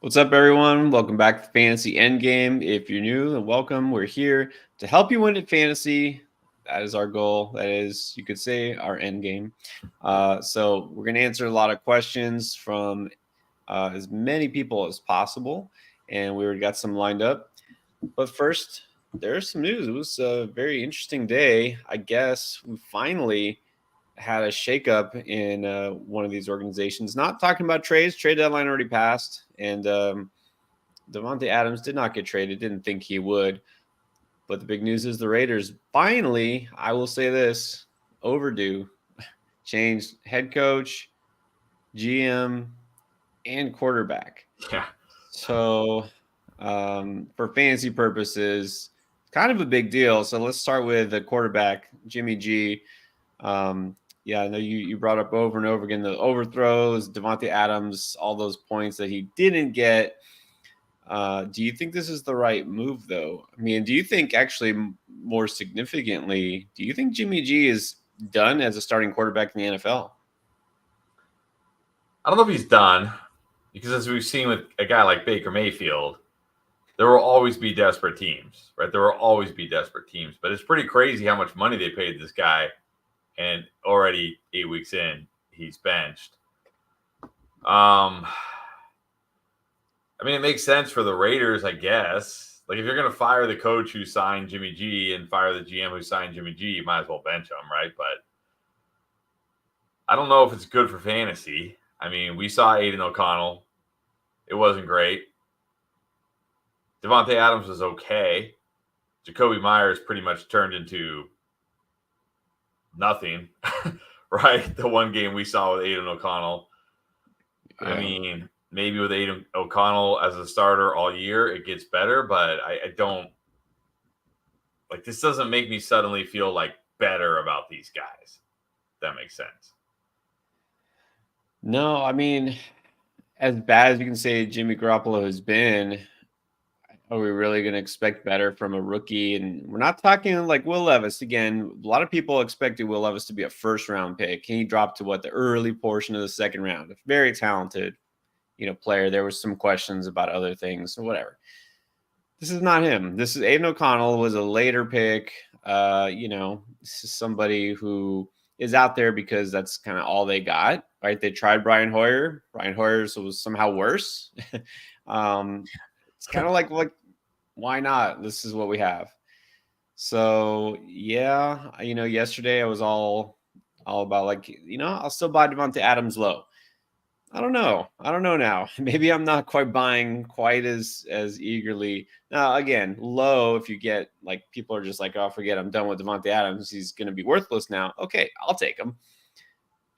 What's up, everyone? Welcome back to Fantasy Endgame. If you're new, then welcome. We're here to help you win at fantasy. That is our goal. That is, you could say, our end game. So we're going to answer a lot of questions from as many people as possible, and we already got some lined up. But first, there's some news. It was a very interesting day. I guess we finally had a shakeup in one of these organizations. Not talking about trades. Trade deadline already passed, and Devontae Adams did not get traded. Didn't think he would. But the big news is the Raiders finally, I will say this, overdue, changed head coach, GM, and quarterback. Yeah. So for fantasy purposes, kind of a big deal. So let's start with the quarterback, Jimmy G. Yeah, I know you brought up over and over again the overthrows, Devontae Adams, all those points that he didn't get. Do you think this is the right move, though? I mean, do you think actually more significantly, do you think Jimmy G is done as a starting quarterback in the NFL? I don't know if he's done because, as we've seen with a guy like Baker Mayfield, there will always be desperate teams, right? There will always be desperate teams. But it's pretty crazy how much money they paid this guy, and already 8 weeks in, he's benched. I mean, it makes sense for the Raiders, I guess. Like, if you're going to fire the coach who signed Jimmy G and fire the GM who signed Jimmy G, you might as well bench him, right? But I don't know if it's good for fantasy. I mean, we saw Aiden O'Connell. It wasn't great. Devontae Adams was okay. Jacoby Myers pretty much turned into nothing, right? The one game we saw with Aiden O'Connell. Yeah. I mean, maybe with Aiden O'Connell as a starter all year, it gets better, but I don't like this doesn't make me suddenly feel like better about these guys. That makes sense. No, I mean, as bad as you can say Jimmy Garoppolo has been, are we really going to expect better from a rookie? And we're not talking like Will Levis. Again, a lot of people expected Will Levis to be a first round pick. He dropped to the early portion of the second round. A very talented, player. There was some questions about other things or whatever. This is not him. This is Aiden O'Connell was a later pick. This is somebody who is out there because that's kind of all they got, right? They tried Brian Hoyer. Brian Hoyer was somehow worse. It's kind of like why not? This is what we have. So yeah, yesterday I was all about I'll still buy Devontae Adams low. I don't know. I don't know now. Maybe I'm not quite buying quite as eagerly. Now again, low if you get like people are just like, oh, forget I'm done with Devontae Adams. He's gonna be worthless now. Okay, I'll take him.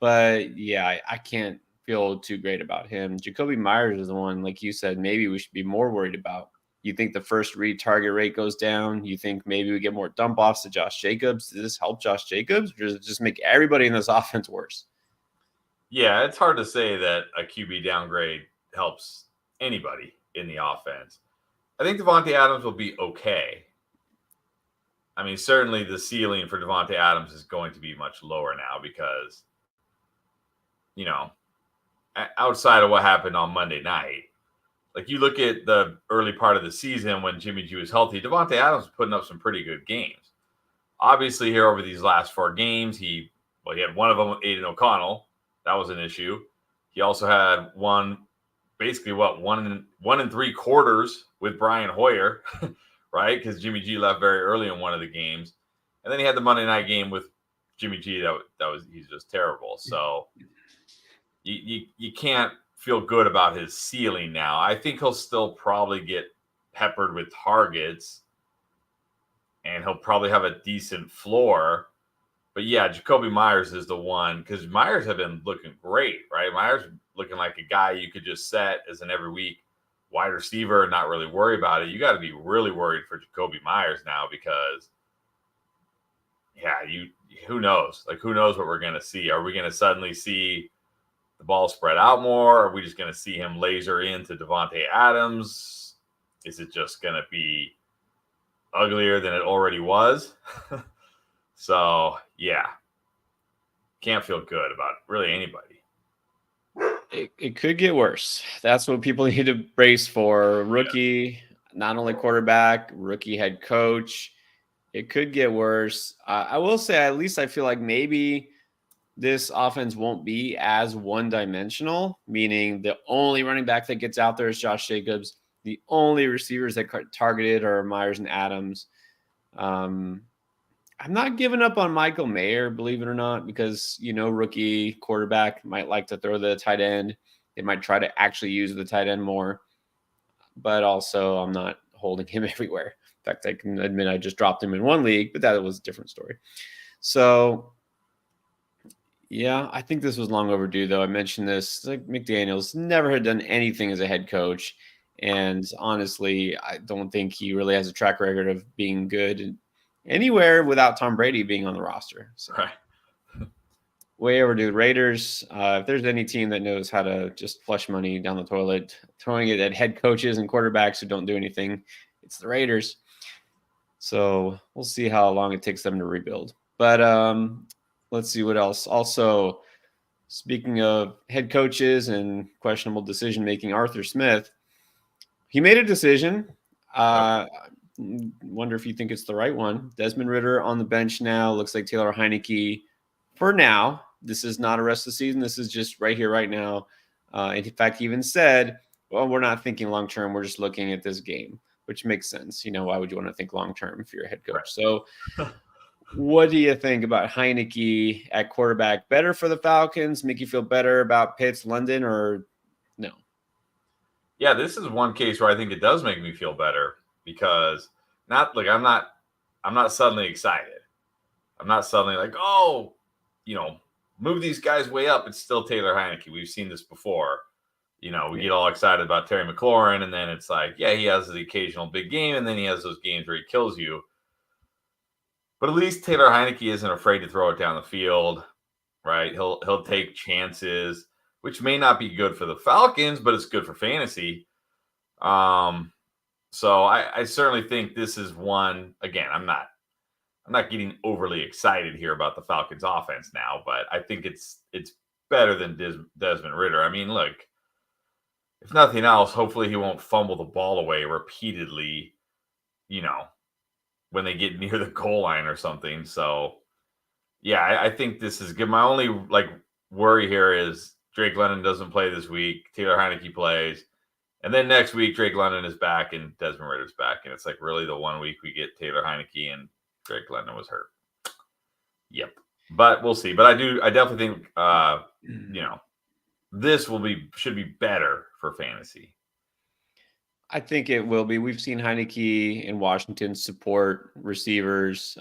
But yeah, I can't feel too great about him. Jacoby Myers is the one, like you said, maybe we should be more worried about. You think the first read target rate goes down? You think maybe we get more dump offs to Josh Jacobs? Does this help Josh Jacobs, or does it just make everybody in this offense worse? Yeah, it's hard to say that a QB downgrade helps anybody in the offense. I think Devontae Adams will be okay. I mean, certainly the ceiling for Devontae Adams is going to be much lower now because, you know, outside of what happened on Monday night, like you look at the early part of the season when Jimmy G was healthy, Devontae Adams was putting up some pretty good games. Obviously, here over these last 4 games, he had one of them with Aiden O'Connell. That was an issue. He also had one and three quarters with Brian Hoyer, right? Because Jimmy G left very early in one of the games, and then he had the Monday night game with Jimmy G. He's just terrible. So you can't feel good about his ceiling now. I think he'll still probably get peppered with targets, and he'll probably have a decent floor. But yeah, Jacoby Myers is the one because Myers have been looking great, right? Myers looking like a guy you could just set as an every week wide receiver and not really worry about it. You got to be really worried for Jacoby Myers now because, yeah, who knows? Like, who knows what we're going to see? Are we going to suddenly see the ball spread out more? Are we just going to see him laser into Devontae Adams? Is it just going to be uglier than it already was? So, yeah, can't feel good about really anybody. It could get worse. That's what people need to brace for. Rookie, not only quarterback, rookie head coach. It could get worse. I will say, at least I feel like maybe this offense won't be as one-dimensional, meaning the only running back that gets out there is Josh Jacobs. The only receivers that targeted are Myers and Adams. I'm not giving up on Michael Mayer, believe it or not, because, rookie quarterback might like to throw the tight end. They might try to actually use the tight end more. But also, I'm not holding him everywhere. In fact, I can admit I just dropped him in one league, but that was a different story. So, yeah, I think this was long overdue, though. I mentioned this. Like, McDaniels never had done anything as a head coach. And honestly, I don't think he really has a track record of being good anywhere without Tom Brady being on the roster. So, Right. way overdue. Raiders, if there's any team that knows how to just flush money down the toilet, throwing it at head coaches and quarterbacks who don't do anything, it's the Raiders. So we'll see how long it takes them to rebuild. But let's see what else. Also, speaking of head coaches and questionable decision making, Arthur Smith, he made a decision. Wonder if you think it's the right one. Desmond Ridder on the bench now. Looks like Taylor Heineke for now. This is not a rest of the season. This is just right here, right now. And in fact, he even said, well, we're not thinking long term. We're just looking at this game, which makes sense. Why would you want to think long term if you're a head coach? Right. So what do you think about Heineke at quarterback? Better for the Falcons? Make you feel better about Pitts, London, or no? Yeah, this is one case where I think it does make me feel better because I'm not suddenly excited. I'm not suddenly like, oh, move these guys way up. It's still Taylor Heineke. We've seen this before. We get all excited about Terry McLaurin, and then it's like, yeah, he has the occasional big game, and then he has those games where he kills you. But at least Taylor Heineke isn't afraid to throw it down the field, right? He'll take chances, which may not be good for the Falcons, but it's good for fantasy. So I certainly think this is one. Again, I'm not getting overly excited here about the Falcons offense now, but I think it's better than Desmond Ridder. I mean, look, if nothing else, hopefully he won't fumble the ball away repeatedly, when they get near the goal line or something. So, yeah, I think this is good. My only worry here is Drake London doesn't play this week. Taylor Heineke plays. And then next week, Drake London is back and Desmond Ridder's back. And it's like really the 1 week we get Taylor Heineke and Drake London was hurt. Yep. But we'll see. But I definitely think, this should be better for fantasy. I think it will be. We've seen Heineke in Washington support receivers.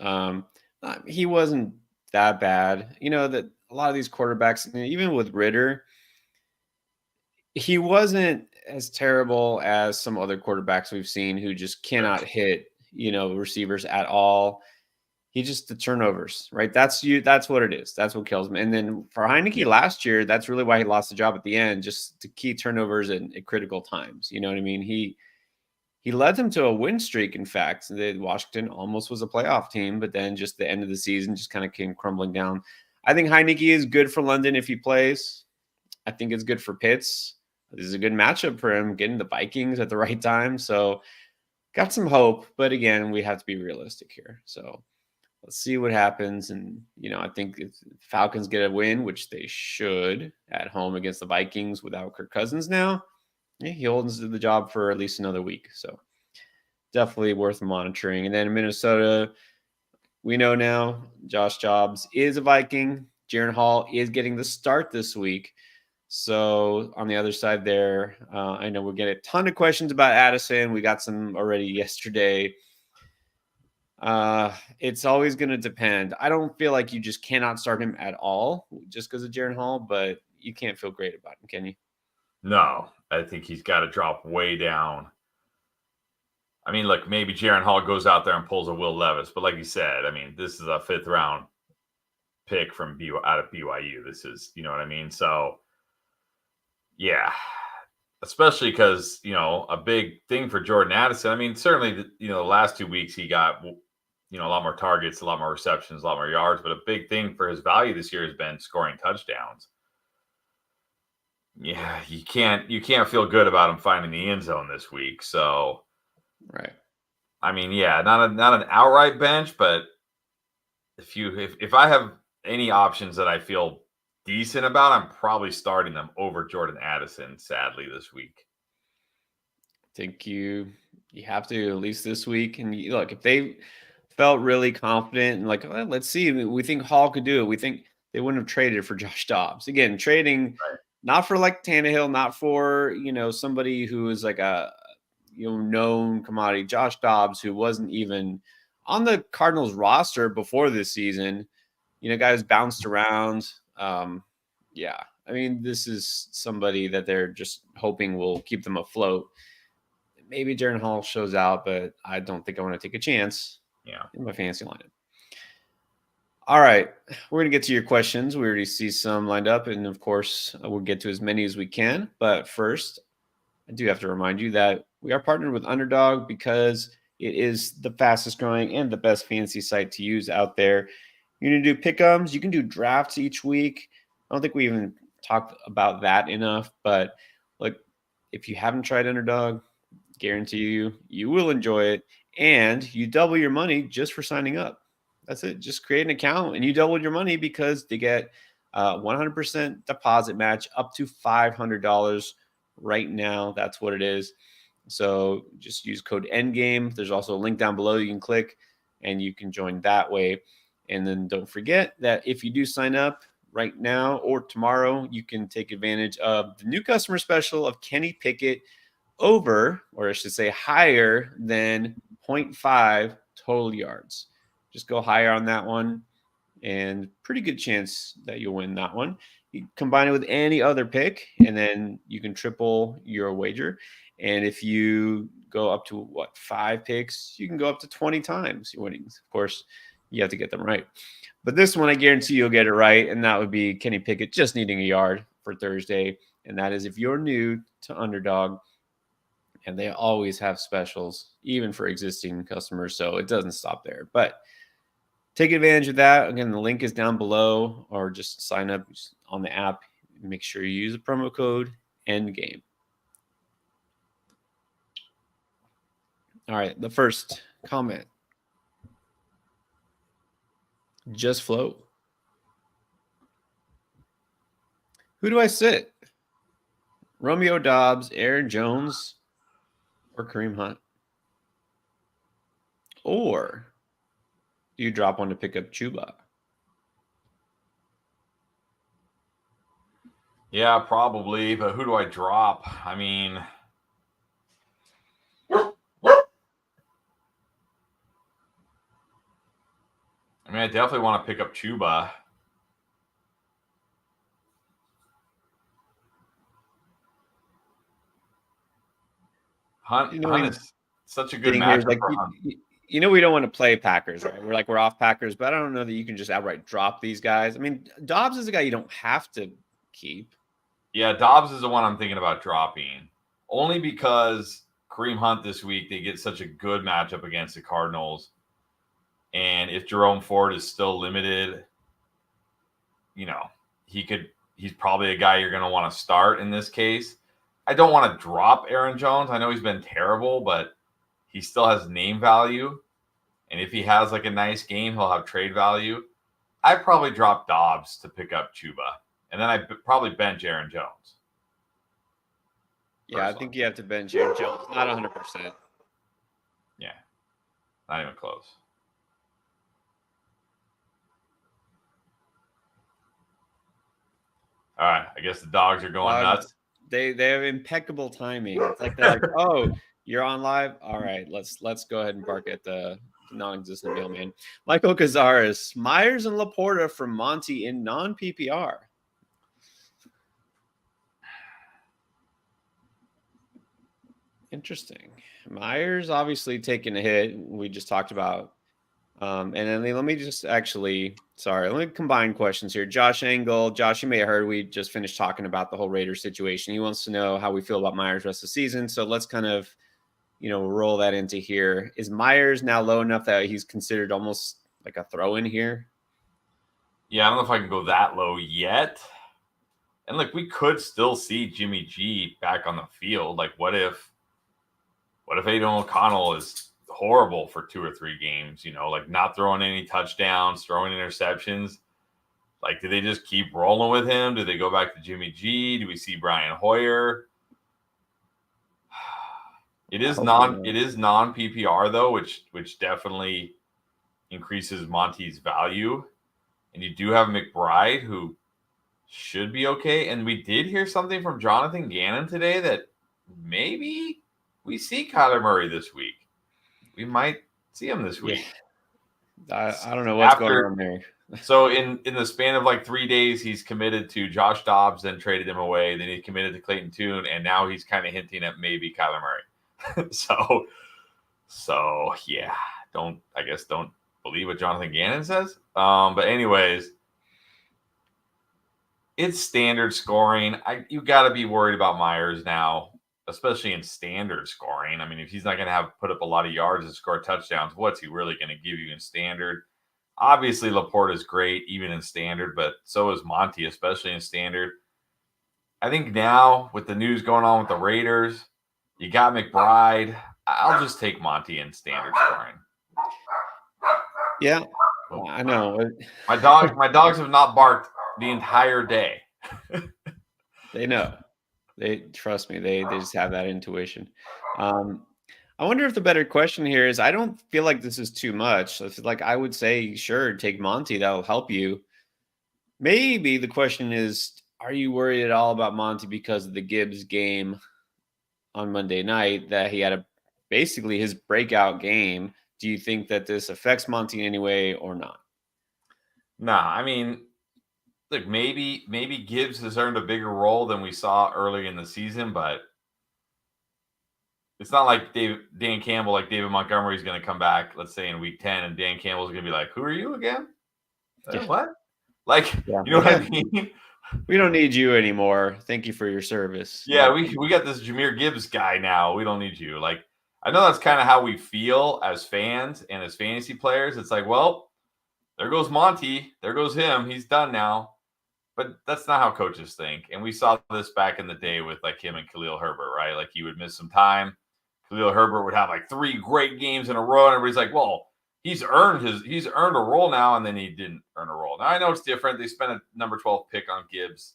He wasn't that bad. That a lot of these quarterbacks, even with Ridder, he wasn't as terrible as some other quarterbacks we've seen who just cannot hit, receivers at all. He just the turnovers, right? That's what it is. That's what kills him. And then for Heineke last year, that's really why he lost the job at the end, just the key turnovers at critical times. You know what I mean? He led them to a win streak. In fact, Washington almost was a playoff team, but then just the end of the season just kind of came crumbling down. I think Heineke is good for London if he plays. I think it's good for Pitts. This is a good matchup for him, getting the Vikings at the right time. So got some hope, but again, we have to be realistic here. So let's see what happens. And, I think if Falcons get a win, which they should at home against the Vikings without Kirk Cousins now, he holds the job for at least another week. So definitely worth monitoring. And then in Minnesota, we know now Josh Jacobs is a Viking. Jaron Hall is getting the start this week. So on the other side there, I know we'll get a ton of questions about Addison. We got some already yesterday. It's always going to depend. I don't feel like you just cannot start him at all just because of Jaron Hall, but you can't feel great about him, can you? No, I think he's got to drop way down. I mean, look, maybe Jaron Hall goes out there and pulls a Will Levis, but like you said, I mean, this is a 5th round pick from out of BYU. This is, you know what I mean? So, yeah, especially because, a big thing for Jordan Addison. I mean, certainly, the last 2 weeks he got, a lot more targets, a lot more receptions, a lot more yards, but a big thing for his value this year has been scoring touchdowns. Yeah, you can't feel good about him finding the end zone this week. So, Right. I mean, yeah, not an outright bench, but if I have any options that I feel decent about, I'm probably starting them over Jordan Addison, sadly, this week. I think you have to at least this week. And look, if they felt really confident and like, "Well, let's see, we think Hall could do it. We think they wouldn't have traded for Josh Dobbs. Again, trading Right. not for like Tannehill, not for somebody who is like a known commodity. Josh Dobbs, who wasn't even on the Cardinals roster before this season. Guys bounced around. Yeah, I mean, this is somebody that they're just hoping will keep them afloat. Maybe Darren Hall shows out, but I don't think I want to take a chance Yeah. in my fantasy lineup. All right, we're going to get to your questions. We already see some lined up, and of course, we'll get to as many as we can. But first, I do have to remind you that we are partnered with Underdog because it is the fastest growing and the best fantasy site to use out there. You can do pick'ems, you can do drafts each week. I don't think we even talked about that enough, but like if you haven't tried Underdog, guarantee you will enjoy it, and you double your money just for signing up. That's it. Just create an account and you double your money because they get 100% deposit match up to $500 right now. That's what it is. So just use code endgame. There's also a link down below you can click and you can join that way. And then don't forget that if you do sign up right now or tomorrow, you can take advantage of the new customer special of Kenny Pickett over, or I should say higher than 0.5 total yards. Just go higher on that one, and pretty good chance that you'll win that one. You combine it with any other pick, and then you can triple your wager. And if you go up to 5 picks, you can go up to 20 times your winnings. Of course, you have to get them right. But this one, I guarantee you'll get it right, and that would be Kenny Pickett just needing a yard for Thursday. And that is if you're new to Underdog, and they always have specials, even for existing customers. So it doesn't stop there. But take advantage of that. Again, the link is down below, or just sign up on the app. Make sure you use the promo code ENDGAME. All right, the first comment. Just float. Who do I sit? Romeo Dobbs, Aaron Jones, or Kareem Hunt? Or do you drop one to pick up Chuba? Yeah, probably. But who do I drop? I mean, I definitely want to pick up Chuba. Hunt is such a good Here is matchup like for Hunt. we don't want to play Packers, right? We're off Packers, but I don't know that you can just outright drop these guys. I mean, Dobbs is a guy you don't have to keep. Yeah, Dobbs is the one I'm thinking about dropping, only because Kareem Hunt this week, they get such a good matchup against the Cardinals. And if Jerome Ford is still limited, he's probably a guy you're going to want to start in this case. I don't want to drop Aaron Jones. I know he's been terrible, but he still has name value. And if he has like a nice game, he'll have trade value. I probably drop Dobbs to pick up Chuba. And then I probably bench Aaron Jones. Yeah, I think you have to bench Aaron Jones. Not 100%. Yeah, not even close. All right, I guess the dogs are going nuts. They have impeccable timing. It's like they're like, oh, you're on live. All right, let's go ahead and bark at the non-existent mailman. Michael Cazares, Myers and Laporta from Monty in non-PPR. Interesting. Myers obviously taking a hit. We just talked about. And then let me just let me combine questions here. Josh Engel. Josh, you may have heard we just finished talking about the whole Raiders situation. He wants to know how we feel about Myers rest of the season. So let's kind of, roll that into here. Is Myers now low enough that he's considered almost like a throw in here? Yeah, I don't know if I can go that low yet. And look, we could still see Jimmy G back on the field. Like, what if Aiden O'Connell is horrible for 2 or 3 games? Like not throwing any touchdowns, throwing interceptions. Like, do they just keep rolling with him? Do they go back to Jimmy G? Do we see Brian Hoyer? It is non PPR though, which definitely increases Monty's value. And you do have McBride, who should be okay. And we did hear something from Jonathan Gannon today that maybe we see Kyler Murray this week. We might see him this week. I don't know what's going on there. So in the span of like 3 days, he's committed to Josh Dobbs, then traded him away. Then he committed to Clayton Tune, and now he's kind of hinting at maybe Kyler Murray. so yeah, don't believe what Jonathan Gannon says. But anyways, it's standard scoring. You got to be worried about Myers now, especially in standard scoring. I mean, if he's not going to put up a lot of yards and score touchdowns, what's he really going to give you in standard? Obviously, Laporte is great even in standard, but so is Monty, especially in standard. I think now with the news going on with the Raiders, you got McBride. I'll just take Monty in standard scoring. Yeah, I know. My dogs have not barked the entire day. They know. They trust me. They just have that intuition. I wonder if the better question here is, I don't feel like this is too much. Like I would say, sure, take Monty. That'll help you. Maybe the question is, are you worried at all about Monty because of the Gibbs game on Monday night that he had basically his breakout game? Do you think that this affects Monty in any way or not? Nah, I mean, look, maybe Gibbs has earned a bigger role than we saw early in the season, but it's not like Dan Campbell, like David Montgomery is going to come back, let's say in week 10, and Dan Campbell's going to be like, who are you again? Yeah. What? Like, you know what I mean? We don't need you anymore. Thank you for your service. Yeah, we got this Jahmyr Gibbs guy now. We don't need you. Like, I know that's kind of how we feel as fans and as fantasy players. It's like, well, there goes Monty. There goes him. He's done now. But that's not how coaches think. And we saw this back in the day with like him and Khalil Herbert, right? Like he would miss some time. Khalil Herbert would have like 3 great games in a row, and everybody's like, well, he's earned a role now, and then he didn't earn a role. Now I know it's different. They spent a number 12 pick on Gibbs.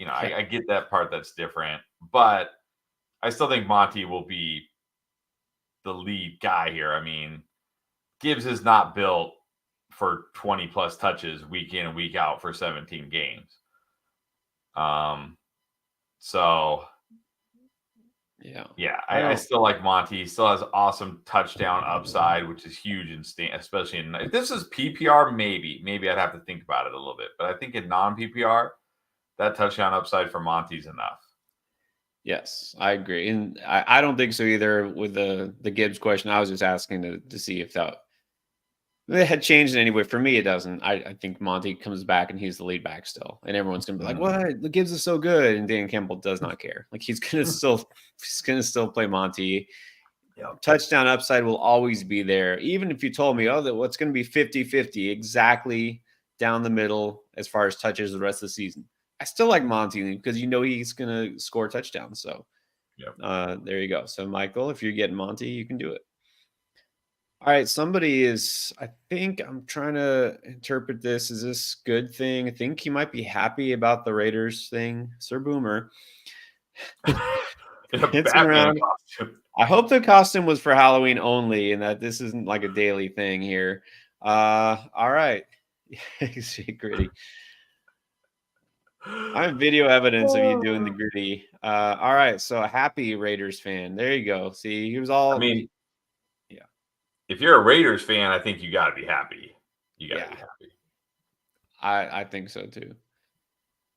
I get that part. That's different. But I still think Monty will be the lead guy here. I mean, Gibbs is not built for 20 plus touches week in and week out for 17 games. So yeah, I still like Monty. He still has awesome touchdown upside, which is huge, especially if this is PPR, maybe I'd have to think about it a little bit. But I think in non-PPR, that touchdown upside for Monty's enough. Yes, I agree. And I don't think so either with the Gibbs question. I was just asking to see if that it had changed in any way. For me, it doesn't. I think Monty comes back and he's the lead back still. And everyone's going to be like, what? The Gibbs is so good. And Dan Campbell does not care. Like he's going to still play Monty. Yep. Touchdown upside will always be there. Even if you told me, that what's going to be 50-50 exactly down the middle as far as touches the rest of the season. I still like Monty because he's going to score touchdowns. So there you go. So Michael, if you're getting Monty, you can do it. All right, I think I'm trying to interpret this. Is this good thing? I think he might be happy about the Raiders thing. Sir Boomer. Around. I hope the costume was for Halloween only and that this isn't like a daily thing here. All right. Gritty. I have video evidence of you doing the gritty. All right, so a happy Raiders fan. There you go. See, he was all... If you're a Raiders fan, I think you got to be happy. You got to be happy. I think so too.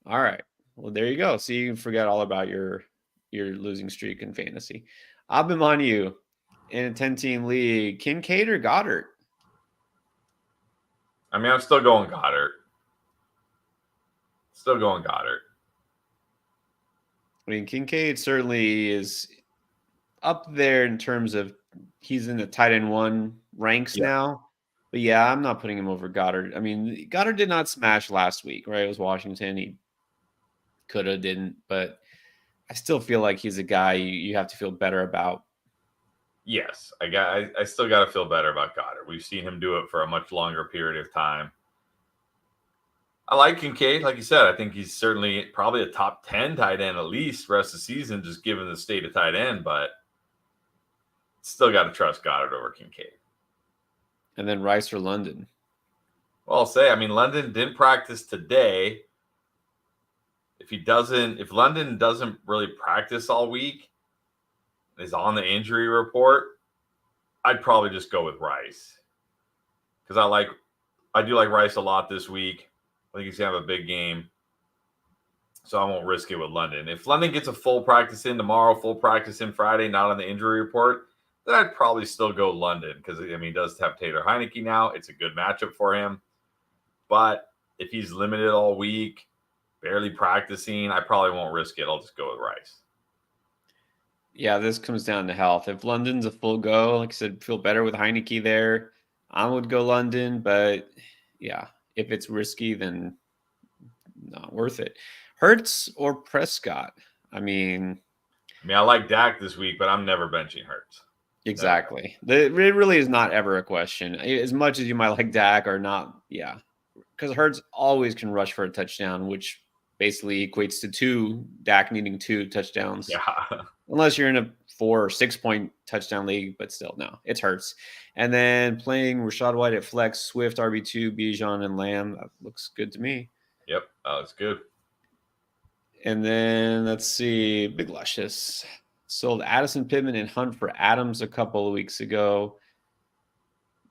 All right. Well, there you go. So you can forget all about your losing streak in fantasy. I'll be on you in a 10-team league. Kincaid or Goddard? I mean, I'm still going Goddard. I mean, Kincaid certainly is up there in terms of he's in the tight end 1 ranks now. But yeah, I'm not putting him over Goddard. I mean, Goddard did not smash last week, right? It was Washington. coulda, didn't, but I still feel like he's a guy you have to feel better about. Yes, I still got to feel better about Goddard. We've seen him do it for a much longer period of time. I like Kincaid, like you said. I think he's certainly probably a top 10 tight end at least rest of the season, just given the state of tight end. But still got to trust Goddard over Kincaid. And then Rice or London. Well, I'll say, I mean, London didn't practice today. If London doesn't really practice all week, is on the injury report, I'd probably just go with Rice. Because I do like Rice a lot this week. I think he's going to have a big game. So I won't risk it with London. If London gets a full practice in tomorrow, full practice in Friday, not on the injury report, then I'd probably still go London. Because, I mean, he does have Taylor Heineke now. It's a good matchup for him. But if he's limited all week, barely practicing, I probably won't risk it. I'll just go with Rice. Yeah, this comes down to health. If London's a full go, like I said, feel better with Heineke there. I would go London, but yeah, if it's risky, then not worth it. Hurts or Prescott? I mean, I like Dak this week, but I'm never benching Hurts. Exactly. It really is not ever a question. As much as you might like Dak or not, yeah. Because Hurts always can rush for a touchdown, which basically equates to Dak needing 2 touchdowns. Yeah. Unless you're in a 4 or 6 point touchdown league, but still, no, it's Hurts. And then playing Rachaad White at flex, Swift, RB2, Bijan, and Lamb. That looks good to me. Yep, that's good. And then let's see, Big Luscious sold Addison, Pittman, and Hunt for Adams a couple of weeks ago.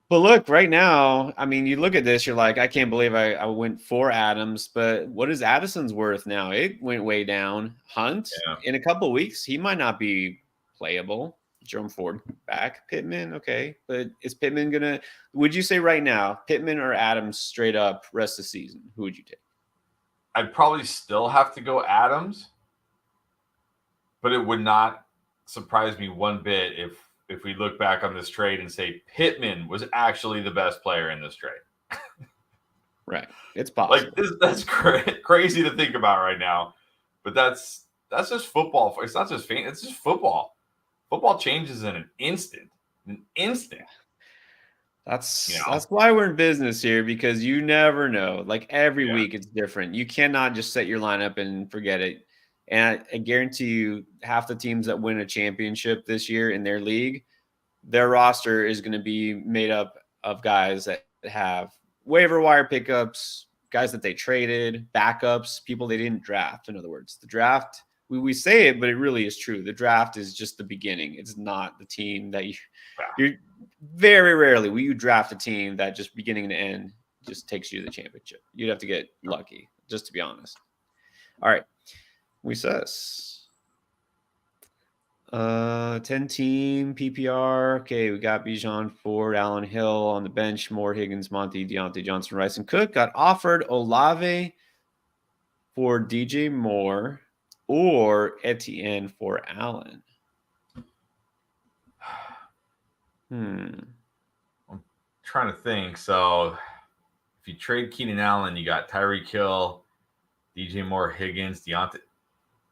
But look, right now, I mean, you look at this, you're like, I can't believe I went for Adams, but what is Addison's worth now? It went way down. Hunt, in a couple of weeks, he might not be playable. Jerome Ford back. Pittman, okay. But is Pittman going to – would you say right now, Pittman or Adams straight up rest of the season? Who would you take? I'd probably still have to go Adams, but it would not surprise me one bit if we look back on this trade and say Pittman was actually the best player in this trade. Right. It's possible. That's crazy to think about right now, but that's just football. It's not just fan. It's just football. Football changes in an instant. That's why we're in business here, because you never know. Like every week it's different. You cannot just set your lineup and forget it. And I guarantee you half the teams that win a championship this year in their league, their roster is going to be made up of guys that have waiver wire pickups, guys that they traded, backups, people they didn't draft. In other words, the draft, we say it, but it really is true. The draft is just the beginning. It's not the team that you're very rarely will you draft a team that just beginning to end just takes you to the championship. You'd have to get lucky, just to be honest. All right. We says 10-team PPR. Okay, we got Bijan, Ford, Allen Hill on the bench, Moore, Higgins, Monty, Deontay Johnson, Rice, and Cook. Got offered Olave for DJ Moore or Etienne for Allen. I'm trying to think. So if you trade Keenan Allen, you got Tyreek Hill, DJ Moore, Higgins, Deontay.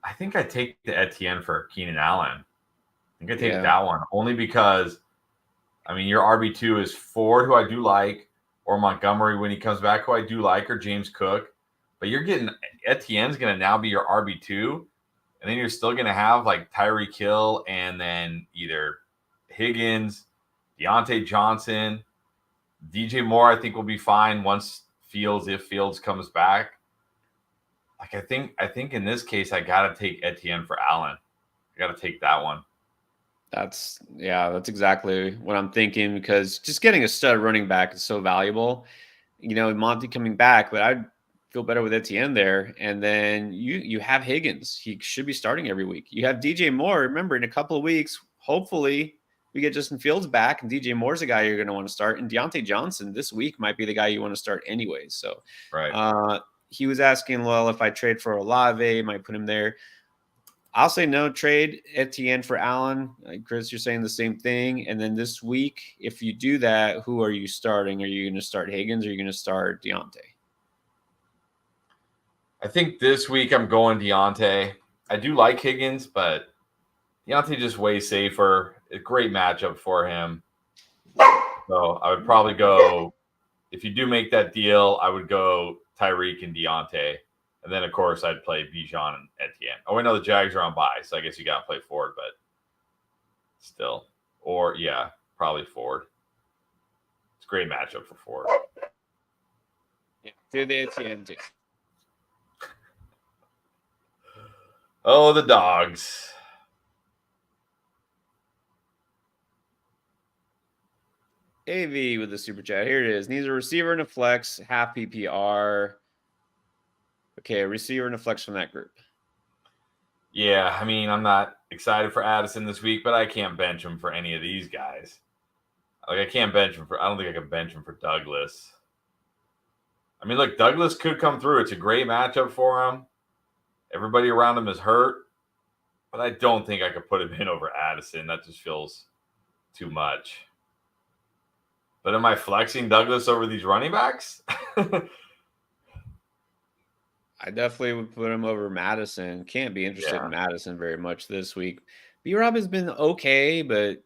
I think I take the Etienne for Keenan Allen. I think I take that one only because, I mean, your RB2 is Ford, who I do like, or Montgomery when he comes back, who I do like, or James Cook. But you're getting Etienne's going to now be your RB2, and then you're still going to have like Tyreek Hill and then either Higgins, Deontay Johnson, DJ Moore. I think will be fine once if Fields comes back. Like I think in this case, I gotta take Etienne for Allen. I gotta take that one. That's exactly what I'm thinking, because just getting a stud running back is so valuable. You know, Monty coming back, but I'd feel better with Etienne there. And then you have Higgins. He should be starting every week. You have DJ Moore. Remember, in a couple of weeks, hopefully we get Justin Fields back, and DJ Moore's a guy you're going to want to start. And Deontay Johnson this week might be the guy you want to start anyways. So right. He was asking, well, if I trade for Olave, might put him there. I'll say no, trade Etienne for Allen. Chris, you're saying the same thing. And then this week, if you do that, who are you starting? Are you going to start Higgins or are you going to start Deontay? I think this week I'm going Deontay. I do like Higgins, but Deontay just way safer. A great matchup for him. So I would probably go, if you do make that deal, I would go Tyreek and Deontay. And then, of course, I'd play Bijan and Etienne. Oh, I know the Jags are on bye, so I guess you got to play Ford, but still. Or, yeah, probably Ford. It's a great matchup for Ford. Yeah, do the Etienne too. Oh, the dogs. AV with the super chat. Here it is. Needs a receiver and a flex, half PPR. Okay, a receiver and a flex from that group. Yeah, I mean, I'm not excited for Addison this week, but I can't bench him for any of these guys. Like, I can't bench him for, I don't think I can bench him for Douglas. I mean, look, Douglas could come through. It's a great matchup for him. Everybody around him is hurt, but I don't think I could put him in over Addison. That just feels too much. But am I flexing Douglas over these running backs? I definitely would put him over Madison. Can't be interested Yeah. in Madison very much this week. B-Rob has been okay, but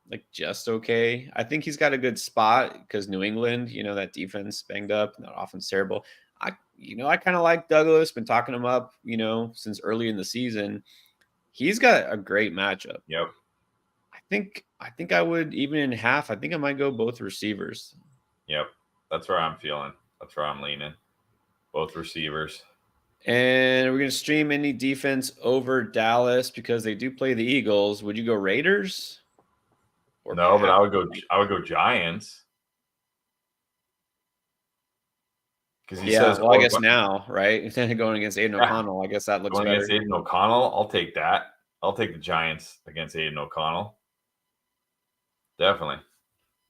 like just okay. I think he's got a good spot because New England, that defense banged up, that offense terrible. I kind of like Douglas, been talking him up, since early in the season. He's got a great matchup. Yep. I think I would, even in half, I think I might go both receivers. Yep. That's where I'm feeling. That's where I'm leaning. Both receivers. And we're going to stream any defense over Dallas because they do play the Eagles. Would you go Raiders? No, but I would go Giants. Because he says, well, I guess now, right? Going against Aiden O'Connell, I guess that looks better. Against Aiden O'Connell, I'll take that. I'll take the Giants against Aiden O'Connell. Definitely.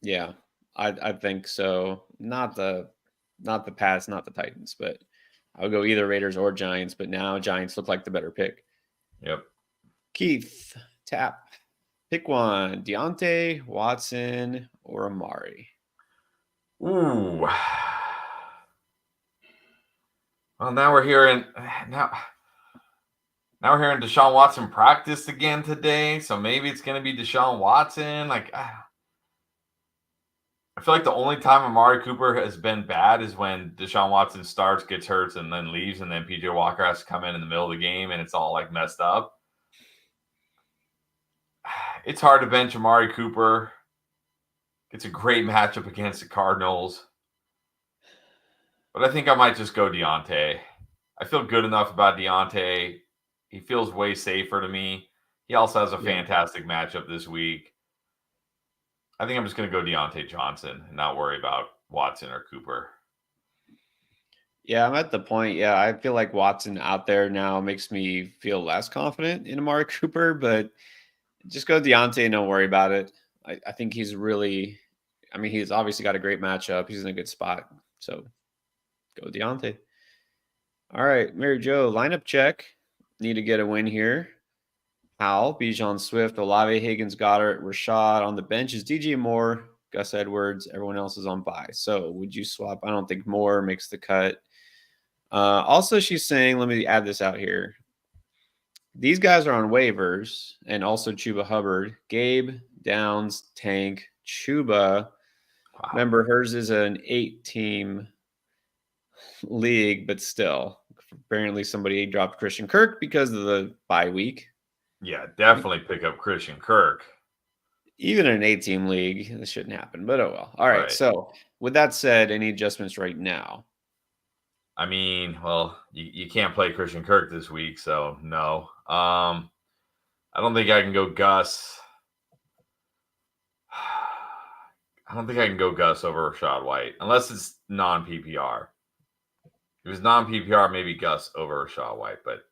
Yeah, I think so. Not the Pats, not the Titans, but I would go either Raiders or Giants. But now Giants look like the better pick. Yep. Keith, tap. Pick one: Deontay, Watson, or Amari. Ooh. Well, now we're hearing Deshaun Watson practice again today, so maybe it's going to be Deshaun Watson. Like, I feel like the only time Amari Cooper has been bad is when Deshaun Watson starts, gets hurt, and then leaves, and then PJ Walker has to come in the middle of the game, and it's all like messed up. It's hard to bench Amari Cooper. It's a great matchup against the Cardinals. But I think I might just go Deontay. I feel good enough about Deontay. He feels way safer to me. He also has a fantastic matchup this week. I think I'm just going to go Deontay Johnson and not worry about Watson or Cooper. Yeah, I'm at the point. Yeah, I feel like Watson out there now makes me feel less confident in Amari Cooper, but just go Deontay and don't worry about it. I think he's really, he's obviously got a great matchup. He's in a good spot. So go Deontay. All right, Mary Jo, lineup check. Need to get a win here. Howell, Bijan Swift, Olave, Higgins, Goddard, Rashad. On the bench is DJ Moore, Gus Edwards. Everyone else is on bye. So would you swap? I don't think Moore makes the cut. Also, she's saying, let me add this out here. These guys are on waivers, and also Chuba Hubbard, Gabe, Downs, Tank, Chuba. Wow. Remember, hers is an 8-team league, but still, apparently somebody dropped Christian Kirk because of the bye week. Yeah, definitely pick up Christian Kirk. Even in an 8-team league, this shouldn't happen, but oh well. All right. So with that said, any adjustments right now? I mean, well, you can't play Christian Kirk this week, so no. I don't think I can go Gus. I don't think I can go Gus over Rashad White unless it's non-PPR. If it's non-PPR, maybe Gus over Rashad White, but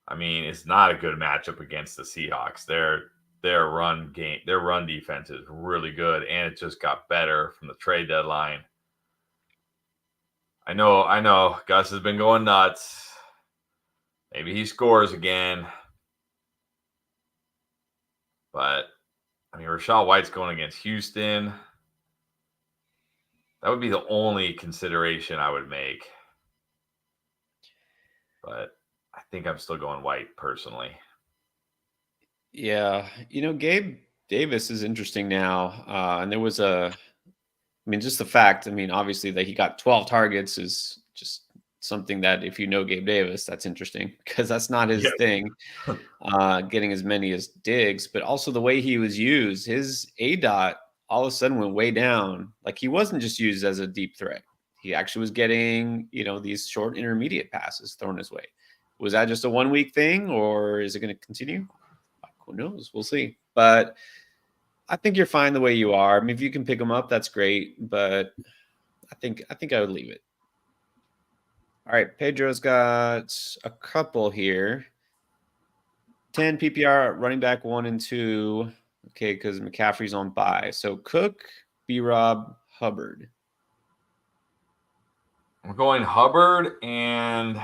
I mean, it's not a good matchup against the Seahawks. Their run defense is really good, and it just got better from the trade deadline. I know. Gus has been going nuts. Maybe he scores again. But, Rashad White's going against Houston. That would be the only consideration I would make. but I think I'm still going White personally. Yeah, Gabe Davis is interesting now, and there was just the fact. Obviously that he got 12 targets is just something that if you know Gabe Davis, that's interesting because that's not his Yeah. thing. Getting as many as Diggs, but also the way he was used, his A dot all of a sudden went way down. Like he wasn't just used as a deep threat. He actually was getting, these short intermediate passes thrown his way. Was that just a 1 week thing or is it going to continue? Who knows? We'll see. But I think you're fine the way you are. If you can pick them up, that's great. But I think I would leave it. All right, Pedro's got a couple here. 10 PPR, running back 1 and 2. Okay, because McCaffrey's on bye. So Cook, B-Rob, Hubbard. I'm going Hubbard and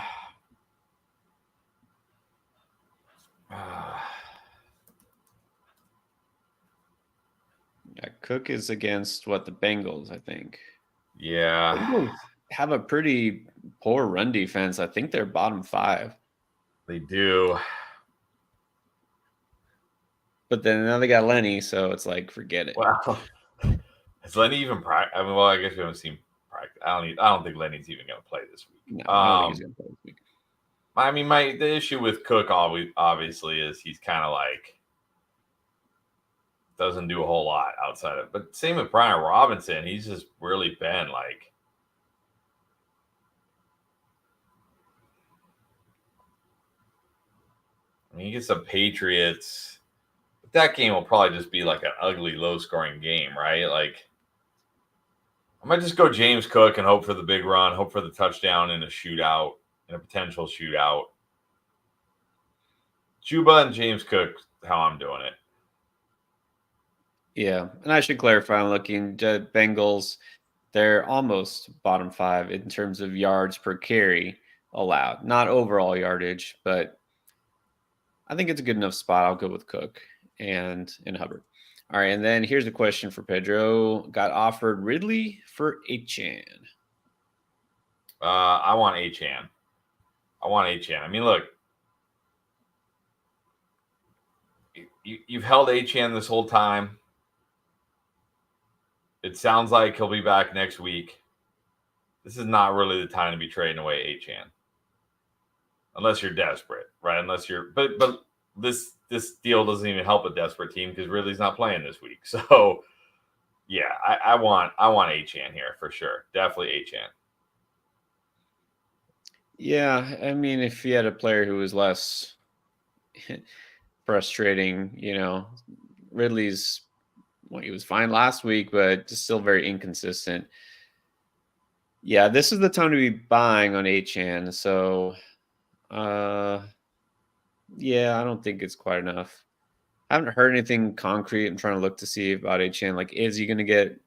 Yeah, Cook is against the Bengals, I think. yeah. Bengals have a pretty poor run defense. I think they're bottom 5. They do. But then now they got Lenny, so it's like forget it. Wow. Has Lenny even practice? I guess we haven't seen practice. I don't think Lenny's even going to play this week. No, I don't think he's going to play this week. The issue with Cook obviously is he's kind of like doesn't do a whole lot outside of. But same with Brian Robinson. He's just really been like. He gets the Patriots. But that game will probably just be like an ugly, low-scoring game, right? Like, I might just go James Cook and hope for the big run, hope for the touchdown in a shootout, in a potential shootout. Chuba and James Cook, how I'm doing it. Yeah, and I should clarify, I'm looking at Bengals, they're almost bottom 5 in terms of yards per carry allowed. Not overall yardage, but I think it's a good enough spot. I'll go with Cook and Hubbard. All right, and then here's a question for Pedro. Got offered Ridley for Achane. I want Achane. I mean, look, you've held Achane this whole time. It sounds like he'll be back next week. This is not really the time to be trading away Achane. Unless you're desperate, right? But this deal doesn't even help a desperate team because Ridley's not playing this week. So yeah, I want Achane here for sure. Definitely Achane. Yeah, if you had a player who was less frustrating, Ridley's he was fine last week, but just still very inconsistent. Yeah, this is the time to be buying on Achane. So yeah, I don't think it's quite enough. I haven't heard anything concrete. I'm trying to look to see about Achane. Like, is he going to get?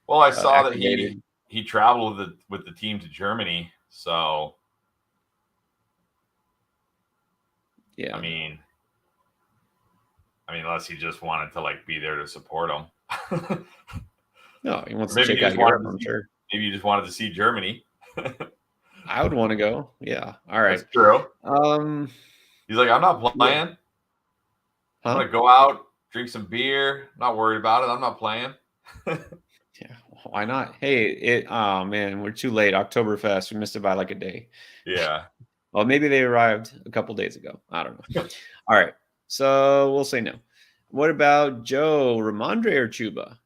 Well, I saw activated? that he traveled with the team to Germany. So, Yeah, I mean, unless he just wanted to be there to support him. No, he wants to check out Europe. I'm sure. Maybe you just wanted to see Germany. I would want to go. Yeah. All right. That's true. He's like, I'm not playing. Yeah. I'm gonna go out, drink some beer. Not worried about it. I'm not playing. Yeah, why not? Hey, oh man, we're too late. Oktoberfest, we missed it by like a day. Yeah. Well, maybe they arrived a couple days ago. I don't know. All right, so we'll say no. What about Joe, Ramondre, or Chuba?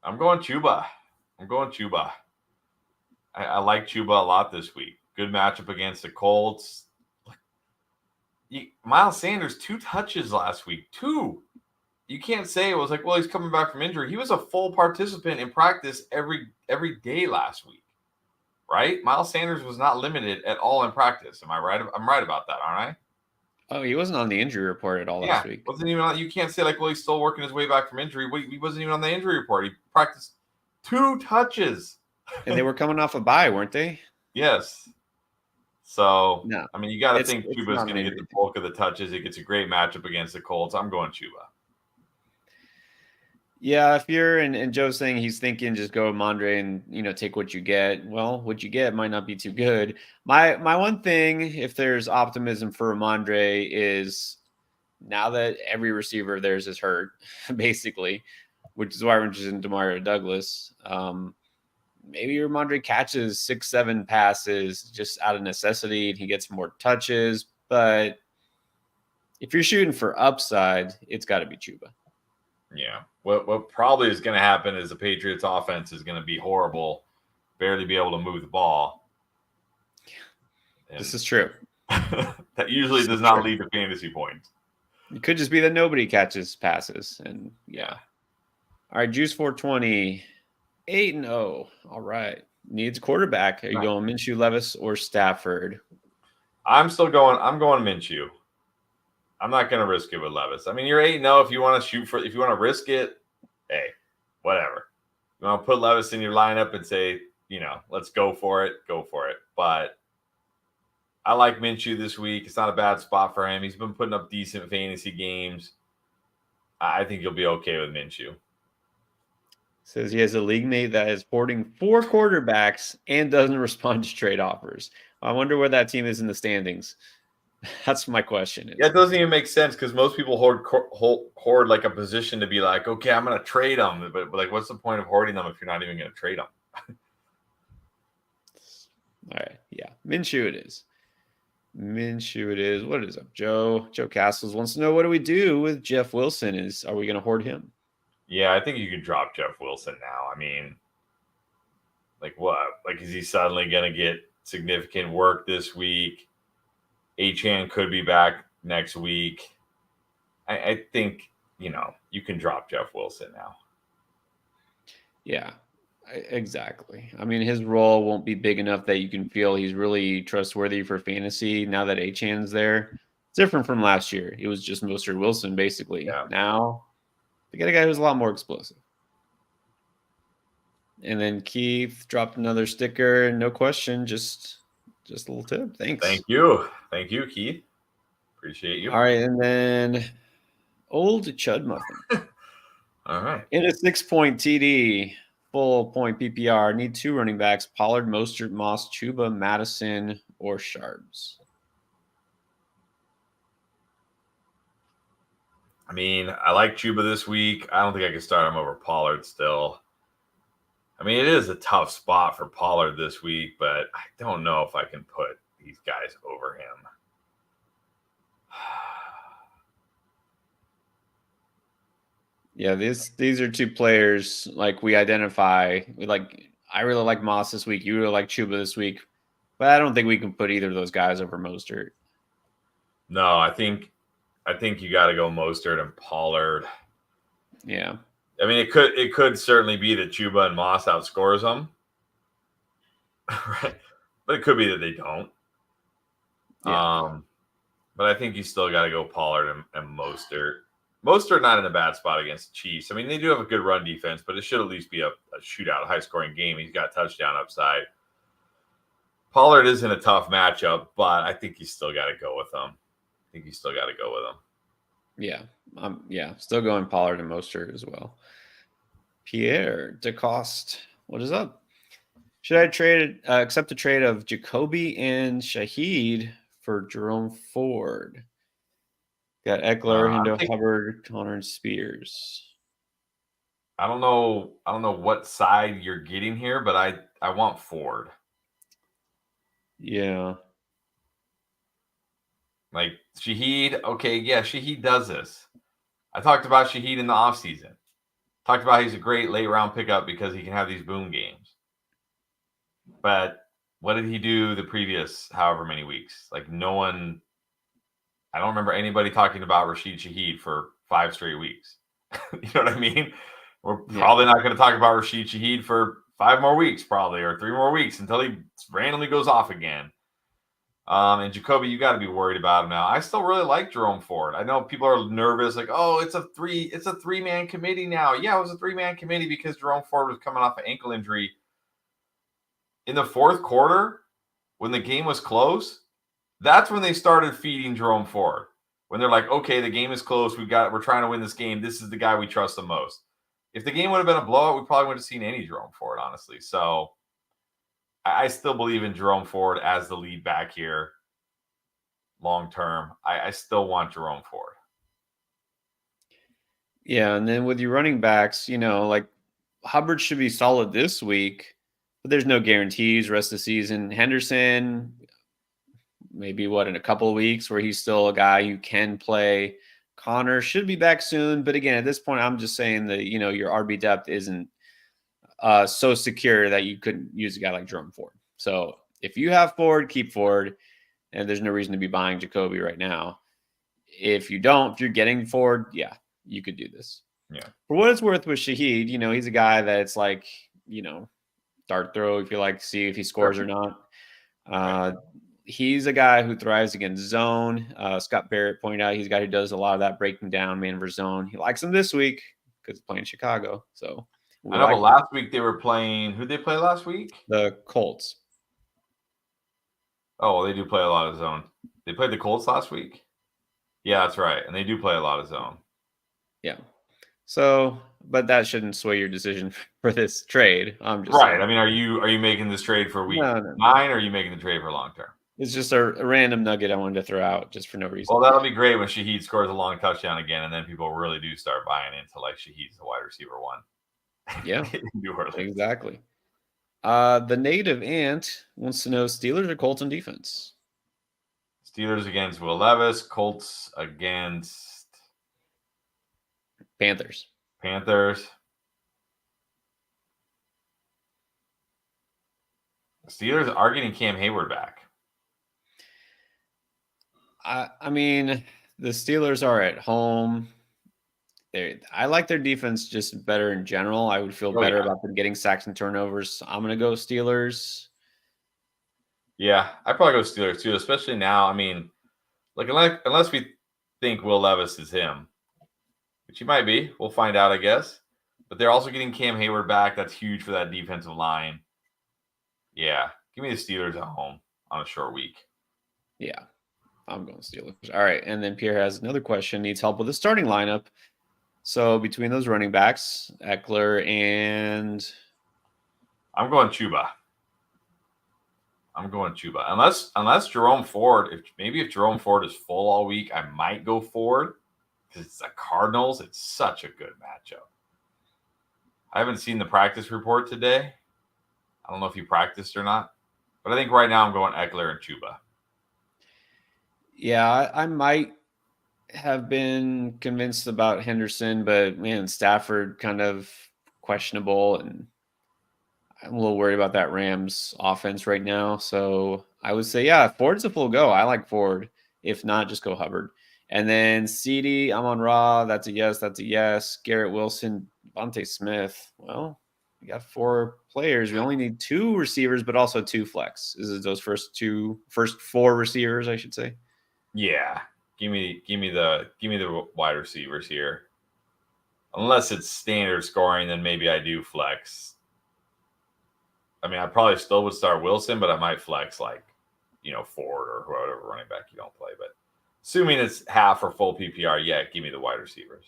I'm going Chuba. I like Chuba a lot this week. Good matchup against the Colts. Miles Sanders, 2 touches last week. 2. You can't say it was like, well, he's coming back from injury. He was a full participant in practice every day last week, right? Miles Sanders was not limited at all in practice. Am I right? I'm right about that, aren't I? Oh, he wasn't on the injury report at all last week. Wasn't even on. You can't say well, he's still working his way back from injury. He wasn't even on the injury report. He practiced 2 touches. And they were coming off a bye, weren't they? Yes. So, no, you got to think Chuba's going to get the bulk of the touches. It gets a great matchup against the Colts. I'm going Chuba. Yeah, if you're and Joe's saying he's thinking just go Mondre and take what you get. Well, what you get might not be too good. My one thing, if there's optimism for Mondre, is now that every receiver of theirs is hurt, basically, which is why we're interested in Demario Douglas. Maybe Ramondre catches 6-7 passes just out of necessity and he gets more touches. But if you're shooting for upside, it's got to be Chuba. Yeah. What probably is going to happen is the Patriots offense is going to be horrible, barely be able to move the ball. And this is true. That usually does not lead to fantasy points. It could just be that nobody catches passes. And yeah. All right, Juice 420, 8-0. All right. Needs quarterback. Are you going Minshew, Levis, or Stafford? I'm going Minshew. I'm not going to risk it with Levis. I mean, you're 8-0. If you want to risk it, hey, whatever. You want to put Levis in your lineup and say, let's go for it, go for it. But I like Minshew this week. It's not a bad spot for him. He's been putting up decent fantasy games. I think you'll be okay with Minshew. Says he has a league mate that is hoarding 4 quarterbacks and doesn't respond to trade offers. I wonder where that team is in the standings. That's my question. Yeah, it doesn't even make sense because most people hoard like a position to be like, okay, I'm going to trade them. But like, what's the point of hoarding them if you're not even going to trade them? All right. Yeah. Minshew it is. What is up, Joe? Joe Castles wants to know, what do we do with Jeff Wilson? Are we going to hoard him? Yeah, I think you could drop Jeff Wilson now. I mean, like what? Like, is he suddenly going to get significant work this week? Achane could be back next week. I think, you can drop Jeff Wilson now. Yeah, exactly. I mean, his role won't be big enough that you can feel he's really trustworthy for fantasy now that Achane's there. It's different from last year. It was just Mostert Wilson, basically. Yeah. Now, they got a guy who's a lot more explosive. And then Keith dropped another sticker. No question, just a little tip. Thanks. Thank you, Keith. Appreciate you. All right, and then old Chud Muffin. All right. In a 6-point TD, full point PPR, need 2 running backs: Pollard, Mostert, Moss, Chuba, Madison, or Sharps. I mean, I like Chuba this week. I don't think I can start him over Pollard still. I mean, it is a tough spot for Pollard this week, but I don't know if I can put these guys over him. Yeah, these are 2 players like we identify. I really like Moss this week. You really like Chuba this week, but I don't think we can put either of those guys over Mostert. No, I think you got to go Mostert and Pollard. Yeah. I mean, it could certainly be that Chuba and Moss outscores them, right? But it could be that they don't. Yeah. But I think you still got to go Pollard and Mostert. Mostert not in a bad spot against the Chiefs. I mean, they do have a good run defense, but it should at least be a shootout, a high-scoring game. He's got touchdown upside. Pollard is in a tough matchup, but I think you still got to go with him. Yeah, still going Pollard and Mostert as well. Pierre DeCoste, what is up? Should I accept a trade of Jacoby and Shaheed for Jerome Ford? Got Eckler, Hendo, Hubbard, Connor, and Spears. I don't know what side you're getting here, but I want Ford. Yeah. Like Shaheed, okay, yeah, Shaheed does this. I talked about Shaheed in the offseason. Talked about he's a great late round pickup because he can have these boom games. But what did he do the previous however many weeks? Like no one, I don't remember anybody talking about Rashid Shaheed for 5 straight weeks. You know what I mean? We're probably not going to talk about Rashid Shaheed for 5 more weeks, probably, or 3 more weeks until he randomly goes off again. And Jacoby, you got to be worried about him now. I still really like Jerome Ford. I know people are nervous, like, oh, it's a 3-man committee now. Yeah, it was a 3-man committee because Jerome Ford was coming off an ankle injury. In the 4th quarter, when the game was close, that's when they started feeding Jerome Ford. When they're like, okay, the game is close. We're trying to win this game. This is the guy we trust the most. if the game would have been a blowout, we probably wouldn't have seen any Jerome Ford, honestly. So I still believe in Jerome Ford as the lead back here long term. I still want Jerome Ford. Yeah, and then with your running backs, like Hubbard should be solid this week, but there's no guarantees rest of the season. Henderson, maybe in a couple of weeks where he's still a guy you can play. Connor should be back soon, but again, at this point, I'm just saying that your RB depth isn't so secure that you couldn't use a guy like Jerome Ford. So if you have Ford, keep Ford, and there's no reason to be buying Jacoby right now. If you don't, if you're getting Ford, yeah, you could do this. Yeah. For what it's worth with Shaheed, he's a guy that's like, dart throw if you like to see if he scores or not. He's a guy who thrives against zone. Scott Barrett pointed out he's a guy who does a lot of that breaking down man versus zone. He likes him this week because he's playing Chicago. So I know, but last week they were playing. Who'd they play last week? The Colts. Oh, well, they do play a lot of zone. They played the Colts last week? Yeah, that's right. And they do play a lot of zone. Yeah. So, but that shouldn't sway your decision for this trade. I'm just right. saying. I mean, are you making this trade for week 9, or are you making the trade for long term? It's just a random nugget I wanted to throw out just for no reason. Well, that'll be great when Shaheed scores a long touchdown again, and then people really do start buying into like Shaheed's the wide receiver one. Yeah, New Orleans. Exactly. The native ant wants to know Steelers or Colts on defense. Steelers against Will Levis, Colts against Panthers. Steelers are getting Cam Hayward back. I mean, the Steelers are at home. I like their defense just better in general. I would feel better about them getting sacks and turnovers. So I'm going to go Steelers. Yeah, I'd probably go Steelers too, especially now. I mean, like unless we think Will Levis is him, which he might be. We'll find out, I guess. But they're also getting Cam Hayward back. That's huge for that defensive line. Yeah, give me the Steelers at home on a short week. Yeah, I'm going Steelers. All right, and then Pierre has another question. Needs help with the starting lineup. So between those running backs, Eckler and I'm going Chuba. Unless Jerome Ford, if Jerome Ford is full all week, I might go Ford because it's the Cardinals. It's such a good matchup. I haven't seen the practice report today. I don't know if he practiced or not, but I think right now I'm going Eckler and Chuba. Yeah, I might have been convinced about Henderson, but man, Stafford kind of questionable, and I'm a little worried about that Rams offense right now. So I would say, yeah, Ford's a full go. I like Ford. If not, just go Hubbard. And then CD, I'm on Raw. That's a yes. That's a yes. Garrett Wilson, Devontae Smith. Well, we got 4 players. We only need 2 receivers, but also 2 flex. Is it those first 4 receivers, I should say? Yeah. Give me the wide receivers here. Unless it's standard scoring, then maybe I do flex. I mean, I probably still would start Wilson, but I might flex Ford or whatever running back you don't play. But assuming it's half or full PPR, yeah, give me the wide receivers.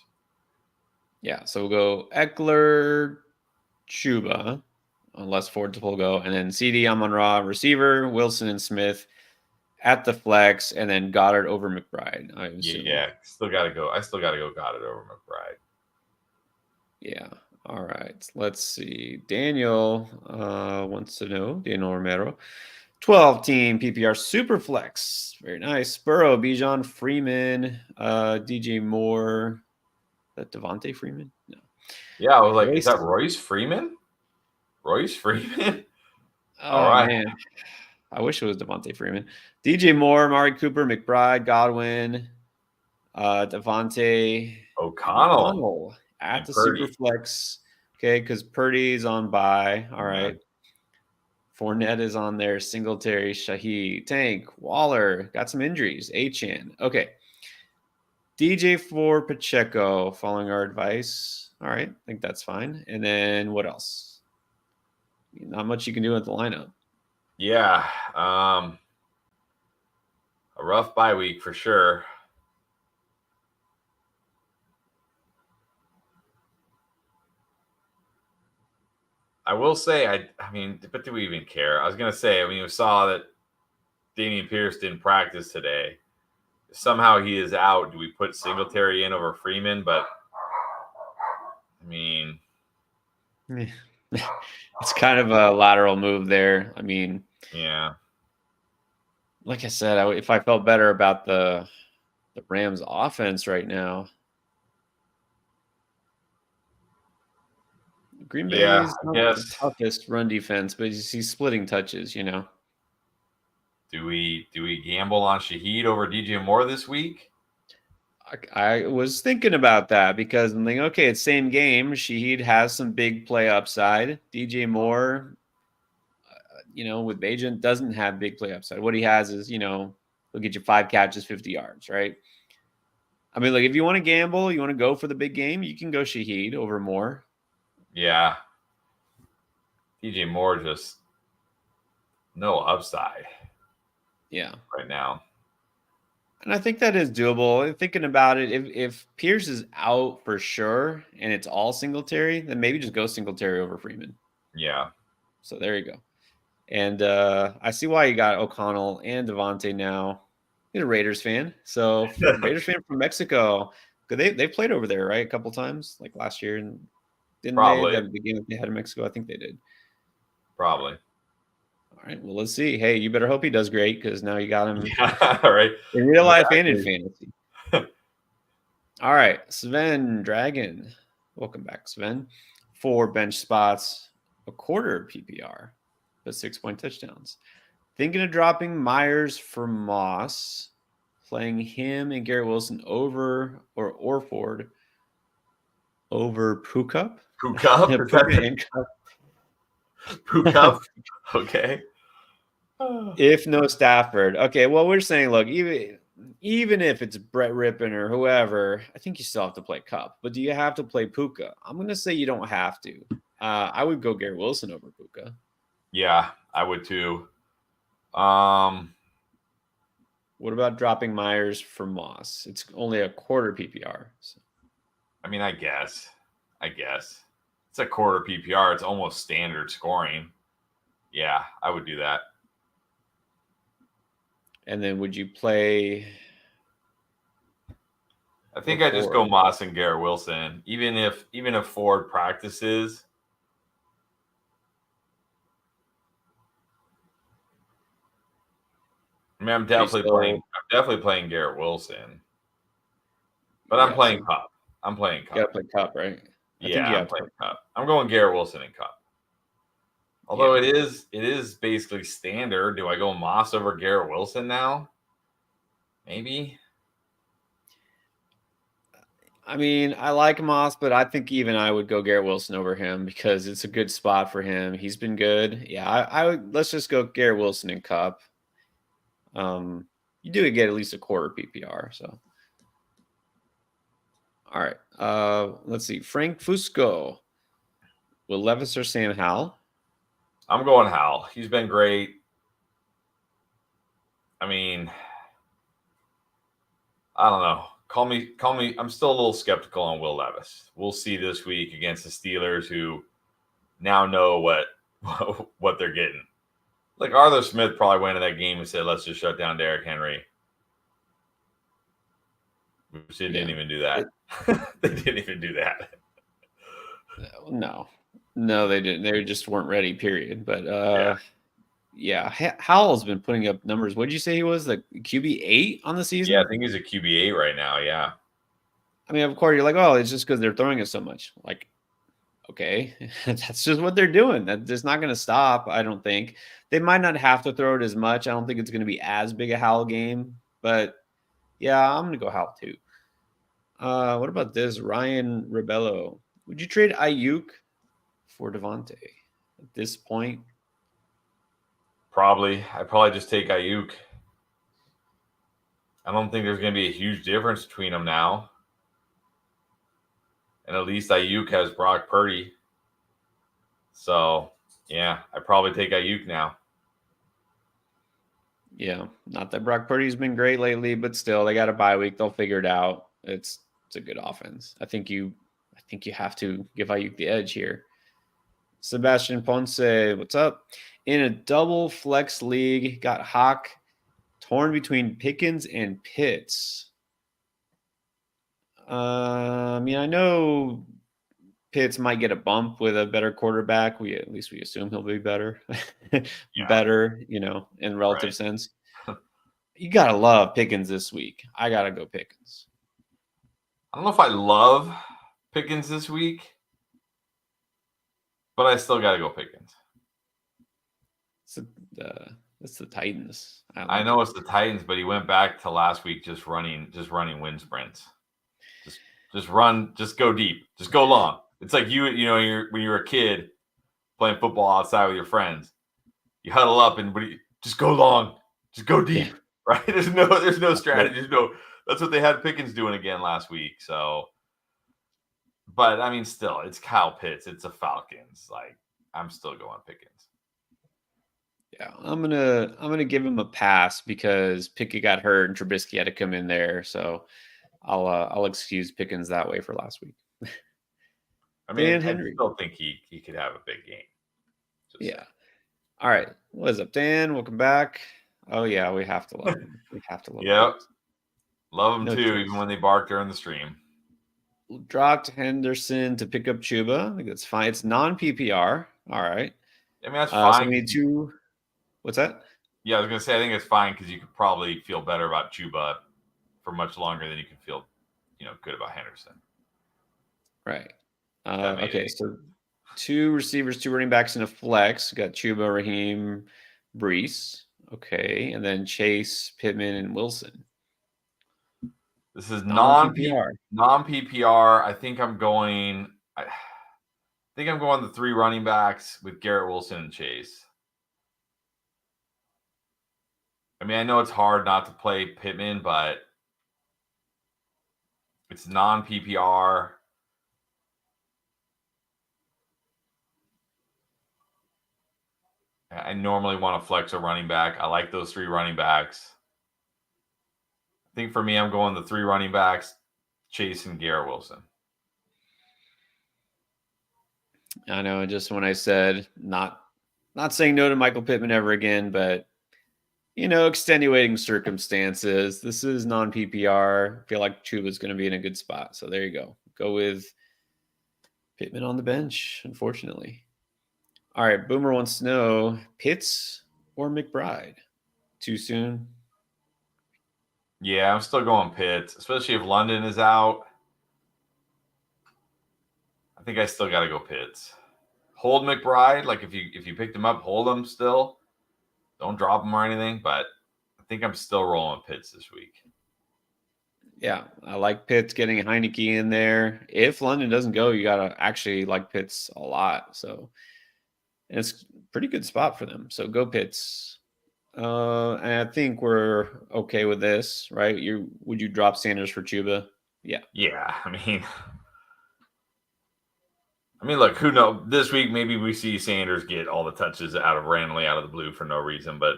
Yeah, so we'll go Eckler, Chuba, unless Ford's a full go, and then CD, Amon-Ra, receiver, Wilson and Smith at the flex, and then Goddard over McBride. Yeah, still got to go. I still got to go Goddard over McBride. Yeah. All right. Let's see. Daniel wants to know, Daniel Romero, 12-team PPR super flex. Very nice. Burrow, Bijan, Freeman, DJ Moore. That Devontae Freeman? No. Yeah, I was like, is that Royce Freeman? Royce Freeman? All right. Man. I wish it was Devontae Freeman. DJ Moore, Amari Cooper, McBride, Godwin, Devontae O'Connell at the super flex. Okay, because Purdy's on bye. All right. Fournette is on there. Singletary, Shaheed, Tank, Waller. Got some injuries. Achane. Okay. DJ for Pacheco, following our advice. All right. I think that's fine. And then what else? Not much you can do with the lineup. Yeah. A rough bye week for sure. I will say, I mean, but do we even care? I was gonna say, I mean, we saw that Dameon Pierce didn't practice today. Somehow he is out. Do we put Singletary in over Freeman? But I mean, it's kind of a lateral move there. I mean, yeah, like I said, if I felt better about the Rams offense right now, Green yeah, Bay's I not the guess. toughest run defense, but he's splitting touches, you know. Do we gamble on Shaheed over DJ Moore this week? I was thinking about that because I'm thinking, okay, it's same game. Shaheed has some big play upside. DJ Moore, with Bagent doesn't have big play upside. What he has is, he'll get you 5 catches, 50 yards, right? I mean, like if you want to gamble, you want to go for the big game, you can go Shaheed over Moore. Yeah, DJ Moore just no upside. Yeah, right now. and I think that is doable. Thinking about it, if Pierce is out for sure and it's all Singletary, then maybe just go Singletary over Freeman. Yeah. So there you go. And I see why you got O'Connell and Devontae now. He's a Raiders fan. So Raiders fan from Mexico. They played over there, right? A couple times, like last year. And didn't they? Probably. The game that they had in Mexico, I think they did. Probably. All right. Well, let's see. Hey, you better hope he does great because now you got him Yeah, right. in real life and in Exactly. fantasy. All right. Sven Dragon. Welcome back, Sven. 4 bench spots, a quarter PPR, but 6-point touchdowns. Thinking of dropping Myers for Moss, playing him and Garrett Wilson over or Orford over Puka. Pook up? Is Puka that and Cup. Pook up? Okay. If no Stafford. Okay, well, we're saying, look, even if it's Brett Rippon or whoever, I think you still have to play Cup. But do you have to play Puka? I'm going to say you don't have to. I would go Garrett Wilson over Puka. Yeah, I would too. What about dropping Myers for Moss? It's only a quarter PPR. So. I mean, I guess. It's a quarter PPR. It's almost standard scoring. Yeah, I would do that. And then would you play? I think I just go Moss and Garrett Wilson. Even if Ford practices. I mean, I'm definitely playing Garrett Wilson. But I'm playing Cup. You gotta play Cup, right? I'm playing Cup. I'm going Garrett Wilson and Cup. Although it is basically standard. Do I go Moss over Garrett Wilson now? Maybe. I mean, I like Moss, but I think even I would go Garrett Wilson over him because it's a good spot for him. He's been good. Yeah, I would. Let's just go Garrett Wilson and Cup. You do get at least a quarter PPR. So, all right. Let's see. Frank Fusco. Will Levis or Sam Howell? I'm going Howell. He's been great. I mean, I don't know. Call me. I'm still a little skeptical on Will Levis. We'll see this week against the Steelers, who now know what they're getting. Like Arthur Smith probably went in that game and said, "Let's just shut down Derrick Henry." Which they didn't even do that. They didn't even do that. No, they didn't. They just weren't ready. Period. But yeah, Howell's been putting up numbers. What did you say he was? The QB 8 on the season? Yeah, I think he's a QB 8 right now. Yeah. I mean, of course, you're like, oh, it's just because they're throwing it so much. Like, okay, that's just what they're doing. That's not going to stop, I don't think. They might not have to throw it as much. I don't think it's going to be as big a Howell game. But, yeah, I'm going to go Howell too. What about this? Ryan Rebello. Would you trade Ayuk for Devontae at this point? I'd probably just take Ayuk. I don't think there's going to be a huge difference between them now. And at least Ayuk has Brock Purdy. So, yeah, I'd probably take Ayuk now. Yeah, not that Brock Purdy's been great lately, but still, they got a bye week. They'll figure it out. It's a good offense. I think you have to give Ayuk the edge here. Sebastian Ponce, what's up? In a double flex league, got Hawk torn between Pickens and Pitts. I mean, I know Pitts might get a bump with a better quarterback. At least we assume he'll be better, Yeah, better, in relative right. sense. You gotta love Pickens this week. I gotta go Pickens. I don't know if I love Pickens this week, but I still got to go Pickens. It's the Titans. I know it's the Titans, but he went back to last week just running wind sprints. Just run, just go deep, just go long. It's like when you're a kid playing football outside with your friends, you huddle up and just go long, just go deep, Yeah. right? There's no strategy. That's what they had Pickens doing again last week. So, but I mean, still, it's Kyle Pitts, it's the Falcons. Like, I'm still going Pickens. Yeah, I'm gonna give him a pass because Pickett got hurt and Trubisky had to come in there. So I'll excuse Pickens that way for last week. I mean, Dan I Henry. still think he could have a big game. Yeah. All right. What is up, Dan? Welcome back. Oh yeah, we have to love him. We have to love him. Yep. Love them No too, choice. even when they bark during the stream. Dropped Henderson to pick up Chuba. I think that's fine. It's non-PPR. All right. I mean, that's So fine. we need two. What's that? Yeah, I was gonna say I think it's fine because you could probably feel better about Chuba for much longer than you can feel, good about Henderson. Right. Okay. So 2 receivers, 2 running backs, and a flex. Got Chuba, Raheem, Brees. Okay, and then Chase, Pittman, and Wilson. This is Non-PPR. non-PPR. I think I'm going the 3 running backs with Garrett Wilson and Chase. I mean, I know it's hard not to play Pittman, but it's non-PPR. I normally want to flex a running back. I like those 3 running backs. I think for me, I'm going the 3 running backs, Chase and Garrett Wilson. I know. Just when I said not saying no to Michael Pittman ever again, but extenuating circumstances. This is non-PPR. I feel like Chuba's going to be in a good spot. So there you go. Go with Pittman on the bench, unfortunately. All right. Boomer wants to know Pitts or McBride. Too soon? Yeah, I'm still going Pitts, especially if London is out. I think I still got to go Pitts. Hold McBride, like if you picked him up, hold him still. Don't drop him or anything, but I think I'm still rolling Pitts this week. Yeah, I like Pitts getting Heineke in there. If London doesn't go, you gotta actually like Pitts a lot. So, and it's a pretty good spot for them. So go Pitts. And I think we're okay with this, right? Would you drop Sanders for Chuba? Yeah. Yeah, I mean, look, who knows? This week, maybe we see Sanders get all the touches randomly out of the blue for no reason, but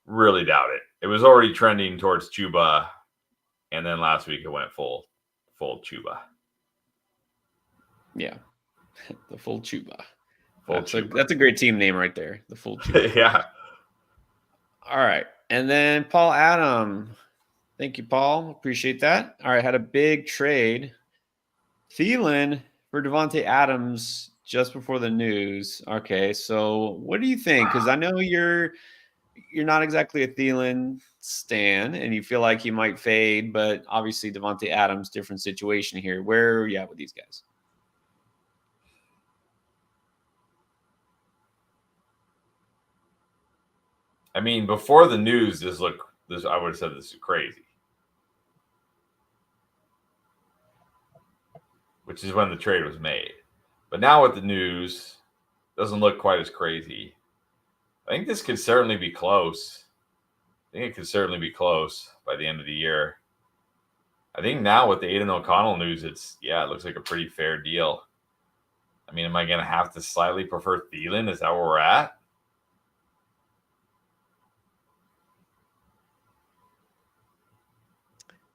really doubt it. It was already trending towards Chuba, and then last week it went full Chuba. Yeah, the full Chuba. That's a great team name right there. The full Chuba. Yeah. All right, and then Paul Adam. Thank you, Paul. Appreciate that. All right, had a big trade. Thielen for Devontae Adams just before the news. Okay, so what do you think? Because I know you're not exactly a Thielen stan, and you feel like he might fade, but obviously Devontae Adams, different situation here. Where are you at with these guys? I mean, before the news, I would have said this is crazy. Which is when the trade was made. But now with the news, doesn't look quite as crazy. I think this could certainly be close. I think it could certainly be close by the end of the year. I think now with the Aiden O'Connell news, it looks like a pretty fair deal. I mean, am I going to have to slightly prefer Thielen? Is that where we're at?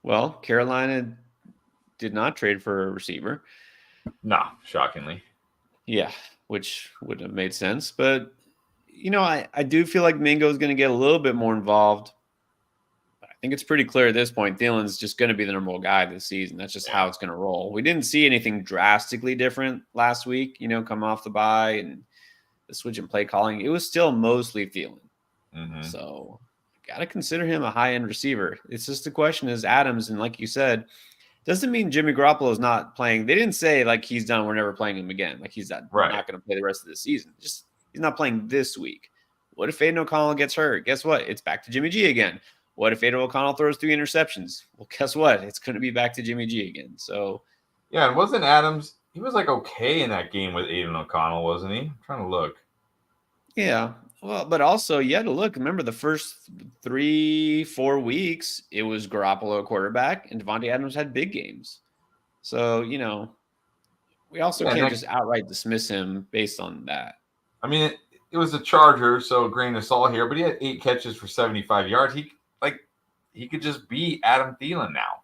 Well, Carolina did not trade for a receiver. No, shockingly. Yeah. which would have made sense. But, I do feel like Mingo is going to get a little bit more involved. I think it's pretty clear at this point, Thielen's just going to be the number one guy this season. That's just how it's going to roll. We didn't see anything drastically different last week, come off the bye and the switch in play calling. It was still mostly Thielen. Mm-hmm. So got to consider him a high-end receiver. It's just the question is Adams, and like you said, doesn't mean Jimmy Garoppolo is not playing. They didn't say like he's done, we're never playing him again. Like he's not going to play the rest of the season. Just he's not playing this week. What if Aiden O'Connell gets hurt? Guess what? It's back to Jimmy G again. What if Aiden O'Connell throws 3 interceptions? Well, guess what? It's going to be back to Jimmy G again. So yeah, and wasn't Adams? He was like okay in that game with Aiden O'Connell, wasn't he? I'm trying to look. Yeah. Well, but also you had to look. Remember the first 3-4 weeks, it was Garoppolo quarterback, and Devontae Adams had big games. So we also can't just outright dismiss him based on that. I mean, it was a Charger, so grain of salt here, but he had 8 catches for 75 yards. He could just be Adam Thielen now.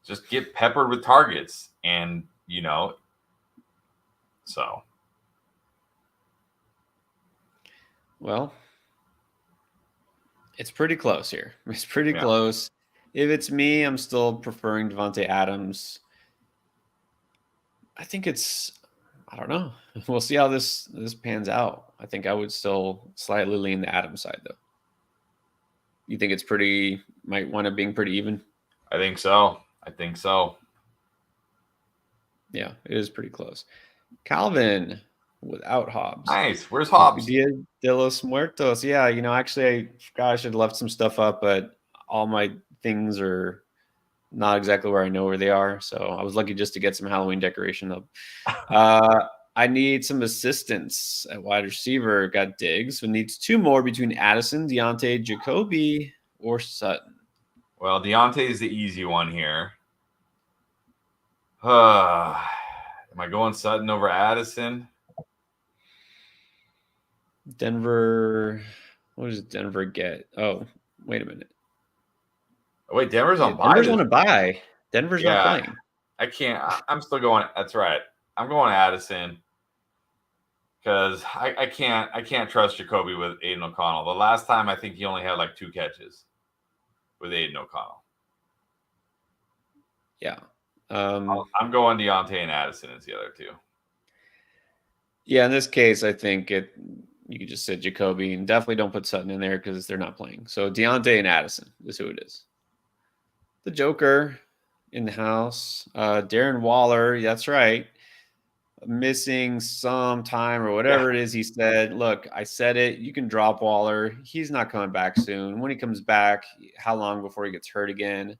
Just get peppered with targets, and so. Well, it's pretty close here. It's pretty close. If it's me, I'm still preferring Devontae Adams. I think I don't know. We'll see how this pans out. I think I would still slightly lean the Adams side, though. You think it's might wind up being pretty even? I think so. Yeah, it is pretty close. Calvin without Hobbs. Nice. Where's Hobbs? Dia de los Muertos. Yeah, actually, I forgot I should have left some stuff up, but all my things are not exactly where I know where they are. So I was lucky just to get some Halloween decoration up. I need some assistance at wide receiver. Got Diggs, but needs 2 more between Addison, Deontay, Jacoby, or Sutton. Well, Deontay is the easy one here. Am I going Sutton over Addison? Denver. What does Denver get? Oh, wait a minute. Oh, wait, Denver's on bye. Denver's on a bye. Denver's not playing. I can't. I'm still going. That's right. I'm going Addison because I can't trust Jacoby with Aiden O'Connell. The last time I think he only had like 2 catches with Aiden O'Connell. Yeah. I'm going Deontay and Addison as the other 2. Yeah, in this case, I think you could just say Jacoby and definitely don't put Sutton in there because they're not playing. So Deontay and Addison is who it is. The Joker in the house. Darren Waller, that's right. Missing some time or whatever it is he said. Look, I said it. You can drop Waller. He's not coming back soon. When he comes back, how long before he gets hurt again?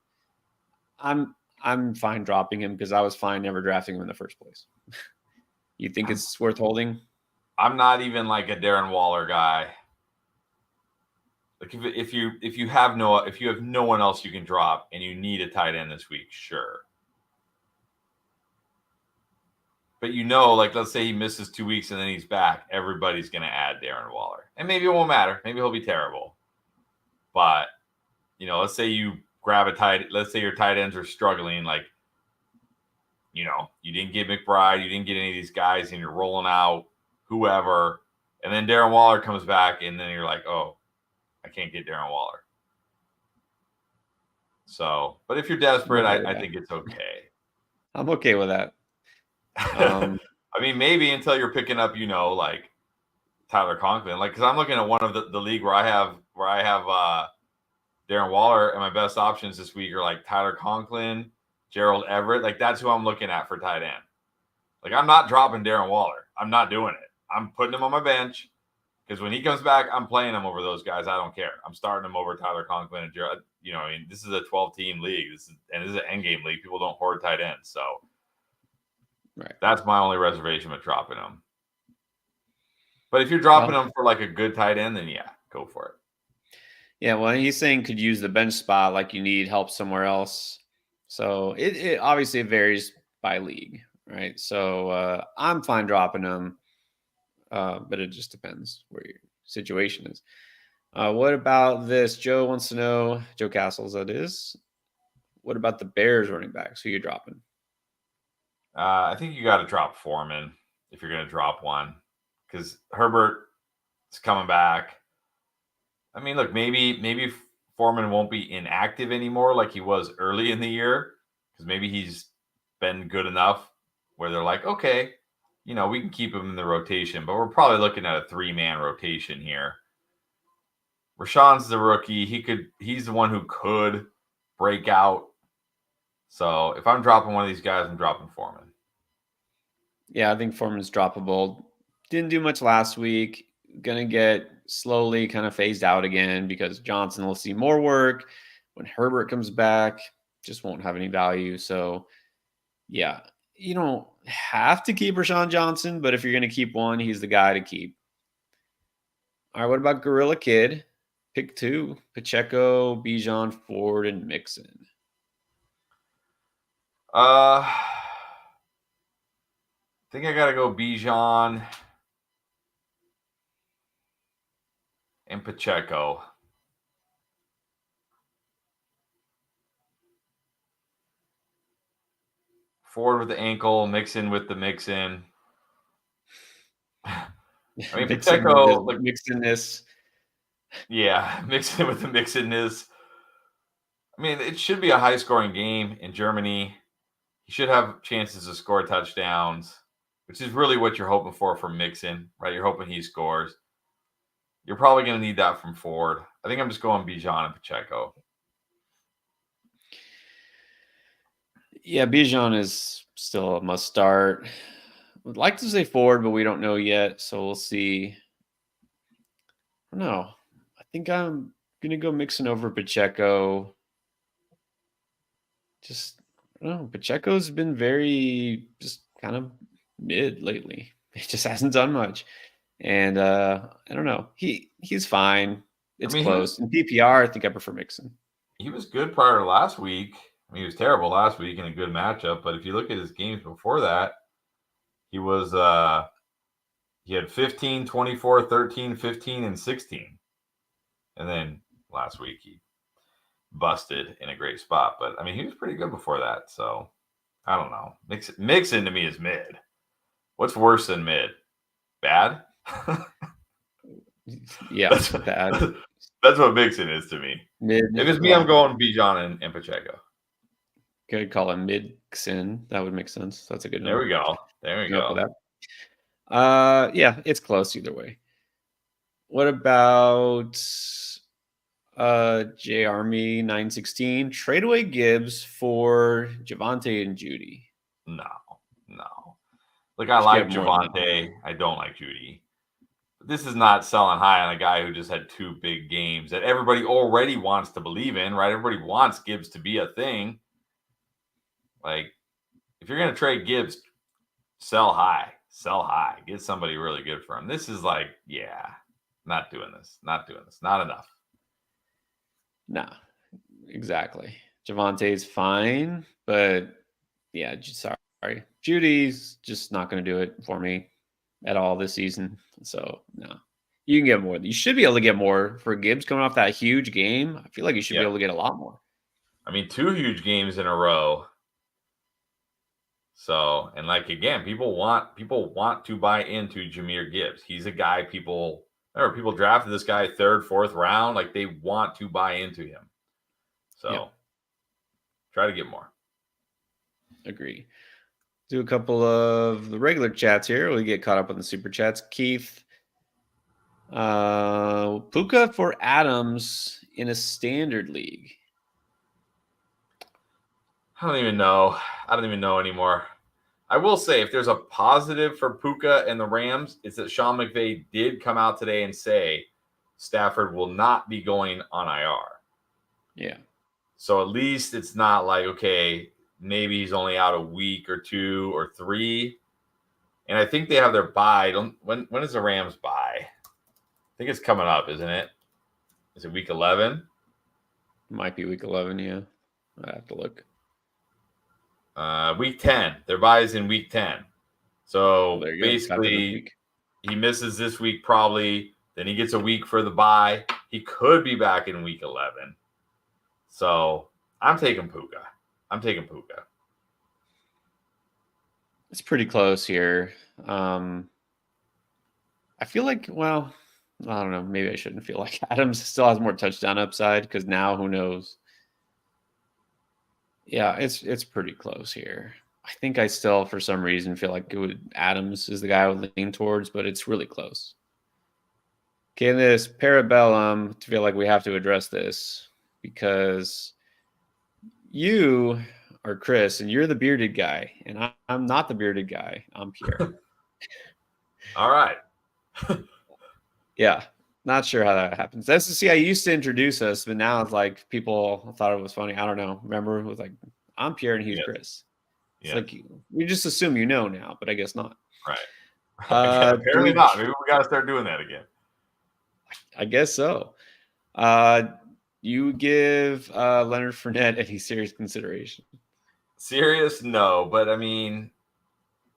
I'm fine dropping him because I was fine never drafting him in the first place. You think it's worth holding? I'm not even like a Darren Waller guy. Like if you have no one else you can drop and you need a tight end this week, sure. But like let's say he misses 2 weeks and then he's back, everybody's gonna add Darren Waller. And maybe it won't matter. Maybe he'll be terrible. But let's say you grab let's say your tight ends are struggling, like you didn't get McBride, you didn't get any of these guys, and you're rolling out whoever, and then Darren Waller comes back, and then you're like, oh, I can't get Darren Waller. So, but if you're desperate, I think it's okay. I'm okay with that. I mean, maybe until you're picking up, like Tyler Conklin, like because I'm looking at one of the league where I have Darren Waller, and my best options this week are like Tyler Conklin, Gerald Everett. Like that's who I'm looking at for tight end. Like I'm not dropping Darren Waller. I'm not doing it. I'm putting him on my bench because when he comes back, I'm playing him over those guys. I don't care. I'm starting him over Tyler Conklin and Gerald. I mean, this is a 12-team league. This is an endgame league. People don't hoard tight ends, so right. That's my only reservation with dropping him. But if you're dropping him for like a good tight end, then yeah, go for it. Yeah, well, he's saying could use the bench spot like you need help somewhere else. So it obviously varies by league, right? So I'm fine dropping him, but it just depends where your situation is. What about this? Joe wants to know, Joe Castles, that is. What about the Bears running backs? Who you dropping? I think you got to drop Foreman. if you're going to drop one, because Herbert is coming back. I mean, look, maybe Foreman won't be inactive anymore like he was early in the year, because maybe he's been good enough where they're like, okay, we can keep him in the rotation, but we're probably looking at a 3-man rotation here. Rashawn's the rookie. He's the one who could break out. So if I'm dropping one of these guys, I'm dropping Foreman. Yeah, I think Foreman's droppable. Didn't do much last week. Gonna get slowly kind of phased out again because Johnson will see more work. When Herbert comes back, just won't have any value. So yeah, you don't have to keep Rashawn Johnson, but if you're gonna keep one, he's the guy to keep. All right, what about Gorilla Kid? Pick 2: Pacheco, Bijan, Ford, and Mixon. I think I gotta go Bijan and Pacheco. Ford with the ankle, Mixon with the Mixon. I mean, Pacheco, Mixonness. Yeah, Mixon with the Mixonness. I mean, it should be a high-scoring game in Germany. He should have chances to score touchdowns, which is really what you're hoping for from Mixon, right? You're hoping he scores. You're probably going to need that from Ford. I think I'm just going Bijan and Pacheco. Yeah, Bijan is still a must start. Would like to say Ford, but we don't know yet, so we'll see. I don't know. I think I'm gonna go Mixon over Pacheco. Just I don't know. Pacheco's been very just kind of mid lately. He just hasn't done much, and I don't know. He's fine. It's close. In PPR, I think I prefer Mixon. He was good prior to last week. I mean, he was terrible last week in a good matchup. But if you look at his games before that, he had 15, 24, 13, 15, and 16. And then last week he busted in a great spot. But I mean, he was pretty good before that. So I don't know. Mixon to me is mid. What's worse than mid? Bad? Yeah, that's bad. That's what Mixon is to me. If it's me, I'm going Bijan and Pacheco. Could call him Mixon. That would make sense. That's a good number. There we go. Yeah, it's close either way. What about J Army 916? Trade away Gibbs for Javonte and Judy. No. Look, I like Javonte. I don't like Judy. This is not selling high on a guy who just had 2 big games that everybody already wants to believe in, right? Everybody wants Gibbs to be a thing. Like, if you're going to trade Gibbs, sell high. Get somebody really good for him. This is like, not doing this. Not enough. Nah, exactly. Javonte's fine, but yeah, sorry. Judy's just not going to do it for me at all this season. So, no. You can get more. You should be able to get more for Gibbs coming off that huge game. I feel like you should be able to get a lot more. I mean, 2 huge games in a row. So, and like, again, people want to buy into Jahmyr Gibbs. He's a guy people drafted this guy 3rd, 4th round. Like, they want to buy into him. So, try to get more. Agree. Do a couple of the regular chats here. We get caught up on the super chats. Keith, Puka for Adams in a standard league. I don't even know anymore. I will say, if there's a positive for Puka and the Rams, it's that Sean McVay did come out today and say Stafford will not be going on IR. Yeah. So at least it's not like, okay, maybe he's only out a week or 2 or 3. And I think they have their bye. When is the Rams bye? I think it's coming up, isn't it? Is it week 11? Might be week 11, yeah. I have to look. Week 10. Their bye is in week 10. So basically, he misses this week probably. Then he gets a week for the bye. He could be back in week 11. So I'm taking Puka. It's pretty close here. I feel like, well, I don't know. Maybe I shouldn't feel like Adams still has more touchdown upside because now who knows? Yeah, it's pretty close here. I think I still, for some reason, feel like Adams is the guy I would lean towards, but it's really close. Okay, in this Parabellum, I feel like we have to address this because you are Chris and you're the bearded guy, and I'm not the bearded guy. I'm Pierre. All right. Yeah, not sure how that happens. SSCI used to introduce us, but now it's like people thought it was funny. I don't know. Remember, it was like, I'm Pierre and he's Yes. Chris. It's Yes. like we just assume you know now, but I guess not. Right. Apparently not. Maybe we got to start doing that again. I guess so. You give Leonard Fournette any serious consideration? Serious? No. But I mean,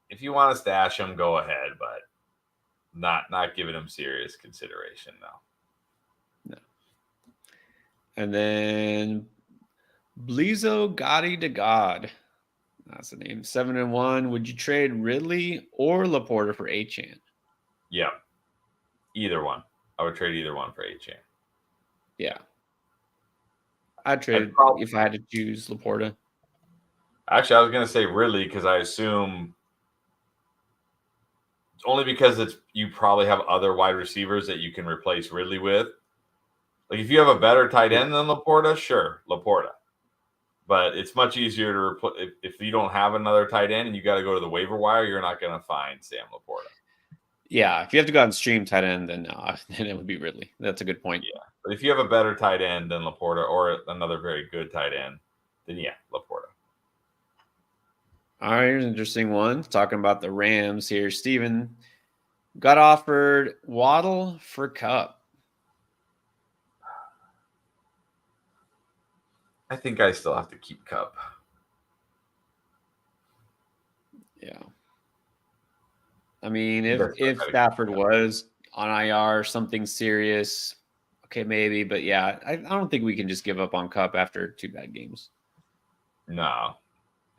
if you want to stash him, go ahead. But not giving him serious consideration, no. And then Blizo Gotti to God. That's the name. 7-1. Would you trade Ridley or Laporta for Achane? Yeah. Either one. I would trade either one for Achane. Yeah. I'd trade if I had to choose Laporta. Actually, I was going to say Ridley because I assume only because you probably have other wide receivers that you can replace Ridley with. Like if you have a better tight end than Laporta, sure, Laporta. But it's much easier to replace if you don't have another tight end and you got to go to the waiver wire. You're not going to find Sam Laporta. Yeah, if you have to go out and stream tight end, then it would be Ridley. That's a good point. Yeah, but if you have a better tight end than Laporta or another very good tight end, then yeah, Laporta. All right, here's an interesting one. Talking about the Rams here. Steven got offered Waddle for Cup. I think I still have to keep Cup. Yeah. I mean, if Stafford was on IR, something serious, okay, maybe. But yeah, I don't think we can just give up on Cup after 2 bad games. No.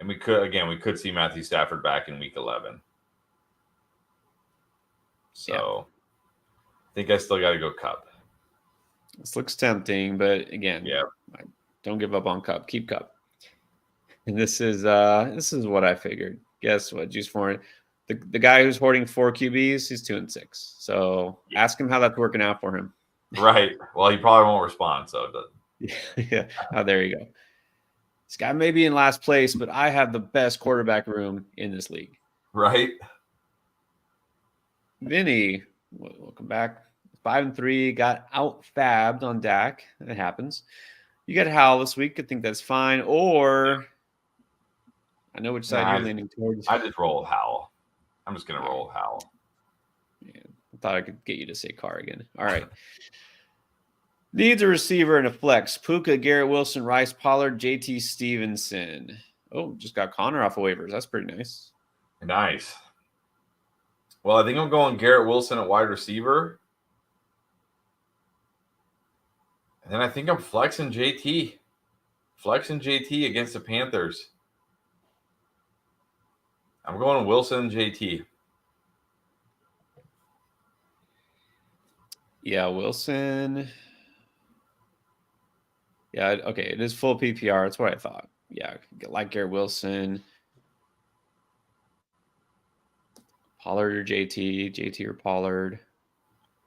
And we could see Matthew Stafford back in week 11. So yeah. I think I still got to go Cup. This looks tempting, but again, yeah, don't give up on Cup. Keep Cup. And this is what I figured. Guess what? Juice for the guy who's hoarding 4 QBs, he's 2-6. So ask him how that's working out for him. Right. Well, he probably won't respond. So it doesn't. Yeah. Oh, there you go. This guy may be in last place, but I have the best quarterback room in this league. Right. Vinny, welcome back. 5-3, got out fabbed on Dak. It happens. You got Howell this week. I think that's fine. Or I know which side you're leaning towards. I just roll Howell. I'm just going to roll Howell. Yeah, I thought I could get you to say Carr again. All right. Needs a receiver and a flex. Puka, Garrett Wilson, Rice, Pollard, JT Stevenson. Oh, just got Connor off of waivers. That's pretty nice. Nice. Well, I think I'm going Garrett Wilson at wide receiver. And then I think I'm flexing JT. Flexing JT against the Panthers. I'm going Wilson and JT. Yeah, Wilson. Yeah, okay. It is full PPR. That's what I thought. Yeah, like Garrett Wilson. Pollard or JT or Pollard.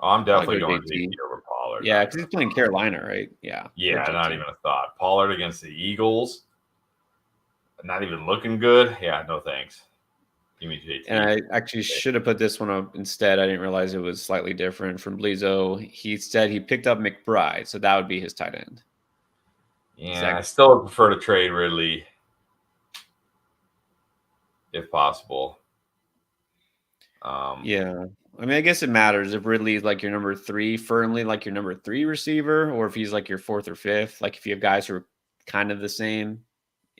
Oh, I'm definitely going JT over Pollard. Yeah, because he's playing Carolina, right? Yeah. Yeah, not even a thought. Pollard against the Eagles. Not even looking good. Yeah, no thanks. Give me JT. And I actually should have put this one up instead. I didn't realize it was slightly different from Blizo. He said he picked up McBride, so that would be his tight end. Yeah, I still prefer to trade Ridley if possible. Yeah. I mean, I guess it matters if Ridley is like your number 3, firmly like your number 3 receiver, or if he's like your 4th or 5th. Like if you have guys who are kind of the same.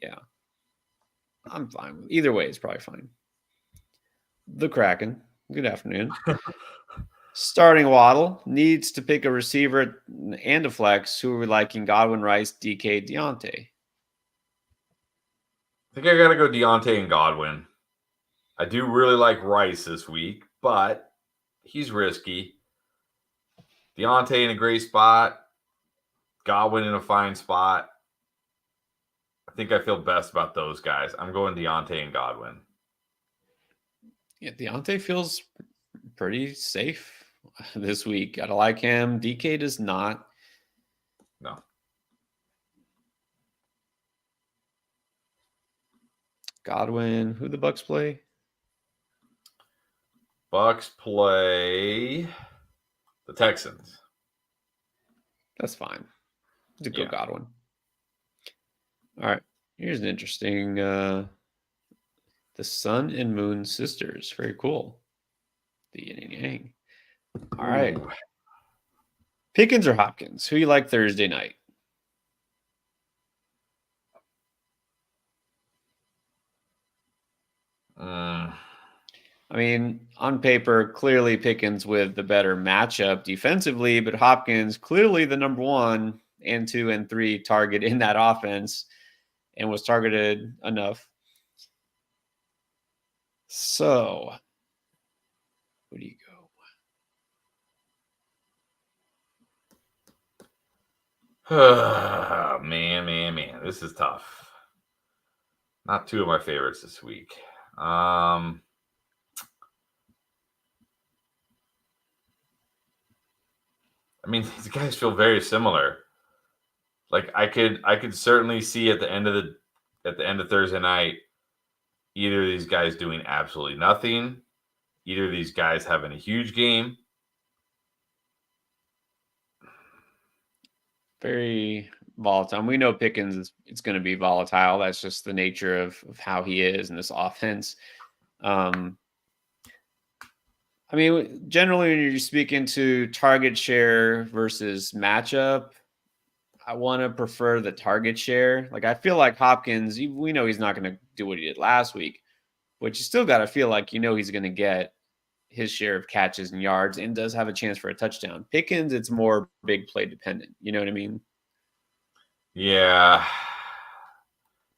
Yeah. I'm fine with either way. It's probably fine. The Kraken. Good afternoon. Starting Waddle needs to pick a receiver and a flex. Who are we liking? Godwin, Rice, DK, Deontay. I think I got to go Deontay and Godwin. I do really like Rice this week, but he's risky. Deontay in a great spot. Godwin in a fine spot. I think I feel best about those guys. I'm going Deontay and Godwin. Yeah, Deontay feels pretty safe this week. I like him. DK does not. No. Godwin. Who the Bucks play? Bucks play the Texans. That's fine. To go Godwin. All right. Here's an interesting the Sun and Moon sisters. Very cool. The yin and yang. All right. Pickens or Hopkins? Who you like Thursday night? I mean, on paper, clearly Pickens with the better matchup defensively, but Hopkins clearly the number 1 and 2 and 3 target in that offense and was targeted enough. So, where do you go? Man. This is tough. Not two of my favorites this week. I mean, these guys feel very similar. Like I could certainly see at the end of Thursday night, either of these guys doing absolutely nothing, either of these guys having a huge game. Very volatile. We know Pickens it's going to be volatile. That's just the nature of how he is in this offense. I mean, generally, when you're speaking to target share versus matchup, I want to prefer the target share. Like, I feel like Hopkins, we know he's not going to do what he did last week, but you still got to feel like he's going to get his share of catches and yards and does have a chance for a touchdown. Pickens, it's more big play dependent. You know what I mean? Yeah.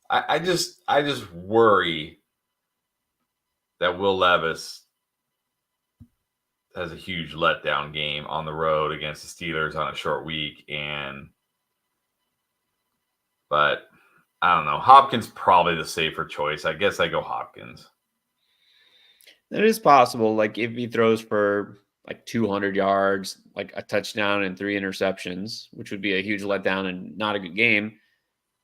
I just worry that Will Levis has a huge letdown game on the road against the Steelers on a short week. But I don't know. Hopkins probably the safer choice. I guess I go Hopkins. That is possible. Like if he throws for like 200 yards, like a touchdown and 3 interceptions, which would be a huge letdown and not a good game.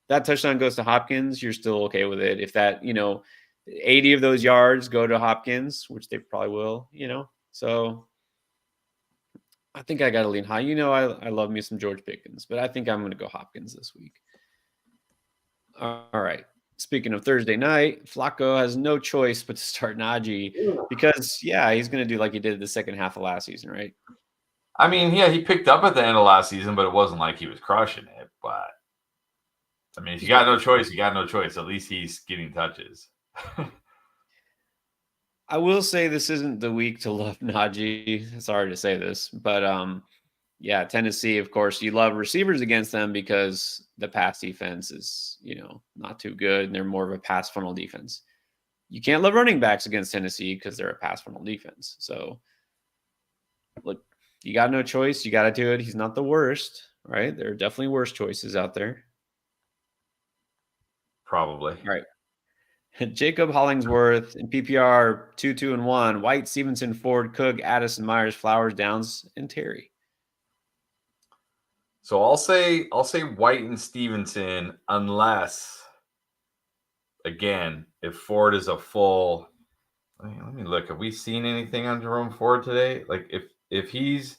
That touchdown goes to Hopkins, you're still okay with it. If that, 80 of those yards go to Hopkins, which they probably will, So I think I got to lean high. I love me some George Pickens, but I think I'm going to go Hopkins this week. All right. Speaking of Thursday night, Flacco has no choice but to start Najee because, he's going to do like he did the second half of last season, right? I mean, yeah, he picked up at the end of last season, but it wasn't like he was crushing it. But, I mean, if you got no choice, you got no choice. At least he's getting touches. I will say this isn't the week to love Najee. Sorry to say this, but Tennessee, of course, you love receivers against them because the pass defense is, not too good. And they're more of a pass funnel defense. You can't love running backs against Tennessee because they're a pass funnel defense. So, look, you got no choice. You got to do it. He's not the worst, right? There are definitely worse choices out there. Probably. All right. Jacob Hollingsworth in PPR 2-2-1. White, Stevenson, Ford, Cook, Addison, Myers, Flowers, Downs, and Terry. So I'll say White and Stevenson unless, again, if Ford is a full. Let me look. Have we seen anything on Jerome Ford today? Like if he's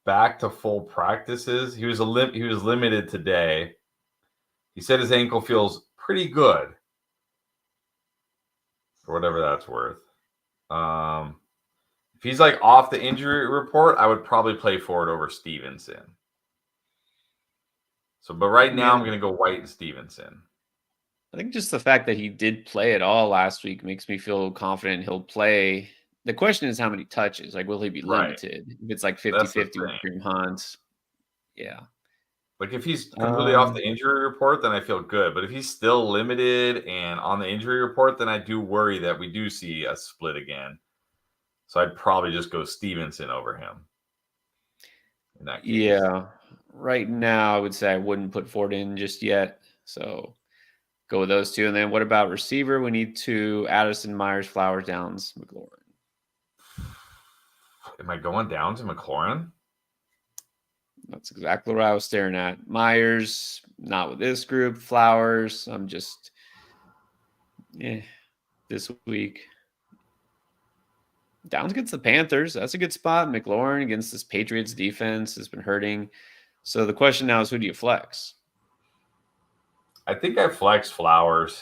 back to full practices, he was limited today. He said his ankle feels pretty good, for whatever that's worth. If he's like off the injury report, I would probably play Ford over Stevenson. So, but right now I'm going to go White and Stevenson. I think just the fact that he did play at all last week makes me feel confident he'll play. The question is how many touches? Like, will he be limited? If it's like 50-50 with Kareem Hunt. Yeah. Like if he's completely off the Um, injury report, then I feel good. But if he's still limited and on the injury report, then I do worry that we do see a split again. So I'd probably just go Stevenson over him in that case. yeah. Right now, I would say I wouldn't put Ford in just yet. So go with those two. And then what about receiver? We need to Addison, Myers, Flowers, Downs, McLaurin. Am I going down to McLaurin? That's exactly what I was staring at. Myers, not with this group. Flowers, I'm just, this week. Downs against the Panthers. That's a good spot. McLaurin against this Patriots defense has been hurting. So the question now is, who do you flex? I think I flex Flowers.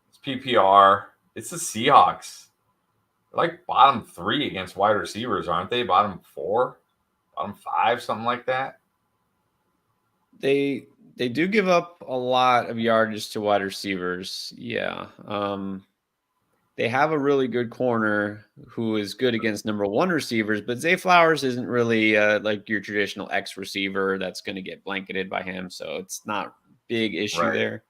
It's PPR. It's the Seahawks. They're like bottom 3 against wide receivers, aren't they? Bottom 4, bottom 5, something like that. They do give up a lot of yardage to wide receivers. Yeah. They have a really good corner who is good against number 1 receivers, but Zay Flowers isn't really like your traditional X receiver that's going to get blanketed by him. So it's not big issue Right. there.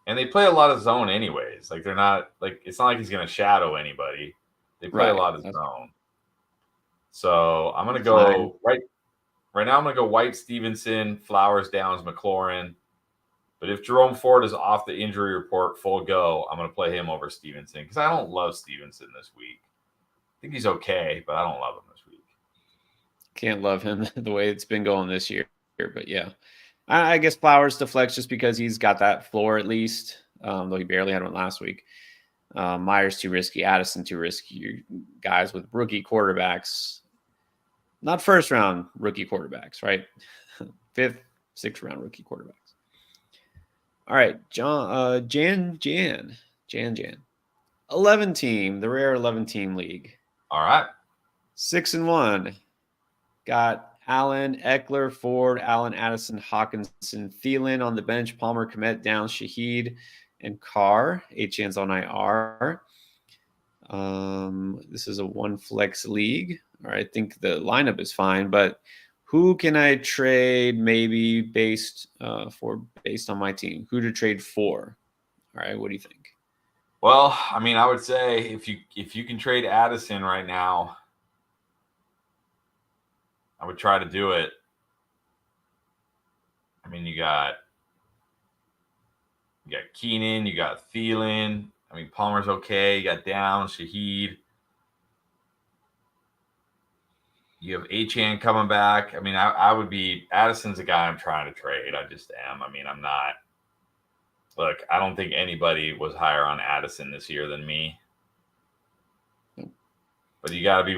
And they play a lot of zone anyways. Like they're not like it's not like he's going to shadow anybody. They play a lot of zone. So I'm going to go right now. I'm going to go White, Stevenson, Flowers, Downs, McLaurin. But if Jerome Ford is off the injury report, full go, I'm going to play him over Stevenson because I don't love Stevenson this week. I think he's okay, but I don't love him this week. Can't love him the way it's been going this year. But yeah, I guess Flowers to flex just because he's got that floor at least, though he barely had one last week. Myers too risky, Addison too risky. Guys with rookie quarterbacks, not first round rookie quarterbacks, right? 5th, 6th round rookie quarterbacks. All right, Jan. 11 team, the rare 11 team league. All right. 6-1. Got Allen, Eckler, Ford, Allen, Addison, Hawkinson, Thielen on the bench, Palmer, Komet, Downs, Shaheed, and Carr. H-An's on IR. This is a one flex league. All right, I think the lineup is fine, but who can I trade maybe based on my team? Who to trade for? All right, what do you think? Well, I mean, I would say if you can trade Addison right now, I would try to do it. I mean, you got Keenan, you got Thielen. I mean, Palmer's okay. You got Downs, Shaheed. You have Achane coming back. I mean, I would be Addison's a guy I'm trying to trade. I just am. I mean, I'm not. Look, I don't think anybody was higher on Addison this year than me. But you gotta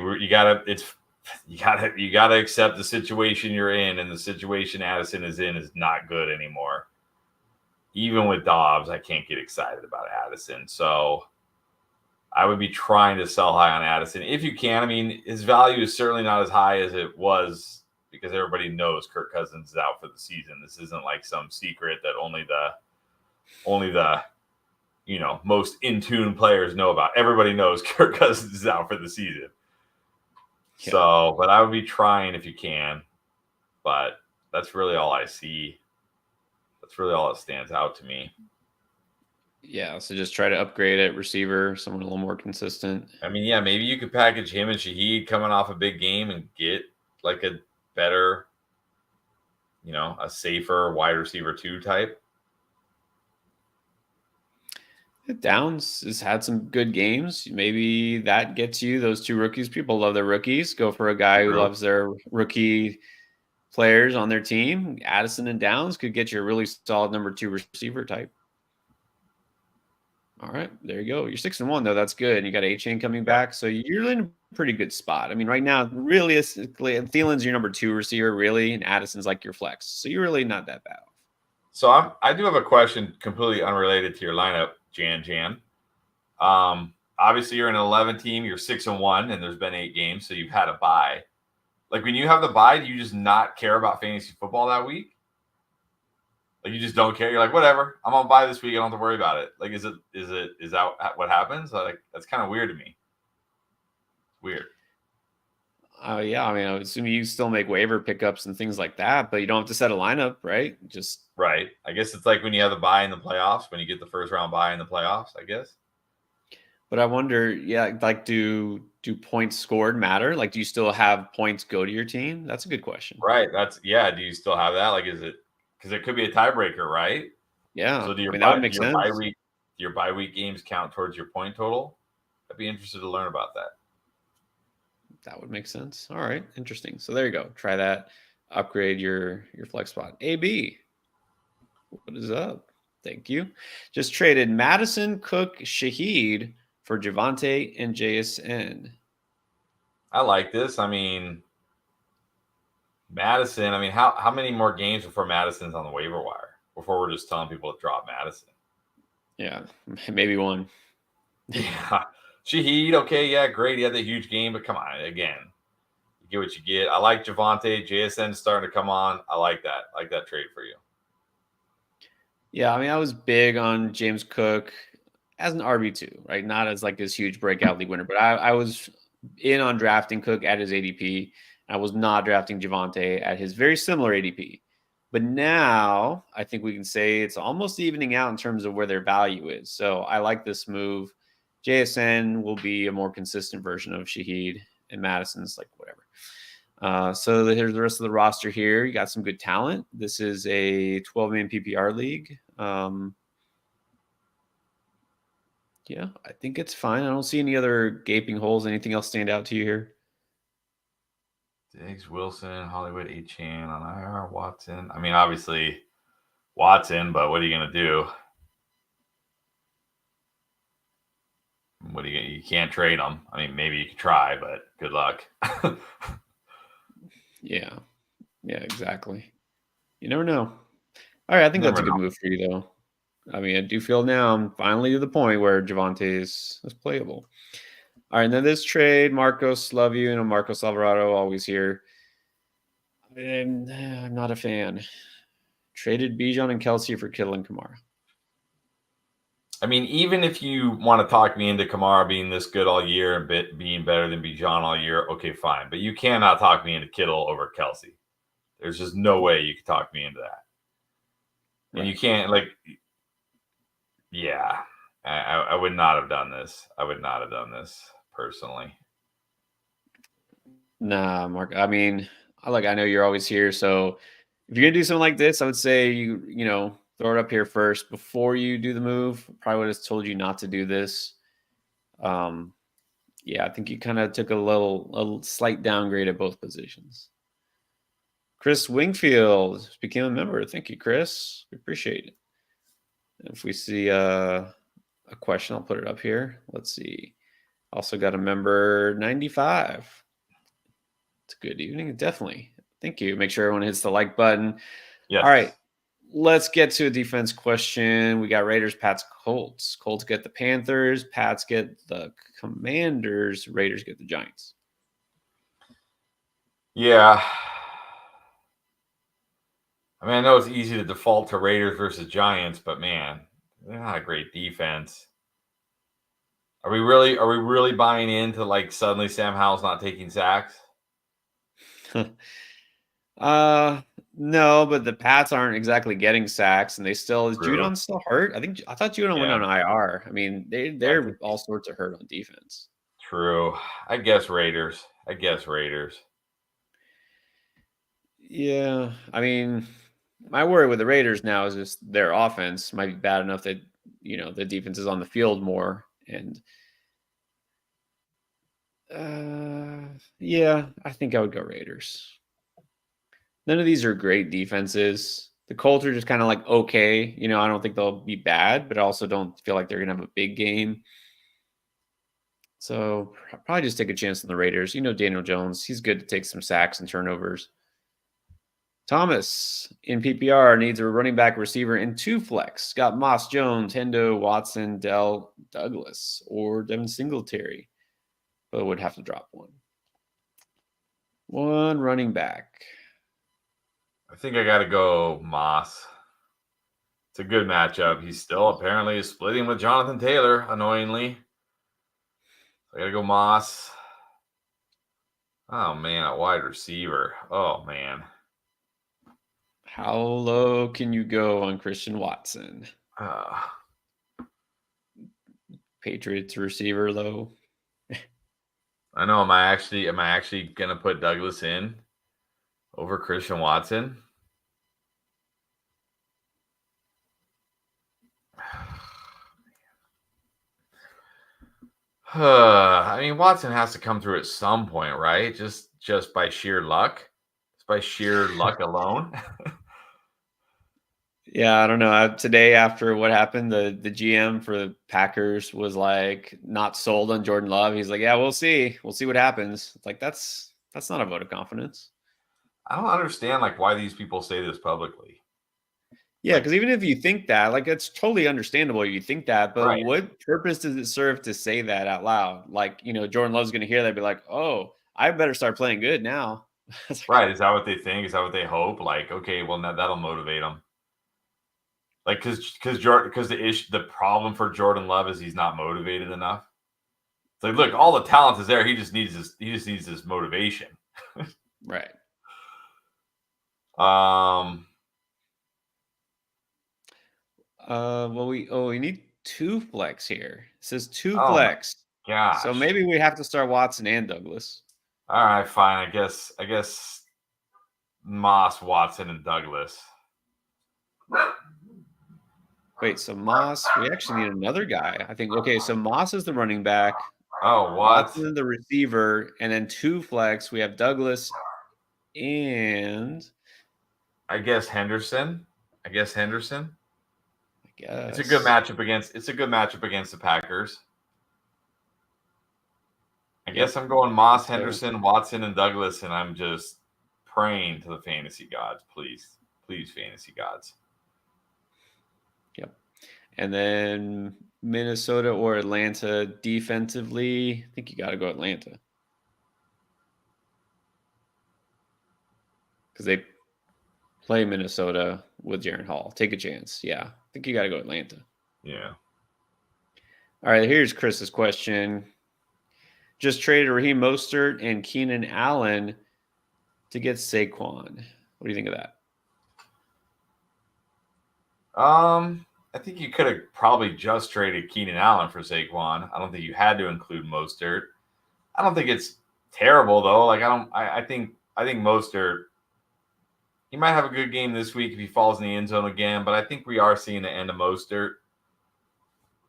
accept the situation you're in, and the situation Addison is in is not good anymore. Even with Dobbs, I can't get excited about Addison. So I would be trying to sell high on Addison if you can. I mean, his value is certainly not as high as it was because everybody knows Kirk Cousins is out for the season. This isn't like some secret that only the most in tune players know about. Everybody knows Kirk Cousins is out for the season. Yeah. So, but I would be trying if you can. But that's really all I see. That's really all that stands out to me. Yeah, so just try to upgrade at receiver, someone a little more consistent. I mean, yeah, maybe you could package him and Shaheed coming off a big game and get like a better, a safer wide receiver 2 type. Downs has had some good games. Maybe that gets you those 2 rookies. People love their rookies. Go for a guy who loves their rookie players on their team. Addison and Downs could get you a really solid number 2 receiver type. All right, there you go. You're 6-1 though. That's good. And you got A-Chain coming back, so you're in a pretty good spot. I mean, right now, realistically, Thielen's your number 2 receiver, really, and Addison's like your flex. So you're really not that bad. So I do have a question completely unrelated to your lineup, Jan. Obviously, you're an 11 team. You're 6-1, and there's been 8 games, so you've had a bye. Like when you have the bye, do you just not care about fantasy football that week? Like you just don't care. You're like, whatever. I'm on bye this week. I don't have to worry about it. Like, is that what happens? Like that's kind of weird to me. Weird. Yeah, I mean, I would assume you still make waiver pickups and things like that, but you don't have to set a lineup, right? Just Right. I guess it's like when you have the bye in the playoffs, when you get the first round bye in the playoffs, I guess. But I wonder, yeah, like do points scored matter? Like, do you still have points go to your team? That's a good question. Right. That's yeah. Do you still have that? Like, is it because it could be a tiebreaker, right? Yeah, So do I mean that would make sense. your bye week games count towards your point total? I'd be interested to learn about that. That would make sense. All right, interesting. So there you go. Try that. Upgrade your flex spot. AB, what is up? Thank you. Just traded Madison, Cook, Shaheed for Javante and JSN. I like this. I mean, Madison. I mean, how many more games before Madison's on the waiver wire? Before we're just telling people to drop Madison? Yeah, maybe one. Yeah. Shaheed, okay, yeah, great. He had that huge game, but come on, again, you get what you get. I like Javante. JSN starting to come on. I like that. I like that trade for you. Yeah, I mean, I was big on James Cook as an RB2, right? Not as like this huge breakout league winner, but I was in on drafting Cook at his ADP. I was not drafting Javante at his very similar ADP. But now I think we can say it's almost evening out in terms of where their value is. So I like this move. JSN will be a more consistent version of Shaheed, and Madison's like whatever. So here's the rest of the roster here. You got some good talent. This is a 12-man PPR league. Yeah, I think it's fine. I don't see any other gaping holes. Anything else stand out to you here? Diggs, Wilson, Hollywood, Achan on IR, Watson. I mean, obviously Watson, but what are you going to do? You can't trade them. I mean, maybe you could try, but good luck. Yeah, exactly. You never know. All right, I think that's a good move for you, though. I mean, I do feel now I'm finally to the point where Javante is playable. All right, and then this trade, Marcos, love you. Marcos Alvarado, always here. And I'm not a fan. Traded Bijan and Kelsey for Kittle and Kamara. I mean, even if you want to talk me into Kamara being this good all year and being better than Bijan all year, okay, fine. But you cannot talk me into Kittle over Kelsey. There's just no way you can talk me into that. And you can't, like, yeah, I would not have done this. I would not have done this personally. Nah, Mark. I mean, I know you're always here, so if you're gonna do something like this, I would say you know throw it up here first before you do the move. Probably would have told you not to do this. Yeah, I think you kind of took a slight downgrade at both positions. Chris Wingfield became a member. Thank you, Chris. We appreciate it. If we see a question, I'll put it up here. Let's see. Also got a member 95. It's a good evening. Definitely. Thank you. Make sure everyone hits the like button. Yes. All right. Let's get to a defense question. We got Raiders, Pats, Colts. Colts get the Panthers. Pats get the Commanders. Raiders get the Giants. Yeah. I mean, I know it's easy to default to Raiders versus Giants, but man, they're not a great defense. Are we really buying into like suddenly Sam Howell's not taking sacks? No, but the Pats aren't exactly getting sacks, and they still is True. Judon still hurt? I thought Judon went on IR. I mean, they're all sorts of hurt on defense. True. I guess Raiders. Yeah, I mean, my worry with the Raiders now is just their offense might be bad enough that the defense is on the field more, and yeah, I think I would go Raiders. None of these are great defenses. The Colts are just kind of like okay. I don't think they'll be bad, but I also don't feel like they're gonna have a big game. So probably just take a chance on the Raiders. Daniel Jones, he's good to take some sacks and turnovers. Thomas in PPR needs a running back, receiver, and 2 flex. Got Moss, Jones, Hendo, Watson, Dell, Douglas, or Devin Singletary, but would have to drop one running back. I think I got to go Moss. It's a good matchup. He's still apparently splitting with Jonathan Taylor, annoyingly. I got to go Moss. Oh man, a wide receiver. Oh man. How low can you go on Christian Watson? Uh, Patriots receiver low. I know. Am I actually gonna put Douglas in over Christian Watson? I mean, Watson has to come through at some point, right? Just by sheer luck, just by sheer luck alone. Yeah, I don't know. Today, after what happened, the GM for the Packers was like not sold on Jordan Love. He's like, "Yeah, we'll see. We'll see what happens." It's like that's not a vote of confidence. I don't understand like why these people say this publicly. Yeah, Like, because even if you think that, like, it's totally understandable you think that, but right, what purpose does it serve to say that out loud? Like, Jordan Love's going to hear that and be like, "Oh, I better start playing good now." It's like, right. Is that what they think? Is that what they hope? Like, okay, well, now that'll motivate them. Like, because the problem for Jordan Love is he's not motivated enough. It's like, look, all the talent is there. He just needs this motivation. right. Um, Well, we need two flex here. It says two oh my flex, so gosh. maybe we have to start Watson and Douglas. All right, fine. I guess Moss, Watson, and Douglas. Wait, so Moss, we actually need another guy. I think. Okay, so Moss is the running back, Oh, what? Watson is the receiver, and then two flex. We have Douglas and I guess Henderson. I guess Henderson. I It's a good guess. matchup against. It's a good matchup against the Packers. I Yep. guess I'm going Moss, So Henderson, Watson, and Douglas, and I'm just praying to the fantasy gods, please, please, fantasy gods. yep. And then Minnesota or Atlanta defensively. I think you got to go Atlanta because they play Minnesota with Jaron Hall. Take a chance. Yeah, I think you got to go Atlanta. Yeah. All right, here's Chris's question. Just traded Raheem Mostert and Keenan Allen to get Saquon. What do you think of that? I think you could have probably just traded Keenan Allen for Saquon. I don't think you had to include Mostert. I don't think it's terrible though. Like I don't. I think Mostert. He might have a good game this week if he falls in the end zone again, but I think we are seeing the end of Mostert.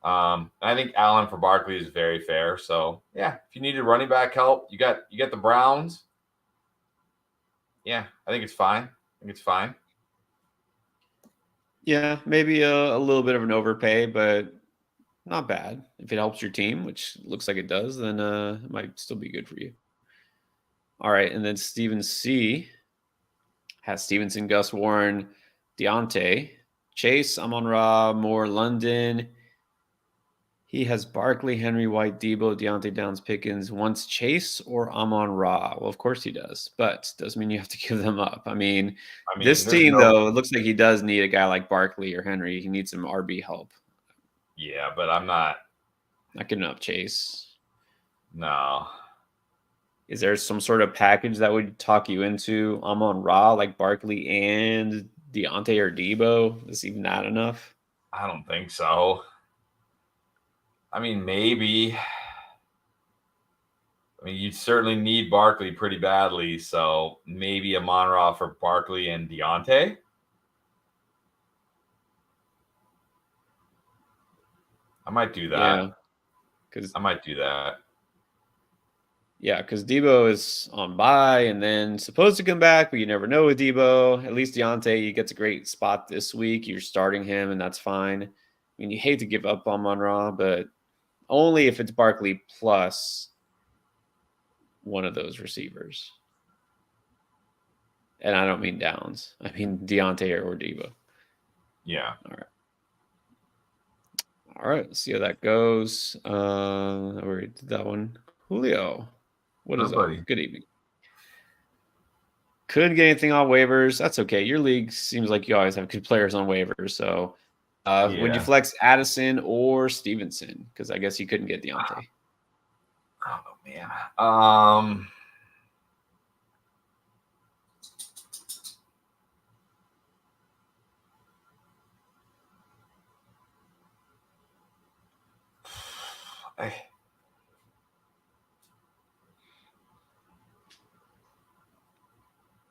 I think Allen for Barkley is very fair. So yeah, if you needed running back help, you got the Browns. Yeah, I think it's fine. I think it's fine. Yeah, maybe a little bit of an overpay, but not bad. If it helps your team, which looks like it does, then it might still be good for you. All right, and then Steven C has Stevenson, Gus Warren, Deontay, Chase, Amon Ra, Moore, London. He has Barkley, Henry White, Debo, Deontay Downs, Pickens. Wants Chase or Amon Ra? Well, of course he does, but doesn't mean you have to give them up. I mean, I mean, this there's team, no. though, it looks like he does need a guy like Barkley or Henry. He needs some RB help. Yeah, but I'm not. Not giving up Chase. No. Is there some sort of package that would talk you into Amon Ra, like Barkley and Deontay or Debo? Is even that enough? I don't think so. I mean, maybe. I mean, you certainly need Barkley pretty badly, so maybe a Monra for Barkley and Deontay. I might do that. Yeah, because I might do that. Debo is on bye and then supposed to come back, but you never know with Debo. At least Deontay, he gets a great spot this week. You're starting him, and that's fine. I mean, you hate to give up on Monra, but only if it's Barkley plus one of those receivers. And I don't mean Downs. I mean Deontay or Debo. Yeah. All right. Let's see how that goes. I already did that one. Julio, what is up? Buddy. Good evening. Couldn't get anything on waivers. That's okay. Your league seems like you always have good players on waivers. So would you Yeah. flex Addison or Stevenson? Because I guess you couldn't get Deontay. Oh man.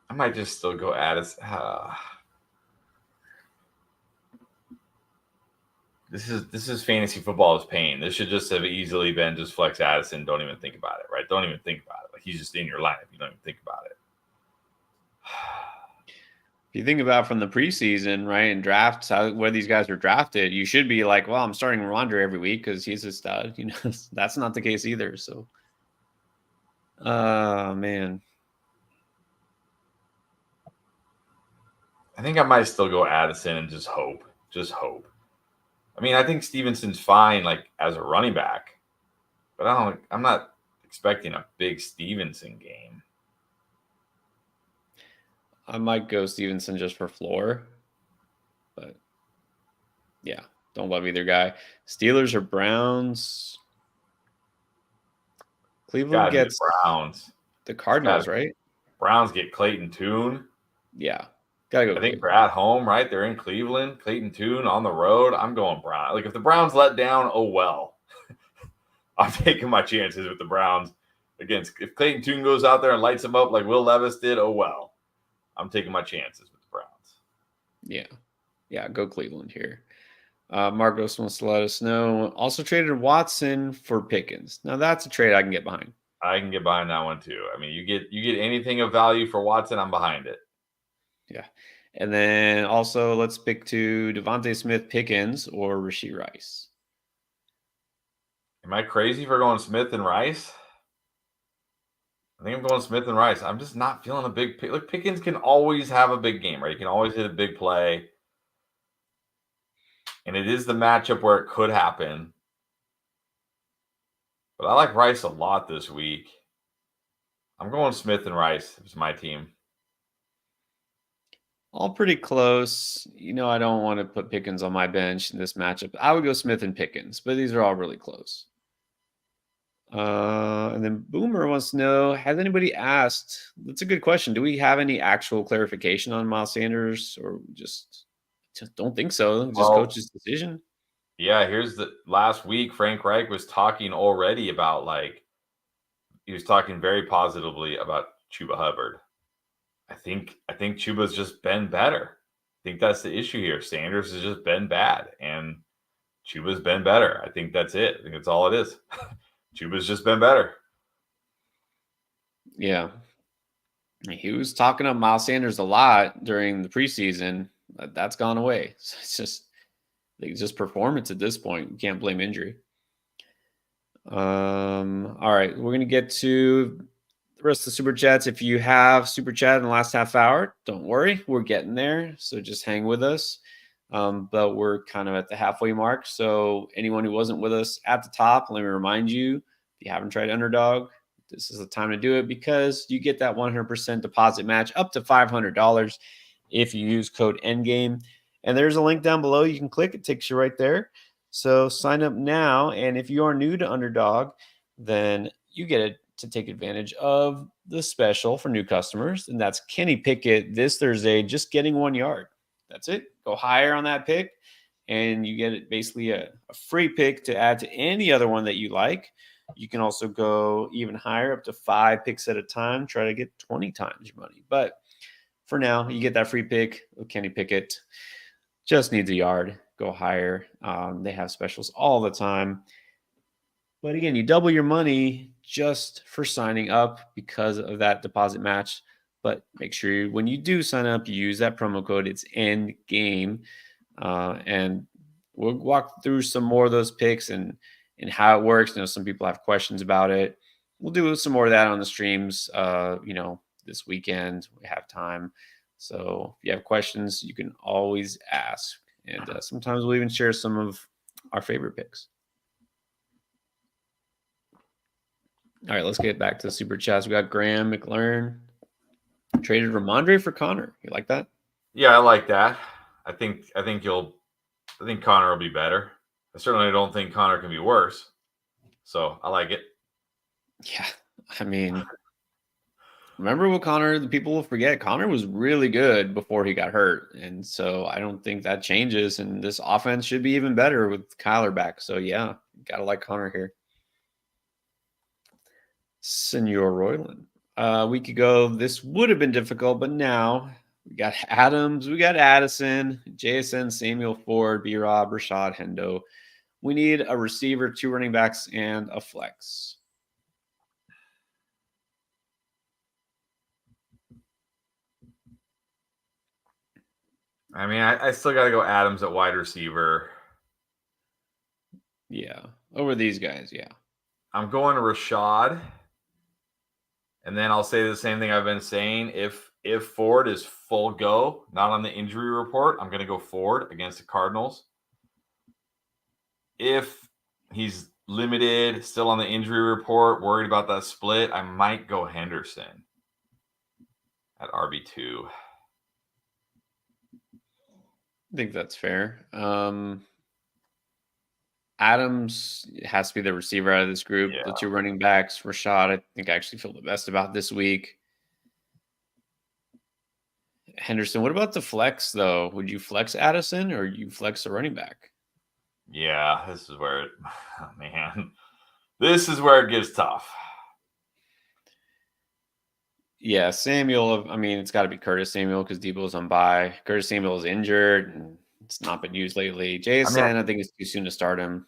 I might just still go Addison. This is fantasy football is pain. This should just have easily been just flex Addison. Don't even think about it, right? Don't even think about it. Like he's just in your lineup. You don't even think about it. If you think about from the preseason, right, and drafts, where these guys are drafted, you should be like, well, I'm starting Rondre every week because he's a stud. You know, that's not the case either. So, man. I think I might still go Addison and just hope. Just hope. I mean, I think Stevenson's fine, like as a running back, but I'm not expecting a big Stevenson game. I might go Stevenson just for floor, but yeah, don't love either guy. Steelers or Browns? Cleveland gets Browns. The Cardinals, right? Browns get Clayton Tune. Yeah. Gotta go. I think they're at home, right? They're in Cleveland. Clayton Tune on the road. I'm going Brown. Like if the Browns let down, oh well. I'm taking my chances with the Browns against. If Clayton Tune goes out there and lights them up like Will Levis did, oh well. I'm taking my chances with the Browns. Yeah. Go Cleveland here. Marcos wants to let us know. Also traded Watson for Pickens. Now that's a trade I can get behind. I can get behind that one too. I mean, you get anything of value for Watson, I'm behind it. Yeah. And then also let's pick to Devontae Smith, Pickens, or Rashee Rice. Am I crazy for going Smith and Rice? I think I'm going Smith and Rice. I'm just not feeling a big pick. Look, Pickens can always have a big game, right? He can always hit a big play. And it is the matchup where it could happen. But I like Rice a lot this week. I'm going Smith and Rice. It's my team. All pretty close. You know, I don't want to put Pickens on my bench in this matchup. I would go Smith and Pickens, but these are all really close. And then Boomer wants to know, has anybody asked? That's a good question. Do we have any actual clarification on Miles Sanders, or just don't think so? Just coach's decision? Yeah, here's the last week. Frank Reich was talking already about he was talking very positively about Chuba Hubbard. I think Chuba's just been better. I think that's the issue here. Sanders has just been bad, and Chuba's been better. I think that's it. I think that's all it is. Chuba's just been better. Yeah. He was talking up Miles Sanders a lot during the preseason. That's gone away. So it's just performance at this point. You can't blame injury. All right. We're going to get to the rest of the Super Chats. If you have Super Chat in the last half hour, don't worry. We're getting there. So just hang with us. But we're kind of at the halfway mark. So anyone who wasn't with us at the top, let me remind you, if you haven't tried Underdog, this is the time to do it because you get that 100% deposit match up to $500 if you use code ENDGAME. And there's a link down below. You can click. It takes you right there. So sign up now. And if you are new to Underdog, then you get to take advantage of the special for new customers. And that's Kenny Pickett this Thursday, just getting 1 yard. That's it. Go higher on that pick, and you get it basically a free pick to add to any other one that you like. You can also go even higher, up to 5 picks at a time. Try to get 20 times your money. But for now, you get that free pick with Kenny Pickett. Just needs a yard. Go higher. They have specials all the time. But again, you double your money just for signing up because of that deposit match. But make sure when you do sign up, you use that promo code. It's ENDGAME. And we'll walk through some more of those picks and how it works. You know, some people have questions about it. We'll do some more of that on the streams, this weekend. We have time. So if you have questions, you can always ask. And sometimes we'll even share some of our favorite picks. All right, let's get back to the Super Chats. We got Graham McLaren. Traded Ramondre for Connor. You like that? Yeah, I like that. I think Connor will be better. I certainly don't think Connor can be worse. So I like it. Yeah. I mean, remember what the people will forget, Connor was really good before he got hurt. And so I don't think that changes. And this offense should be even better with Kyler back. So yeah, gotta like Connor here. Senor Royland. A week ago, this would have been difficult, but now we got Adams, we got Addison, JSN, Samuel Ford, B Rob, Rashad Hendo. We need a receiver, 2 running backs, and a flex. I mean, I still got to go Adams at wide receiver. Yeah, over these guys, yeah. I'm going to Rashad. And then I'll say the same thing I've been saying. If Ford is full go, not on the injury report, I'm going to go Ford against the Cardinals. If he's limited, still on the injury report, worried about that split, I might go Henderson at RB2. I think that's fair. Adams has to be the receiver out of this group. Yeah. The 2 running backs, Rashad, I think I actually feel the best about this week. Henderson, what about the flex, though? Would you flex Addison or you flex a running back? Yeah, this is where it, man, this is where it gets tough. Yeah, Samuel, I mean, it's got to be Curtis Samuel because Debo's on bye. Curtis Samuel is injured and it's not been used lately. JSN, I think it's too soon to start him.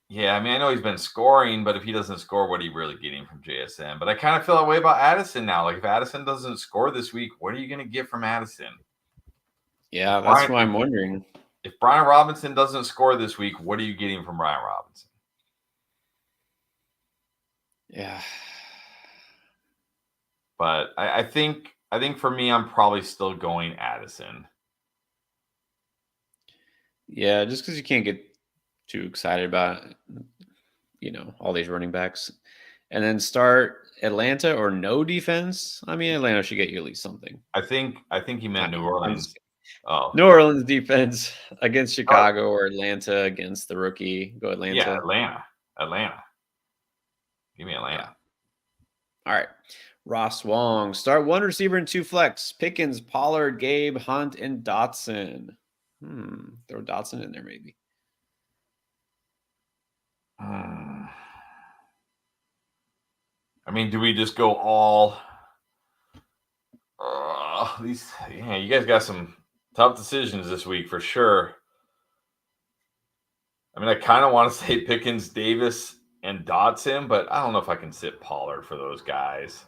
Yeah, I mean, I know he's been scoring, but if he doesn't score, what are you really getting from JSN? But I kind of feel that way about Addison now. Like, if Addison doesn't score this week, what are you going to get from Addison? Yeah, that's what I'm wondering. If Brian Robinson doesn't score this week, what are you getting from Brian Robinson? Yeah. But I think for me, I'm probably still going Addison. Yeah, just because you can't get too excited about, all these running backs. And then start Atlanta or no defense. I mean, Atlanta should get you at least something. I think he meant New Orleans. Oh, New Orleans defense against Chicago or Atlanta against the rookie. Go Atlanta. Yeah, Atlanta. Give me Atlanta. Yeah. All right. Ross Wong. Start 1 receiver and 2 flex. Pickens, Pollard, Gabe, Hunt, and Dotson. Throw Dotson in there maybe. I mean, do we just go all these? Yeah, you guys got some tough decisions this week for sure. I mean, I kind of want to say Pickens, Davis, and Dotson, but I don't know if I can sit Pollard for those guys.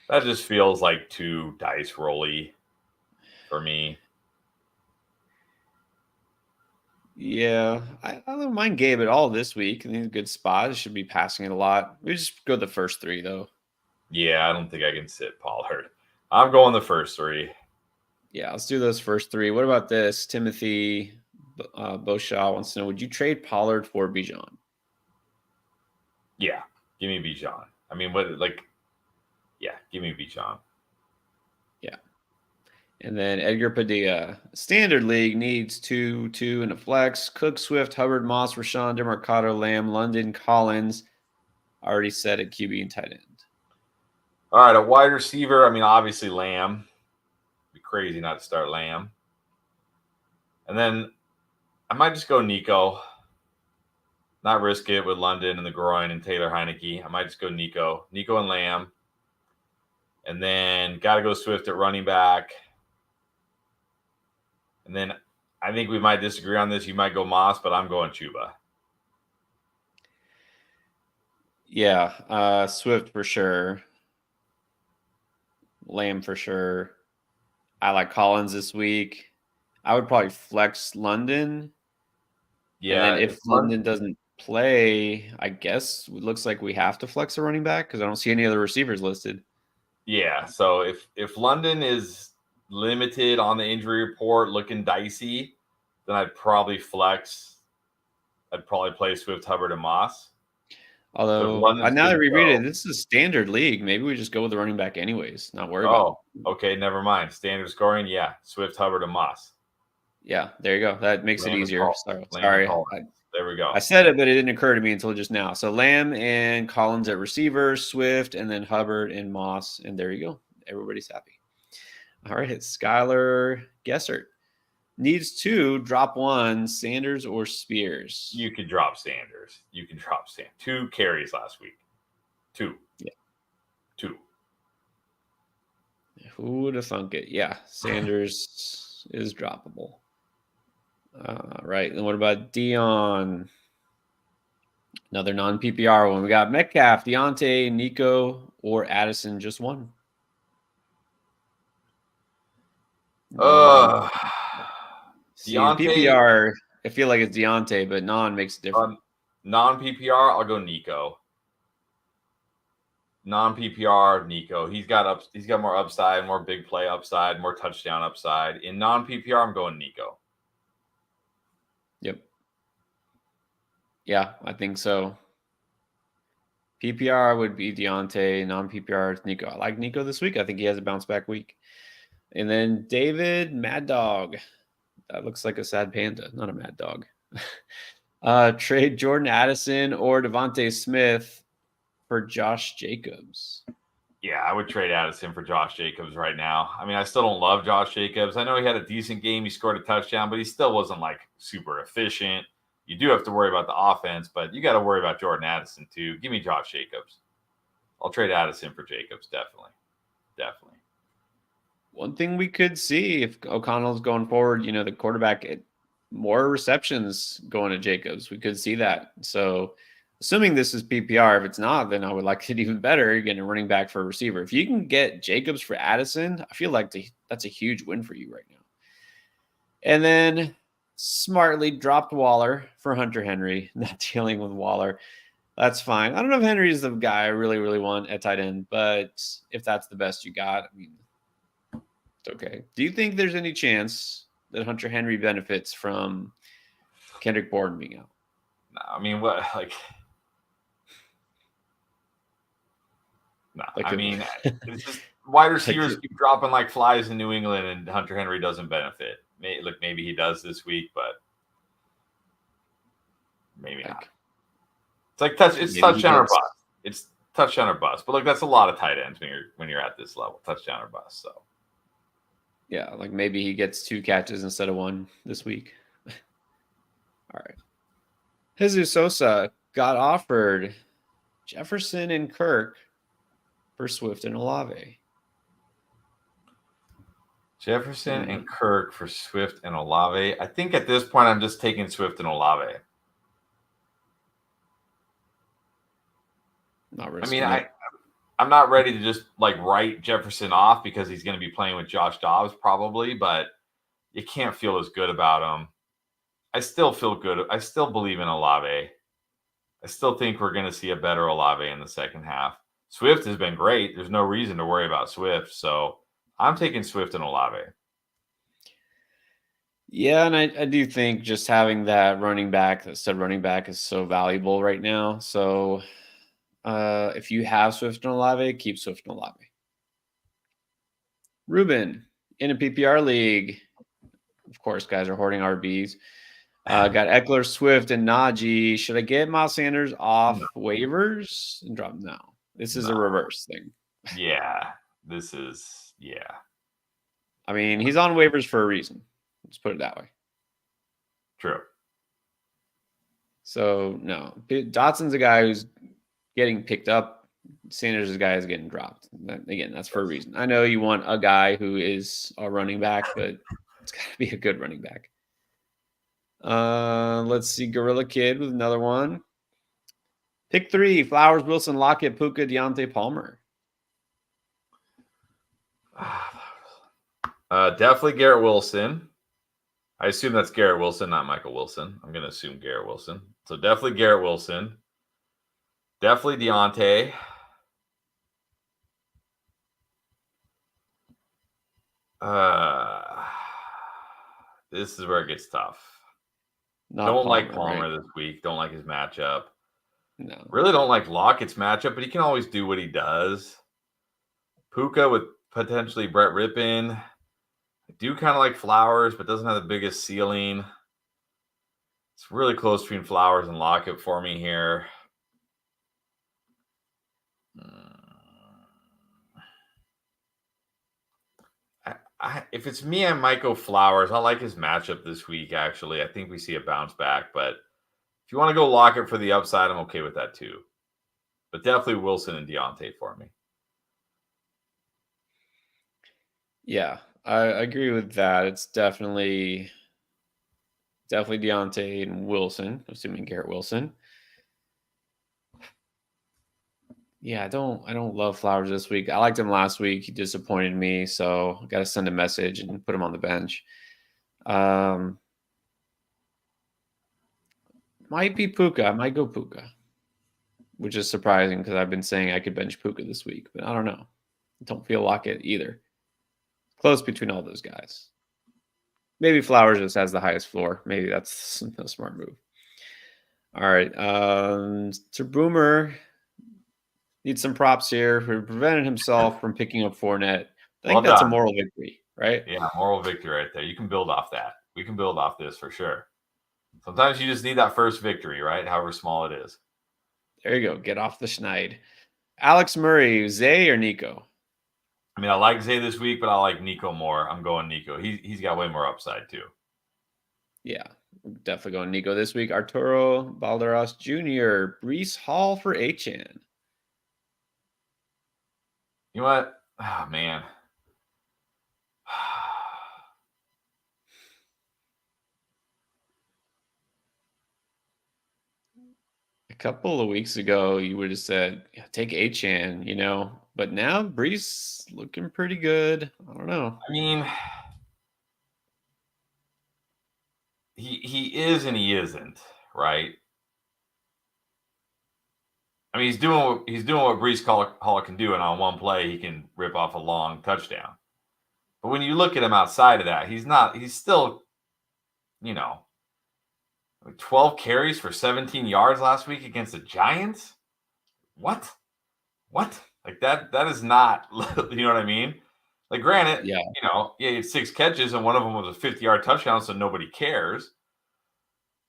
That just feels like too dice rolly for me. Yeah, I don't mind Gabe at all this week. I think a good spot. He should be passing it a lot. We just go the first 3 though. Yeah, I don't think I can sit Pollard. I'm going the first 3. Yeah, let's do those first 3. What about this? Timothy Beauchamp wants to know: would you trade Pollard for Bijan? Yeah, give me Bijan. I mean, give me Bijan. Yeah. And then Edgar Padilla. Standard league needs 2, 2, and a flex. Cook, Swift, Hubbard, Moss, Rashawn, DeMarcado, Lamb, London, Collins. Already set at QB and tight end. All right, a wide receiver. I mean, obviously Lamb. It'd be crazy not to start Lamb. And then I might just go Nico. Not risk it with London and the groin and Taylor Heineke. I might just go Nico and Lamb. And then got to go Swift at running back. And then I think we might disagree on this. You might go Moss, but I'm going Chuba. Yeah, Swift for sure. Lamb for sure. I like Collins this week. I would probably flex London. Yeah. And then if London doesn't play, I guess it looks like we have to flex a running back because I don't see any other receivers listed. Yeah. So if London is limited on the injury report, looking dicey, then I'd probably flex. I'd probably play Swift, Hubbard, and Moss. Although now that we read it, this is a standard league. Maybe we just go with the running back anyways. Not worry about it. Okay. Never mind. Standard scoring. Yeah. Swift, Hubbard, and Moss. Yeah. There you go. That makes it easier. Sorry. There we go. I said it, but it didn't occur to me until just now. So Lamb and Collins at receiver, Swift, and then Hubbard and Moss. And there you go. Everybody's happy. All right. Skylar Gessert. Needs 2, drop 1, Sanders or Spears. You could drop Sanders. 2 carries last week. 2. Yeah. 2. Who would have thunk it? Yeah, Sanders is droppable. Right. And what about Dion? Another non PPR one. We got Metcalf, Deontay, Nico, or Addison. Just one. Non. See, in Deontay, PPR, I feel like it's Deontay, but non makes it different. non-PPR, I'll go Nico. Non-PPR, Nico. He's got more upside, more big play upside, more touchdown upside. In non-PPR, I'm going Nico. Yep. Yeah, I think so. PPR would be Deontay, non-PPR is Nico. I like Nico this week. I think he has a bounce back week. And then David, Mad Dog. That looks like a sad panda, not a mad dog. Trade Jordan Addison or Devontae Smith for Josh Jacobs. Yeah, I would trade Addison for Josh Jacobs right now. I mean, I still don't love Josh Jacobs. I know he had a decent game. He scored a touchdown, but he still wasn't like super efficient. You do have to worry about the offense, but you got to worry about Jordan Addison too. Give me Josh Jacobs. I'll trade Addison for Jacobs, definitely. Definitely. One thing we could see if O'Connell's going forward, the quarterback, more receptions going to Jacobs. We could see that. So assuming this is PPR, if it's not, then I would like it even better. You're getting a running back for a receiver. If you can get Jacobs for Addison, I feel like that's a huge win for you right now. And then smartly dropped Waller for Hunter Henry, not dealing with Waller. That's fine. I don't know if Henry is the guy I really, really want at tight end, but if that's the best you got, I mean, it's okay. Do you think there's any chance that Hunter Henry benefits from Kendrick Bourne being out? No, I mean, what, like, no, I mean, it's just wide receivers keep dropping like flies in New England, and Hunter Henry doesn't benefit. Maybe he does this week, but maybe not. It's like touchdown or bust. It's touchdown or bust. But look, that's a lot of tight ends when you're at this level, touchdown or bust. So yeah, like maybe he gets 2 catches instead of 1 this week. All right. Jesus Sosa got offered Jefferson and Kirk for Swift and Olave. Jefferson and Kirk for Swift and Olave. I think at this point I'm just taking Swift and Olave. Not risky. I mean, I'm not ready to just like write Jefferson off because he's going to be playing with Josh Dobbs probably, but you can't feel as good about him. I still feel good. I still believe in Olave. I still think we're going to see a better Olave in the second half. Swift has been great. There's no reason to worry about Swift. So I'm taking Swift and Olave. Yeah, and I do think just having that stud running back is so valuable right now. So if you have Swift and Olave, keep Swift and Olave. Ruben, in a PPR league, of course, guys are hoarding RBs. Got Eckler, Swift, and Najee. Should I get Miles Sanders off waivers and drop? No. This is a reverse thing. Yeah. I mean, he's on waivers for a reason. Let's put it that way. True. So, no. Dotson's a guy who's getting picked up. Sanders is a guy who's getting dropped. Again, that's for a reason. I know you want a guy who is a running back, but it's got to be a good running back. Let's see. Gorilla Kid with another one. Pick 3. Flowers, Wilson, Lockett, Puka, Deontay, Palmer. Definitely Garrett Wilson. I assume that's Garrett Wilson, not Michael Wilson. I'm going to assume Garrett Wilson. So definitely Garrett Wilson. Definitely Deontay. This is where it gets tough. Don't like Palmer this week. Don't like his matchup. No. Really don't like Lockett's matchup, but he can always do what he does. Puka with potentially Brett Rippin. I do kind of like Flowers, but doesn't have the biggest ceiling. It's really close between Flowers and Lockett for me here. If it's me, I might go Flowers. I like his matchup this week, actually. I think we see a bounce back, but if you want to go Lockett for the upside, I'm okay with that too. But definitely Wilson and Deontay for me. Yeah, I agree with that. It's definitely Deontay and Wilson, assuming Garrett Wilson. Yeah, I don't love Flowers this week. I liked him last week. He disappointed me, so I got to send a message and put him on the bench. Might be Puka. I might go Puka, which is surprising because I've been saying I could bench Puka this week, but I don't know. Don't feel like it either. Close between all those guys. Maybe Flowers just has the highest floor. Maybe that's a smart move. All right. To Boomer, needs some props here for preventing himself from picking up Fournette. I think Well that's a done. moral victory, right? Yeah, moral victory right there. You can build off that. We can build off this for sure. Sometimes you just need that first victory, right? However small it is. There you go. Get off the schneid. Alex Murray, Zay or Nico? I mean, I like Zay this week, but I like Nico more. I'm going Nico. He's got way more upside too. Yeah, definitely going Nico this week. Arturo Balderas Jr., Brees Hall for Achan. You know what? Oh man. A couple of weeks ago, you would have said, yeah, take Achan, but now Brees looking pretty good. I don't know. I mean, he is and he isn't, right? I mean, he's doing what Brees Hall can do, and on one play he can rip off a long touchdown. But when you look at him outside of that, he's not. He's still, 12 carries for 17 yards last week against the Giants. What? Like that is not. You know what I mean? Like, granted, Yeah. He had 6 catches and one of them was a 50-yard touchdown, so nobody cares.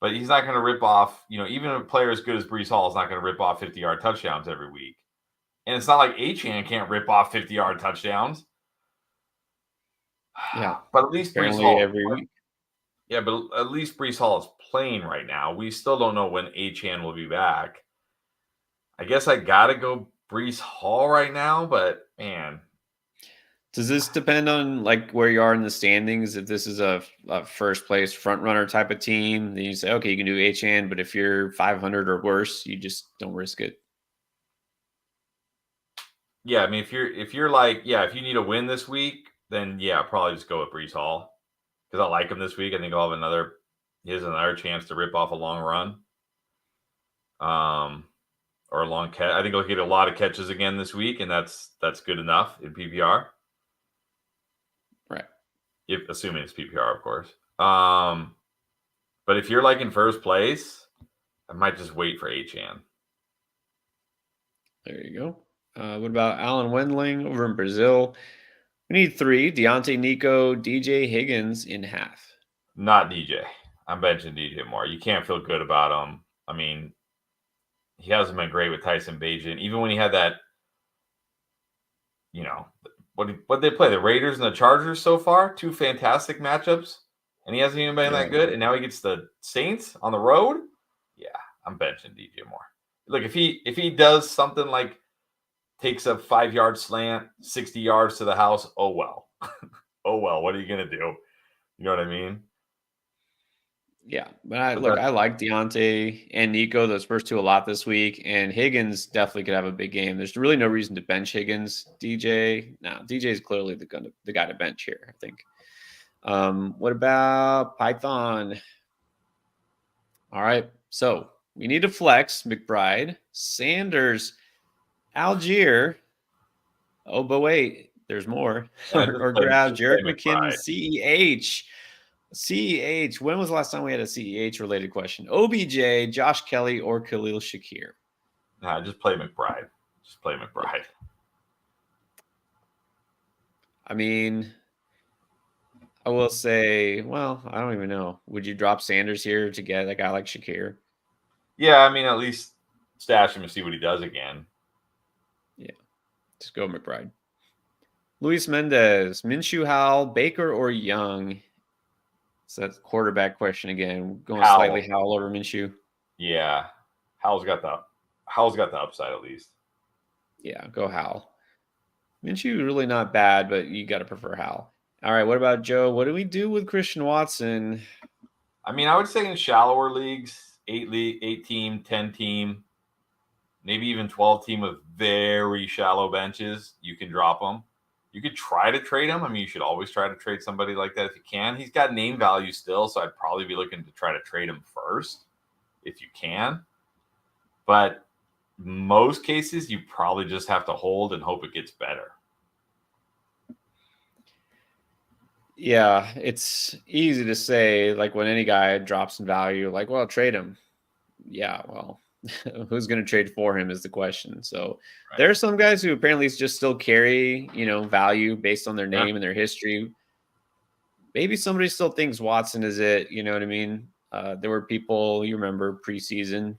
But he's not going to rip off, even a player as good as Brees Hall is not going to rip off 50-yard touchdowns every week. And it's not like Achan can't rip off 50-yard touchdowns. Yeah. But at least Apparently Brees Hall every week. Yeah, but at least Brees Hall is playing right now. We still don't know when Achan will be back. I guess I gotta go Brees Hall right now, but man. Does this depend on where you are in the standings? If this is a first place front runner type of team, then you say, okay, you can do Achan, but if you're 500 or worse, you just don't risk it. Yeah, I mean, if you're like, if you need a win this week, then probably just go with Brees Hall because I like him this week. I think I'll have another chance to rip off a long run, or a long catch. I think he'll get a lot of catches again this week, and that's good enough in PPR. Right. Assuming it's PPR, of course. But if you're in first place, I might just wait for Achan. There you go. What about Alan Wendling over in Brazil? We need 3: Deontay, Nico, DJ, Higgins in half. Not DJ. I'm benching DJ Moore. You can't feel good about him. I mean, he hasn't been great with Tyson Bagent. Even when he had that, what they play? The Raiders and the Chargers so far? 2 fantastic matchups. And he hasn't even been that good. And now he gets the Saints on the road. Yeah, I'm benching DJ Moore. Look, if he does something like takes a 5-yard slant, 60 yards to the house, oh well. Oh well, what are you gonna do? You know what I mean? Yeah, but I like Deontay and Nico, those first 2 a lot this week, and Higgins definitely could have a big game. There's really no reason to bench Higgins. DJ is clearly the guy to bench here, I think. What about Python? All right, so we need to flex McBride, Sanders, Algier. Oh, but wait, there's more. or grab Jarrett McKinnon, CEH. When was the last time we had a CEH related question? OBJ, Josh Kelly, or Khalil Shakir? Nah, just play McBride. I mean, I will say, well, I don't even know. Would you drop Sanders here to get a guy like Shakir? Yeah, I mean, at least stash him and see what he does again. Yeah, just go McBride. Luis Mendez, Minshew, Howell, Baker, or Young? So that's quarterback question again. Going slightly Howell over Minshew. Yeah, Howell's got Howell's got the upside at least. Yeah, go Hal. Minshew really not bad, but you got to prefer Hal. All right, what about Joe? What do we do with Christian Watson? I mean, I would say in shallower leagues, 8 team, 10 team, maybe even 12 team with very shallow benches, you can drop him. You could try to trade him. I mean, you should always try to trade somebody like that if you can. He's got name value still, so I'd probably be looking to try to trade him first if you can. But most cases, you probably just have to hold and hope it gets better. Yeah, it's easy to say, like when any guy drops in value, like, well, trade him. Yeah, well, who's going to trade for him is the question. So there are some guys who apparently just still carry, value based on their name and their history. Maybe somebody still thinks Watson is it. You know what I mean? There were people, you remember preseason,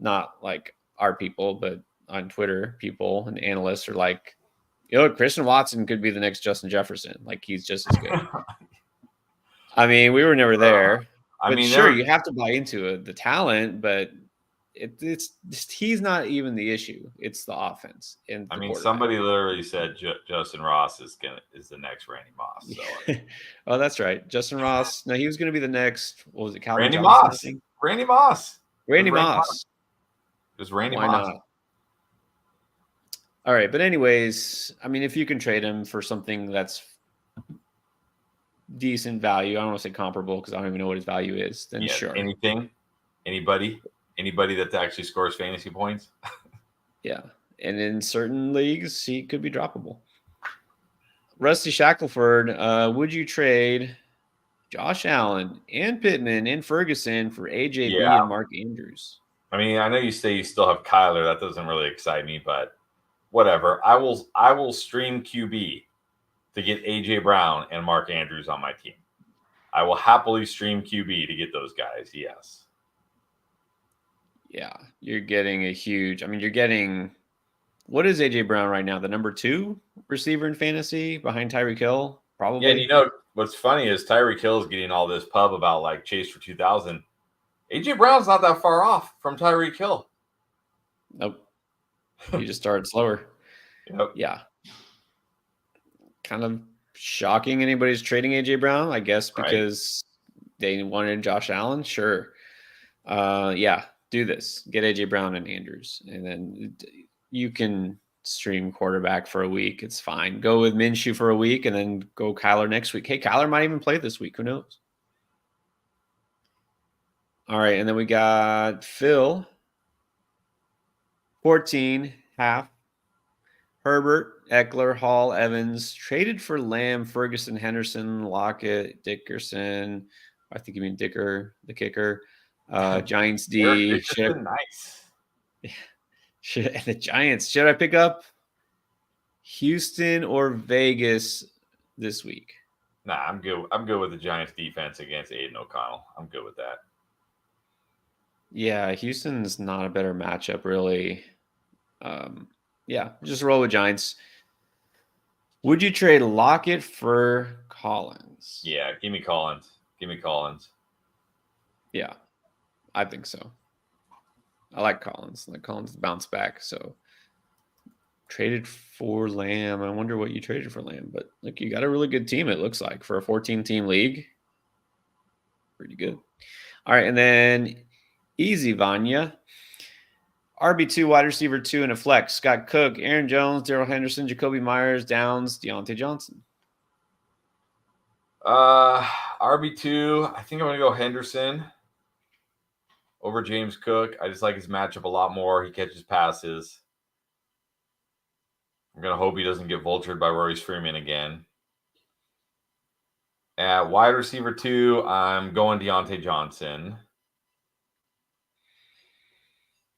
not like our people, but on Twitter, people and analysts are like, Christian Watson could be the next Justin Jefferson. Like he's just as good. I mean, we were never there. Sure, you have to buy into the talent, but it's he's not even the issue. It's the offense. And I mean, somebody literally said Justin Ross is the next Randy Moss. So. Oh, that's right, Justin Ross. No, he was going to be the next. What was it, Calvin Randy Johnson? Moss. Randy Moss. Randy Moss. It was Randy Why Moss. Not? All right, but anyways, I mean, if you can trade him for something that's decent value, I don't want to say comparable because I don't even know what his value is, then sure. Anybody that actually scores fantasy points. Yeah, and in certain leagues, he could be droppable. Rusty Shackelford, would you trade Josh Allen and Pittman and Ferguson for AJB and Mark Andrews? I mean, I know you say you still have Kyler. That doesn't really excite me, but whatever. I will stream QB to get AJ Brown and Mark Andrews on my team. I will happily stream QB to get those guys. Yes. Yeah, you're getting you're getting, what is AJ Brown right now? The number 2 receiver in fantasy behind Tyreek Hill, probably. Yeah, and what's funny is Tyreek Hill is getting all this pub about like Chase for 2,000. AJ Brown's not that far off from Tyreek Hill. Nope. He just started slower. Yep. Yeah. Kind of shocking anybody's trading AJ Brown, I guess, because they wanted Josh Allen. Sure. Yeah, do this. Get AJ Brown and Andrews. And then you can stream quarterback for a week. It's fine. Go with Minshew for a week and then go Kyler next week. Hey, Kyler might even play this week. Who knows? All right. And then we got Phil. 14, half. Herbert, Eckler, Hall, Evans, traded for Lamb, Ferguson, Henderson, Lockett, Dickerson. I think you mean Dicker, the kicker. Giants D. Nice. And the Giants. Should I pick up Houston or Vegas this week? Nah, I'm good. I'm good with the Giants defense against Aiden O'Connell. I'm good with that. Yeah, Houston's not a better matchup, really. Yeah, just roll with Giants. Would you trade Lockett for Collins? Yeah, give me Collins. Yeah, I think so. I like Collins. Collins bounce back. So traded for Lamb. I wonder what you traded for Lamb. But look, you got a really good team, it looks like, for a 14-team league. Pretty good. All right, and then easy, Vanya. RB2, wide receiver 2, and a flex. Scott Cook, Aaron Jones, Darrell Henderson, Jacoby Myers, Downs, Deontay Johnson. RB2, I think I'm going to go Henderson over James Cook. I just like his matchup a lot more. He catches passes. I'm going to hope he doesn't get vultured by Royce Freeman again. At wide receiver 2, I'm going Deontay Johnson.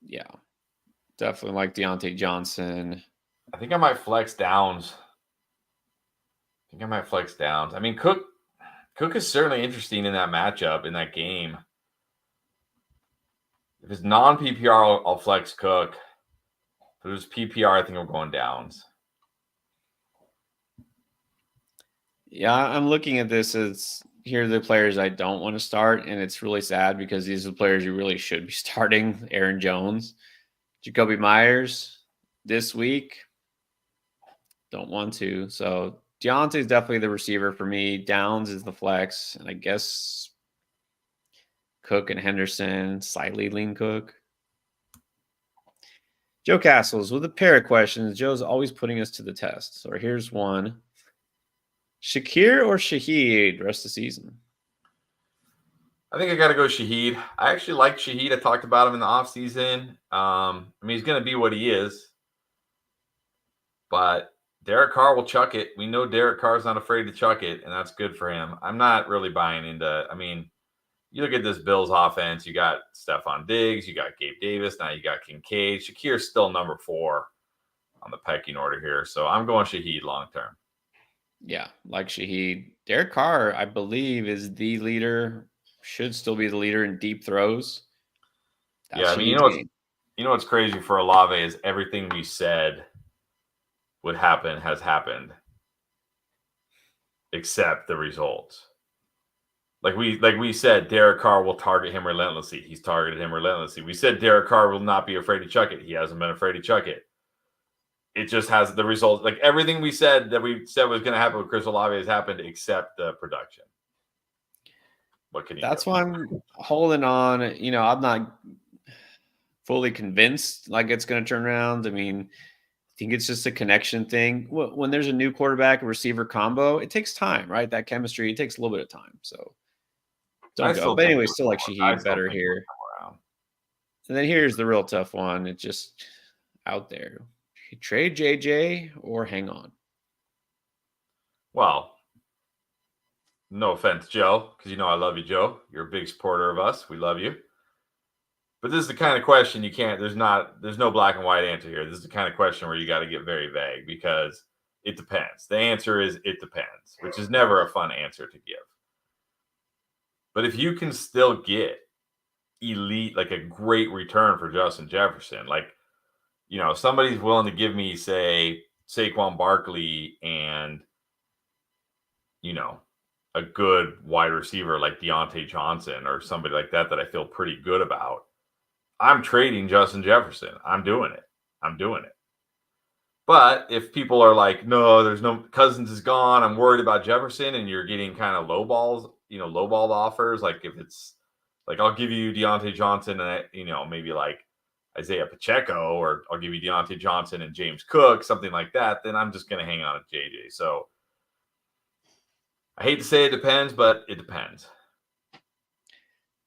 Yeah. Definitely like Deontay Johnson. I think I might flex Downs. I mean, Cook is certainly interesting in that matchup, in that game. If it's non-PPR, I'll flex Cook. If it was PPR, I think I'm going Downs. Yeah, I'm looking at this as here are the players I don't want to start, and it's really sad because these are the players you really should be starting. Aaron Jones. Jacoby Myers this week. Don't want to. So Deontay is definitely the receiver for me. Downs is the flex. And I guess Cook and Henderson, slightly lean Cook. Joe Castles with a pair of questions. Joe's always putting us to the test. So here's one. Shakir or Shaheed rest of the season? I think I got to go Shaheed. I actually like Shaheed. I talked about him in the offseason. I mean, he's going to be what he is. But Derek Carr will chuck it. We know Derek Carr's not afraid to chuck it, and that's good for him. I'm not really buying into – I mean, you look at this Bills offense. You got Stephon Diggs. You got Gabe Davis. Now you got Kincaid. Shakir's still number 4 on the pecking order here. So I'm going Shaheed long term. Yeah, like Shaheed. Derek Carr, I believe, is the leader, should still be the leader in deep throws. That's I mean, you know what's crazy for Olave is everything we said would happen has happened, except the results. Like we said, Derek Carr will target him relentlessly. He's targeted him relentlessly. We said Derek Carr will not be afraid to chuck it. He hasn't been afraid to chuck it. It just has the results. Like everything we said was going to happen with Chris Olave has happened, except the production. What can you That's do? why I'm holding on. You know, I'm not fully convinced like it's going to turn around. I mean, I think it's just a connection thing. When there's a new quarterback and receiver combo, it takes time, right? That chemistry, it takes a little bit of time. So don't go. But anyway, still like Shaheed better here. And then here's the real tough one. It's just out there. Trade JJ or hang on? Well, no offense, Joe, because you know I love you, Joe. You're a big supporter of us. We love you. But this is the kind of question you can't, there's no black and white answer here. This is the kind of question where you got to get very vague because it depends. The answer is it depends, which is never a fun answer to give. But if you can still get elite, like a great return for Justin Jefferson, like, you know, somebody's willing to give me, say, Saquon Barkley and, you know, a good wide receiver like Deontay Johnson or somebody like that I feel pretty good about, I'm trading Justin Jefferson. I'm doing it. But if people are like, no, there's no Cousins is gone, I'm worried about Jefferson, and you're getting kind of lowballed offers, like if it's like I'll give you Deontay Johnson and maybe like Isaiah Pacheco, or I'll give you Deontay Johnson and James Cook, something like that, then I'm just going to hang on to JJ. So I hate to say it depends, but it depends.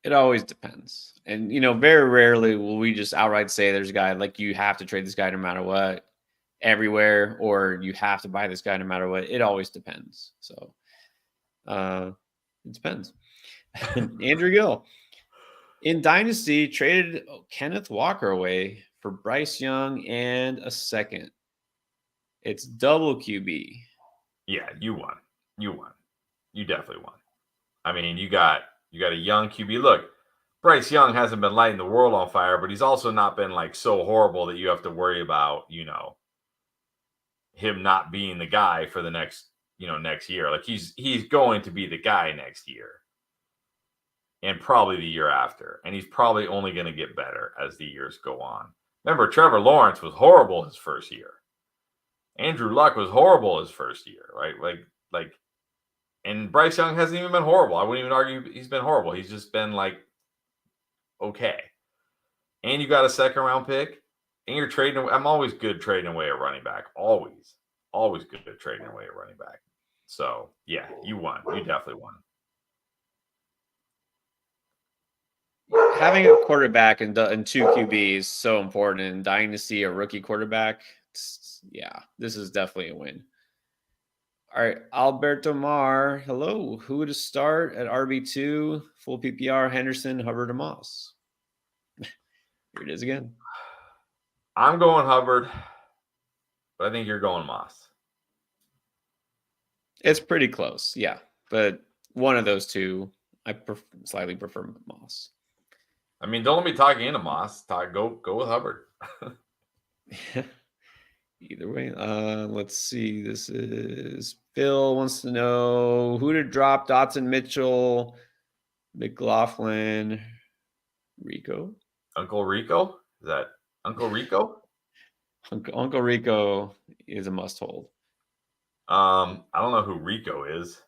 It always depends. And, you know, very rarely will we just outright say there's a guy like you have to trade this guy no matter what, everywhere, or you have to buy this guy no matter what. It always depends. So it depends. Andrew Gill. In Dynasty, traded Kenneth Walker away for Bryce Young and a second. It's double QB. Yeah, you won. You definitely won. I mean, you got a young QB. Look, Bryce Young hasn't been lighting the world on fire, but he's also not been like so horrible that you have to worry about, him not being the guy for the next year. Like he's going to be the guy next year. And probably the year after. And he's probably only going to get better as the years go on. Remember, Trevor Lawrence was horrible his first year. Andrew Luck was horrible his first year, right? Like, and Bryce Young hasn't even been horrible. I wouldn't even argue he's been horrible. He's just been like, okay. And you got a second round pick, and you're trading. I'm always good trading away a running back. Always good at trading away a running back. So yeah, you won. You definitely won. Having a quarterback and two QBs is so important. And dying to see a rookie quarterback, this is definitely a win. All right, Alberto Mar. Hello. Who to start at RB2? Full PPR, Henderson, Hubbard, or Moss? Here it is again. I'm going Hubbard, but I think you're going Moss. It's pretty close, yeah. But one of those two, I slightly prefer Moss. I mean, don't let me talk you into Moss. Go with Hubbard. Either way, let's see. This is Phil wants to know who to drop: Dotson, Mitchell, McLaughlin, Rico. Uncle Rico? Is that Uncle Rico? Uncle Rico is a must hold. I don't know who Rico is.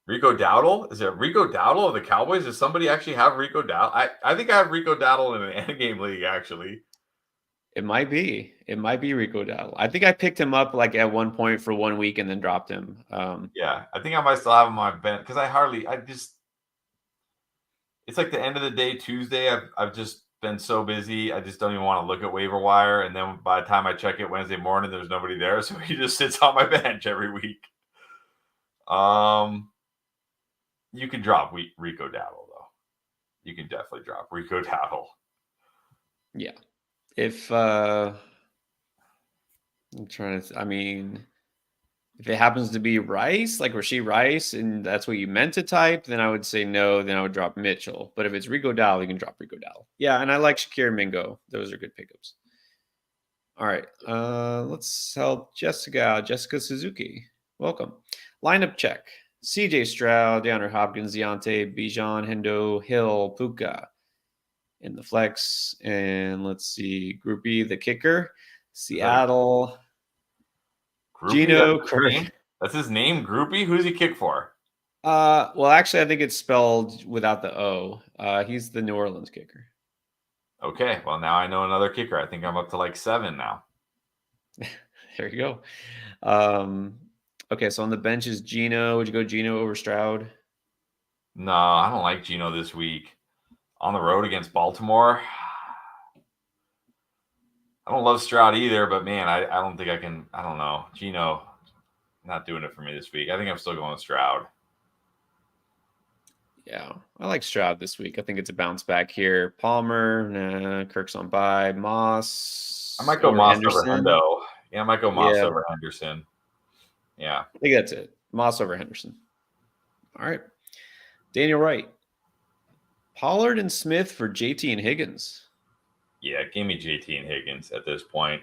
Rico Dowdle? Is it Rico Dowdle of the Cowboys? Does somebody actually have Rico Dowdle? I think I have Rico Dowdle in an endgame league, actually. It might be. It might be Rico Dowdle. I think I picked him up like at one point for 1 week and then dropped him. Yeah, I think I might still have him on my bench because it's like the end of the day Tuesday. I've just been so busy. I just don't even want to look at waiver wire. And then by the time I check it Wednesday morning, there's nobody there. So he just sits on my bench every week. You can drop Rico Dowdle, though. You can definitely drop Rico Dowdle. Yeah. If if it happens to be Rice, like Rashee Rice, and that's what you meant to type, then I would say no. Then I would drop Mitchell. But if it's Rico Dowdle, you can drop Rico Dowdle. Yeah, and I like Shakir and Mingo. Those are good pickups. All right, let's help Jessica out. Jessica Suzuki, welcome. Lineup check. C.J. Stroud, DeAndre Hopkins, Deontay, Bijan, Hendo, Hill, Puka in the flex. And let's see, Group E, the kicker, Seattle. Groupie, Gino, that's his name, Groupie? Who does he kick for? Well, actually, I think it's spelled without the O. He's the New Orleans kicker. Okay, well, now I know another kicker. I think I'm up to like 7 now. There you go. Okay, so on the bench is Gino. Would you go Gino over Stroud? No, I don't like Gino this week. On the road against Baltimore. I don't love Stroud either, but man, I don't think I can. I don't know. Gino, not doing it for me this week. I think I'm still going with Stroud. Yeah, I like Stroud this week. I think it's a bounce back here. Palmer, nah, Kirk's on bye. Moss. I might go Moss over Hendo. Yeah, I might go Moss over Henderson. Yeah. I think that's it. Moss over Henderson. All right. Daniel Wright. Pollard and Smith for JT and Higgins. Yeah, give me JT and Higgins at this point.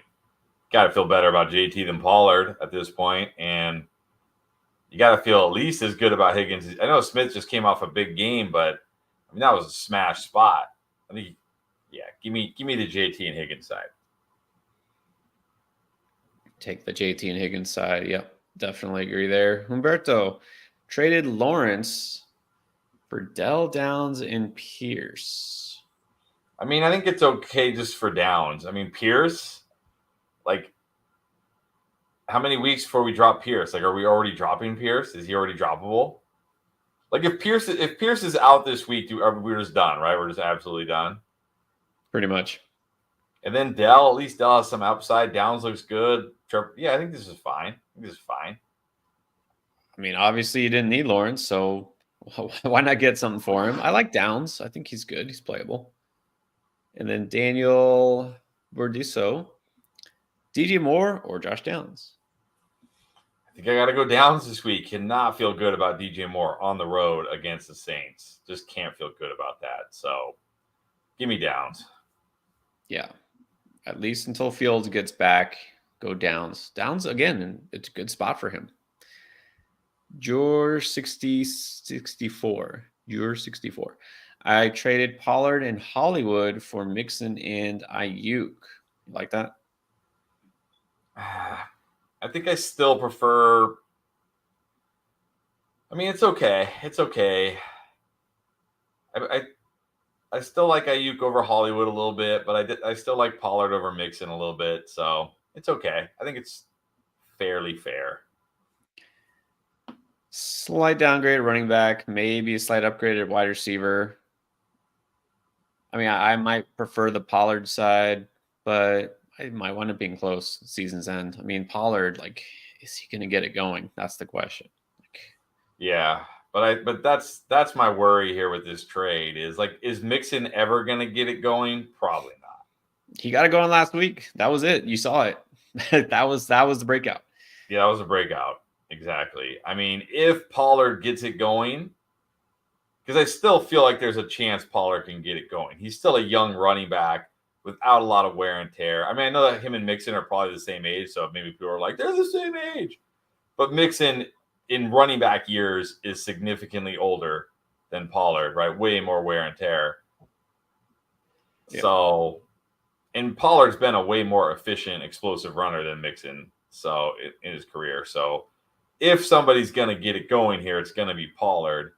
Got to feel better about JT than Pollard at this point, and you got to feel at least as good about Higgins. I know Smith just came off a big game, but I mean that was a smash spot. I think, yeah, give me the JT and Higgins side. Take the JT and Higgins side. Yep, definitely agree there. Humberto traded Lawrence for Dell, Downs, and Pierce. I mean, I think it's okay just for Downs. I mean, Pierce, like, how many weeks before we drop Pierce? Like, are we already dropping Pierce? Is he already droppable? Like, if Pierce is out this week, we're just done, right? We're just absolutely done. Pretty much. And then Dell, at least Dell has some upside. Downs looks good. Yeah, I think this is fine. I mean, obviously you didn't need Lawrence, so why not get something for him? I like Downs. I think he's good. He's playable. And then Daniel Bordiso, DJ Moore or Josh Downs? I think I got to go Downs this week. Cannot feel good about DJ Moore on the road against the Saints. Just can't feel good about that. So give me Downs. Yeah, at least until Fields gets back, go Downs. Downs, again, it's a good spot for him. George 64. I traded Pollard and Hollywood for Mixon and Ayuk. You like that? I think I still prefer. I mean, it's okay. I still like Ayuk over Hollywood a little bit, but I still like Pollard over Mixon a little bit. So it's okay. I think it's fairly fair. Slight downgrade at running back, maybe a slight upgrade at wide receiver. I mean, I might prefer the Pollard side, but I might wind up being close at season's end. I mean, Pollard, like, is he going to get it going? That's the question. Yeah, but that's my worry here with this trade is Mixon ever going to get it going? Probably not. He got it going last week. That was it. You saw it. that was the breakout. Yeah, that was a breakout. Exactly. I mean, if Pollard gets it going, because I still feel like there's a chance Pollard can get it going. He's still a young running back without a lot of wear and tear. I mean, I know that him and Mixon are probably the same age, so maybe people are like, they're the same age. But Mixon in running back years is significantly older than Pollard, right? Way more wear and tear. Yeah. So And Pollard's been a way more efficient, explosive runner than Mixon. So in his career, so if somebody's going to get it going here, it's going to be Pollard.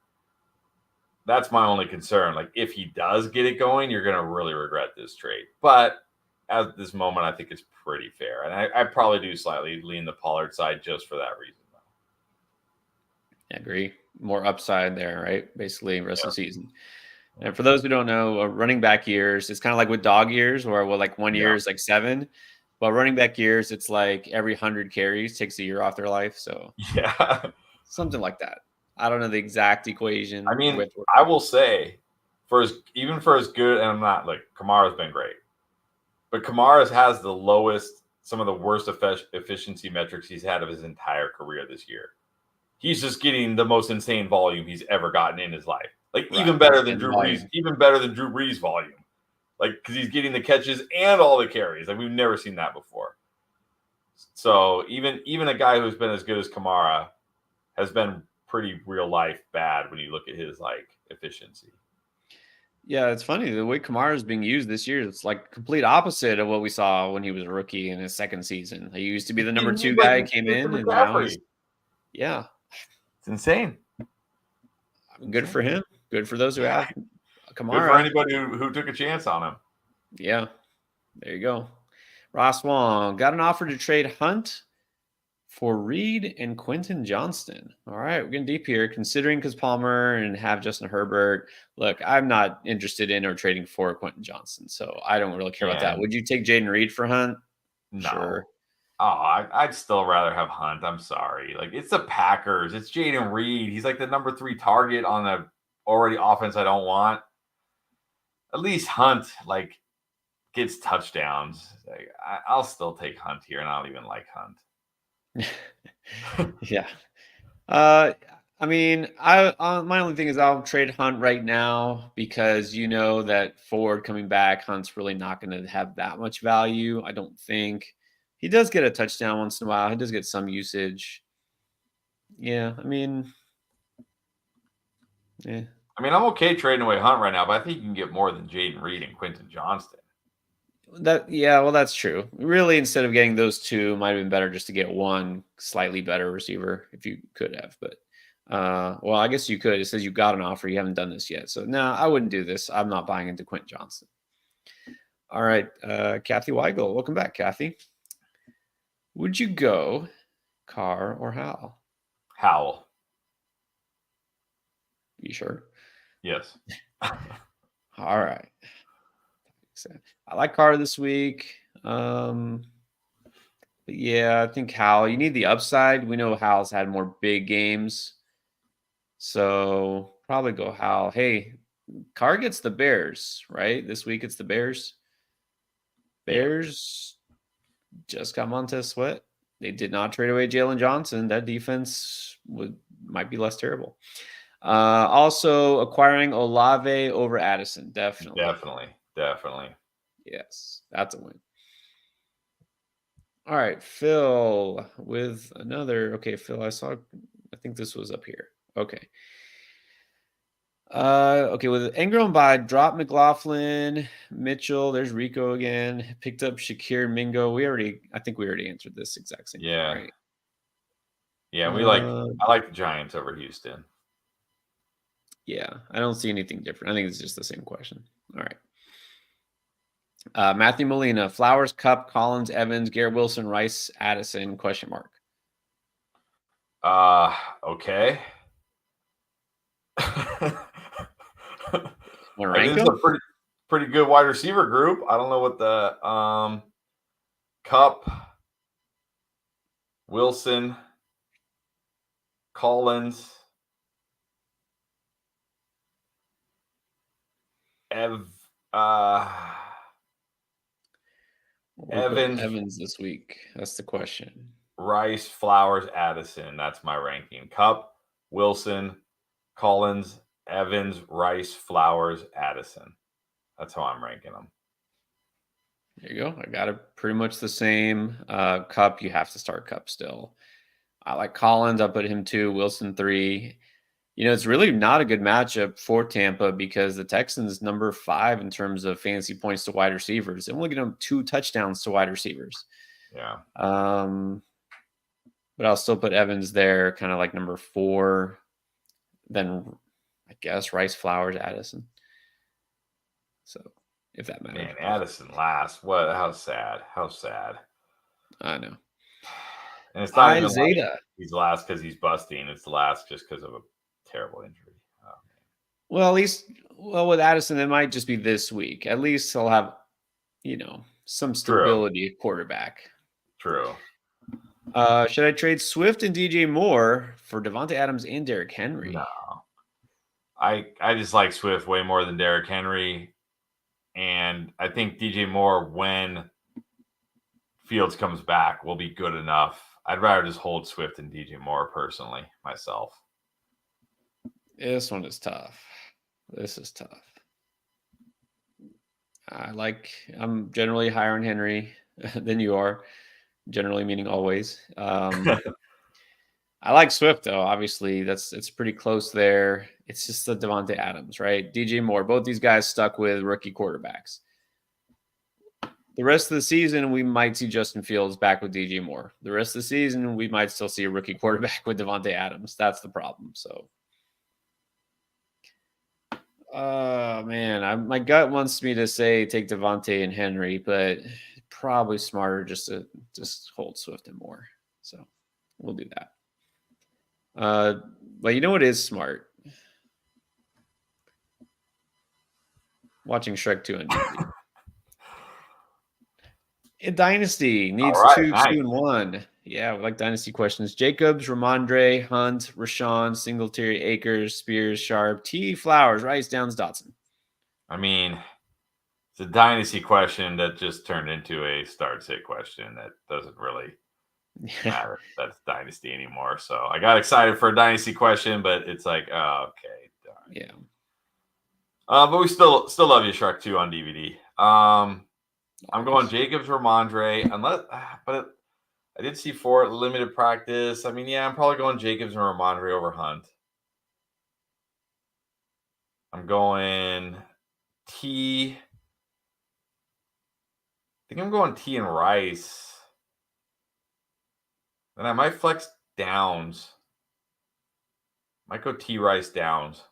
That's my only concern. Like, if he does get it going, you're going to really regret this trade. But at this moment, I think it's pretty fair. And I probably do slightly lean the Pollard side just for that reason. I agree. More upside there, right? Basically, rest of the season. And for those who don't know, running back years, it's kind of like with dog years, where like 1 year is like 7. But running back years, it's like every 100 carries takes a year off their life. So yeah, something like that. I don't know the exact equation. I mean, I will say, for as good, and I'm not like Kamara's been great, but Kamara has the lowest, some of the worst efficiency metrics he's had of his entire career this year. He's just getting the most insane volume he's ever gotten in his life. Like, even better than Drew Brees volume. Like, because he's getting the catches and all the carries. Like, we've never seen that before. So even a guy who's been as good as Kamara has been pretty real life bad when you look at his like efficiency. Yeah, it's funny the way Kamara is being used this year. It's like complete opposite of what we saw when he was a rookie in his second season. He used to be the number 2 guy, came in, and now it's insane. Good for him. Good for those who have Kamara. Good for anybody who took a chance on him. Yeah, there you go. Ross Wong got an offer to trade Hunt for Reed and Quentin Johnston. All right, we're getting deep here. Considering because Palmer and have Justin Herbert. Look, I'm not interested in or trading for Quentin Johnston, so I don't really care about that. Would you take Jaden Reed for Hunt? No. Sure. Oh, I'd still rather have Hunt. I'm sorry. Like, it's the Packers. It's Jaden Reed. He's like the number 3 target on the already offense I don't want. At least Hunt, like, gets touchdowns. Like, I'll still take Hunt here, and I don't even like Hunt. Yeah. I mean, my only thing is I'll trade Hunt right now because you know that Ford coming back, Hunt's really not going to have that much value. I don't think. He does get a touchdown once in a while. He does get some usage. Yeah, I mean, I'm okay trading away Hunt right now, but I think you can get more than Jaden Reed and Quentin Johnston. Well, that's true. Really, instead of getting those 2, might have been better just to get one slightly better receiver if you could have. But well, I guess you could. It says you got an offer. You haven't done this yet. So no, I wouldn't do this. I'm not buying into Quentin Johnston. All right, Kathy Weigel, welcome back, Kathy. Would you go Carr or Howell? Howell. You sure? Yes. All right. I like Carr this week. But yeah, I think Howell. You need the upside. We know Howell's had more big games. So probably go Howell. Hey, Carr gets the Bears, right? This week it's the Bears. Bears just got Montez Sweat. They did not trade away Jalen Johnson. That defense might be less terrible. Also acquiring Olave over Addison. Definitely. Yes, that's a win. All right, Phil with another. Okay, Phil, I think this was up here. Okay. Okay, with Ingram by drop McLaughlin, Mitchell, there's Rico again. Picked up Shakir Mingo. I think we already answered this exact same thing, right? Yeah, I like the Giants over Houston. Yeah, I don't see anything different. I think it's just the same question. All right. Matthew Molina, Flowers, Cup, Collins, Evans, Garrett Wilson, Rice, Addison, question mark. Okay. Rank this is a pretty good wide receiver group. I don't know what the Cup, Wilson, Collins, Evans this week. That's the question. Rice, Flowers, Addison. That's my ranking. Cup, Wilson, Collins, Evans, Rice, Flowers, Addison. That's how I'm ranking them. There you go. I got it pretty much the same. Cup, you have to start Cup still. I like Collins. I put him 2. Wilson 3. It's really not a good matchup for Tampa because the Texans number 5 in terms of fantasy points to wide receivers. They only get them 2 touchdowns to wide receivers. Yeah. But I'll still put Evans there, kind of like number 4. Then I guess Rice, Flowers, Addison. So if that matters. Man, Addison last. What? How sad. How sad. I know. And it's not even like Isaiah. he's last because he's busting. It's last just because of a terrible injury. Oh, Well, at least, with Addison, it might just be this week. At least he'll have, some stability at quarterback. True. Should I trade Swift and DJ Moore for Devontae Adams and Derrick Henry? No. I just like Swift way more than Derrick Henry. And I think DJ Moore, when Fields comes back, will be good enough. I'd rather just hold Swift and DJ Moore personally, myself. This one is tough. This is tough. I'm generally higher on Henry than you are, generally meaning always. I like Swift though. Obviously, it's pretty close there. It's just the Devontae Adams, right? DJ Moore. Both these guys stuck with rookie quarterbacks. The rest of the season, we might see Justin Fields back with DJ Moore. The rest of the season, we might still see a rookie quarterback with Devontae Adams. That's the problem. So, man, my gut wants me to say take Devontae and Henry, but probably smarter just to hold Swift and Moore. So we'll do that. But you know what is smart? Watching Shrek 2 on DVD. Dynasty needs All right, 2, nice. 2, and 1. Yeah, we like Dynasty questions. Jacobs, Ramondre, Hunt, Rashawn, Singletary, Akers, Spears, Sharp, T, Flowers, Rice, Downs, Dotson. I mean, it's a Dynasty question that just turned into a start-sit question that doesn't really matter. That's Dynasty anymore. So I got excited for a Dynasty question, but it's like, oh, okay. Darn. Yeah. But we still love you, Shrek 2 on DVD. I'm going Jacobs, Ramondre, but I did see 4 limited practice. I mean, yeah, I'm probably going Jacobs and Ramondre over Hunt. I'm going T. I think I'm going T and Rice. Then I might flex Downs. Might go T, Rice, Downs.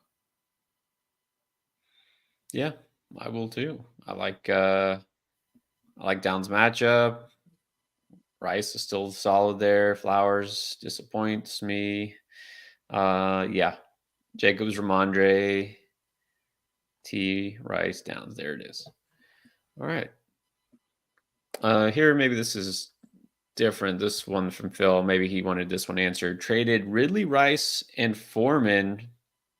Yeah, I will too. I like Downs matchup. Rice is still solid there. Flowers disappoints me. Yeah. Jacobs, Ramondre, T, Rice, Downs. There it is. All right. Here, maybe this is different. This one from Phil, maybe he wanted this one answered. Traded Ridley, Rice, and Foreman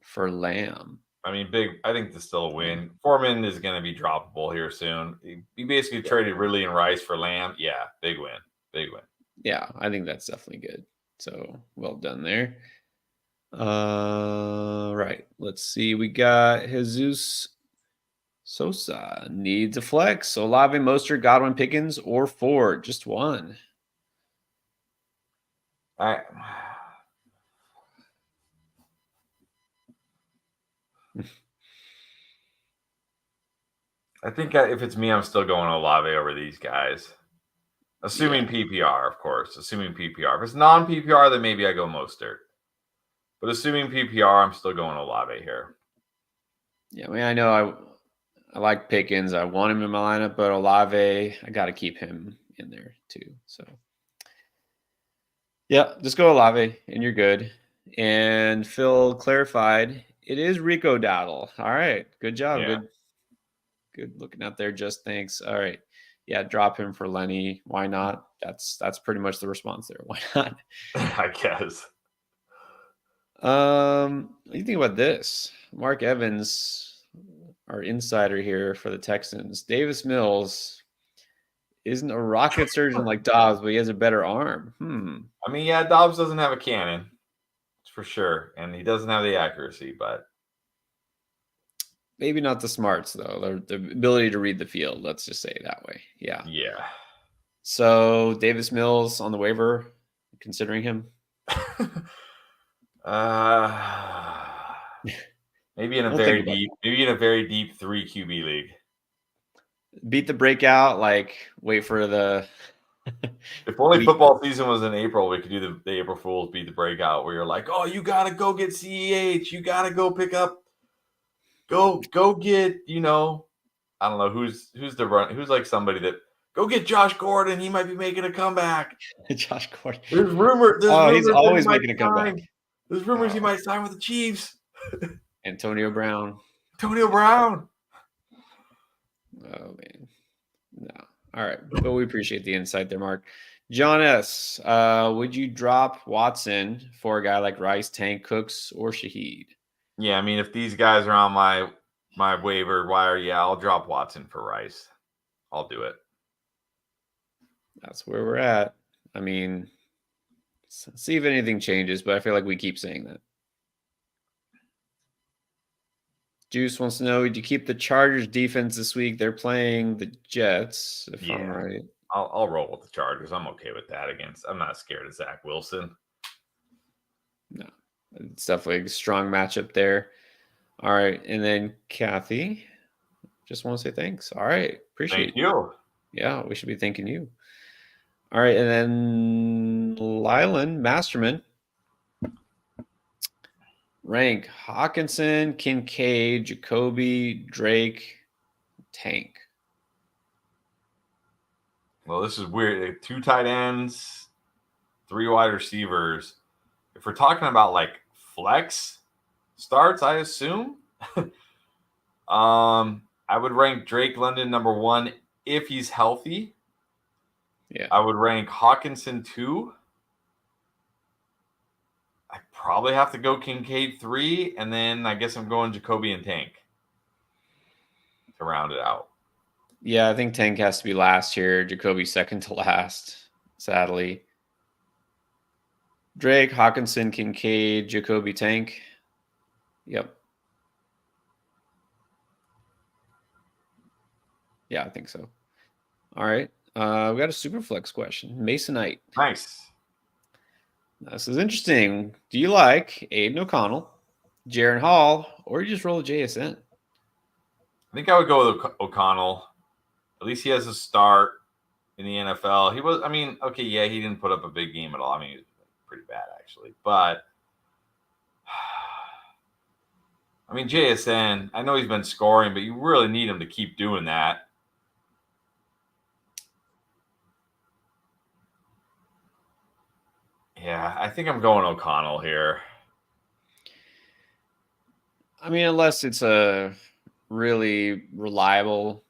for Lamb. I mean, I think this is still a win. Foreman is going to be droppable here soon. He basically traded Ridley and Rice for Lamb. Yeah, big win. Big win. Yeah, I think that's definitely good. So well done there. Right. Let's see. We got Jesus Sosa needs a flex. Olave, Mostert, Godwin, Pickens, or Ford. Just one. I think if it's me, I'm still going Olave over these guys. Assuming PPR, of course. Assuming PPR. If it's non-PPR, then maybe I go Mostert. But assuming PPR, I'm still going Olave here. Yeah, I mean, I know I like Pickens. I want him in my lineup, but Olave, I got to keep him in there too. So, yeah, just go Olave and you're good. And Phil clarified it is Rico Dowdle. All right, good job. Yeah. Good looking out there. Just thanks. All right, yeah, drop him for Lenny. Why not? That's pretty much the response there. Why not? I guess. What do you think about this? Mark Evans, our insider here for the Texans. Davis Mills isn't a rocket surgeon like Dobbs, but he has a better arm. I mean, yeah, Dobbs doesn't have a cannon, for sure, and he doesn't have the accuracy, but maybe not the smarts though. The ability to read the field. Let's just say it that way. Yeah. Yeah. So Davis Mills on the waiver, considering him. Maybe in a We'll think very about deep, maybe in a very deep 3 QB league. it. Beat the breakout. Like wait for the If only week. football season was in April, we could do the April Fools beat the breakout, where you're like, oh, you gotta go get CEH, you gotta go pick up, go get, I don't know who's the run, who's like somebody that go get Josh Gordon, he might be making a comeback. Josh Gordon. There's Oh, he's rumors that he always might making a comeback. sign. There's rumors he Oh, might sign with the Chiefs. Antonio Brown. Antonio Brown. Oh man. No. All right. But we appreciate the insight there, Mark. John S. Would you drop Watson for a guy like Rice, Tank, Cooks, or Shaheed? Yeah, I mean, if these guys are on my waiver wire, yeah, I'll drop Watson for Rice. I'll do it. That's where we're at. I mean, see if anything changes, but I feel like we keep saying that. Juice wants to know, did you keep the Chargers defense this week? They're playing the Jets, if I'm right. I'll roll with the Chargers. I'm okay with that I'm not scared of Zach Wilson. No, it's definitely a strong matchup there. All right. And then Kathy, just want to say thanks. All right. Appreciate Thank you. Yeah, we should be thanking you. All right. And then Lylan Masterman. Rank Hawkinson, Kincaid, Jacoby, Drake, Tank. Well, this is weird. 2 tight ends, 3 wide receivers. If we're talking about like flex starts, I assume, I would rank Drake London number 1 if he's healthy. Yeah. I would rank Hawkinson 2. I probably have to go Kincaid 3, and then I guess I'm going Jacoby and Tank to round it out. Yeah, I think Tank has to be last here. Jacoby second to last, sadly. Drake, Hawkinson, Kincaid, Jacoby, Tank. Yep. Yeah, I think so. All right. We got a super flex question. Masonite. Nice. This is interesting. Do you like Aiden O'Connell, Jaron Hall, or you just roll a JSN? I think I would go with O'Connell. At least he has a start in the NFL. He was, okay, yeah, he didn't put up a big game at all. He was pretty bad, actually. But, JSN, I know he's been scoring, but you really need him to keep doing that. Yeah, I think I'm going O'Connell here. Unless it's a really reliable,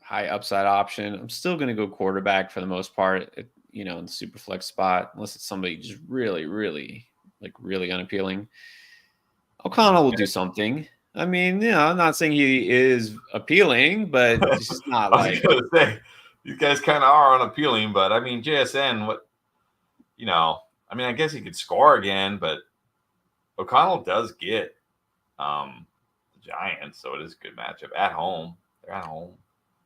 high upside option, I'm still going to go quarterback for the most part, in the super flex spot, unless it's somebody just really, really, really unappealing. O'Connell will do something. I'm not saying he is appealing, but it's just not I was going to say, these guys kind of are unappealing, but JSN, I guess he could score again, but O'Connell does get the Giants, so it is a good matchup at home. They're at home.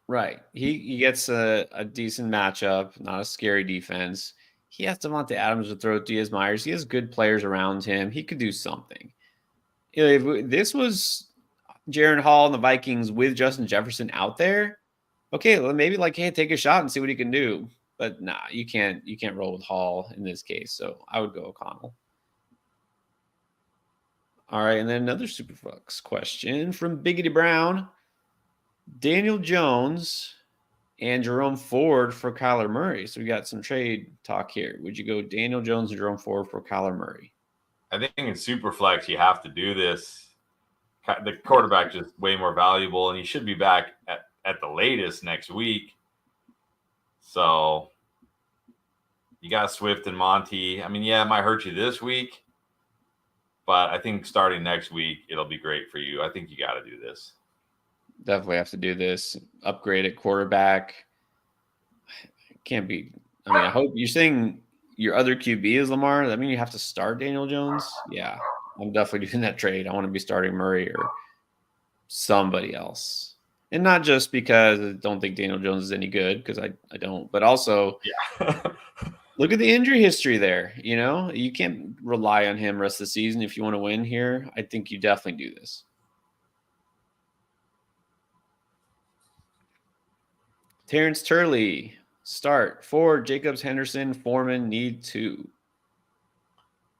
Right. He gets a decent matchup, not a scary defense. He has Devontae Adams to throw Diaz Myers. He has good players around him. He could do something. If this was Jaron Hall and the Vikings with Justin Jefferson out there, okay, well, maybe hey, take a shot and see what he can do. But nah, you can't roll with Hall in this case. So I would go O'Connell. All right, and then another Superflux question from Biggity Brown. Daniel Jones and Jerome Ford for Kyler Murray. So we got some trade talk here. Would you go Daniel Jones and Jerome Ford for Kyler Murray? I think in Superflex you have to do this. The quarterback is way more valuable, and he should be back at the latest next week. So you got Swift and Monty. Yeah, it might hurt you this week, but I think starting next week, it'll be great for you. I think you got to do this. Definitely have to do this. Upgrade at quarterback. Can't be. I hope you're saying your other QB is Lamar. That means you have to start Daniel Jones. Yeah, I'm definitely doing that trade. I want to be starting Murray or somebody else. And not just because I don't think Daniel Jones is any good, because I don't, but also Look at the injury history there. You know, you can't rely on him rest of the season if you want to win here. I think you definitely do this. Terrence Turley, start. Ford, Jacobs, Henderson, Foreman need 2.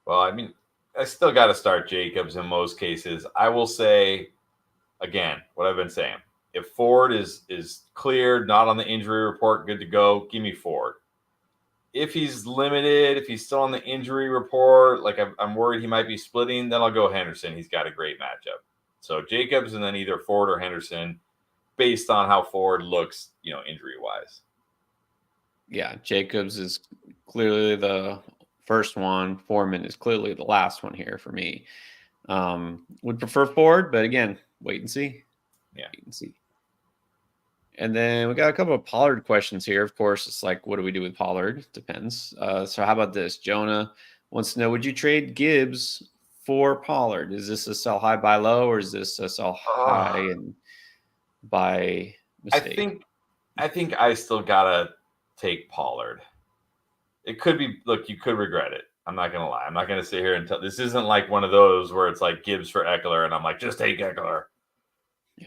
Well, I mean, I still got to start Jacobs in most cases. I will say, again, what I've been saying. If Ford is cleared, not on the injury report, good to go, give me Ford. If he's limited, if he's still on the injury report, like I'm worried he might be splitting, then I'll go Henderson. He's got a great matchup. So Jacobs and then either Ford or Henderson based on how Ford looks, injury-wise. Yeah, Jacobs is clearly the first one. Foreman is clearly the last one here for me. Would prefer Ford, but again, wait and see. Yeah. Wait and see. And then we got a couple of Pollard questions here. Of course, it's like, what do we do with Pollard? Depends. So how about this? Jonah wants to know, would you trade Gibbs for Pollard? Is this a sell high, buy low, or is this a sell high and buy mistake? I think I still gotta take Pollard. It could be, look, you could regret it. I'm not gonna lie. I'm not gonna sit here and tell. This isn't like one of those where it's like Gibbs for Eckler, and I'm like, just take Eckler. Yeah.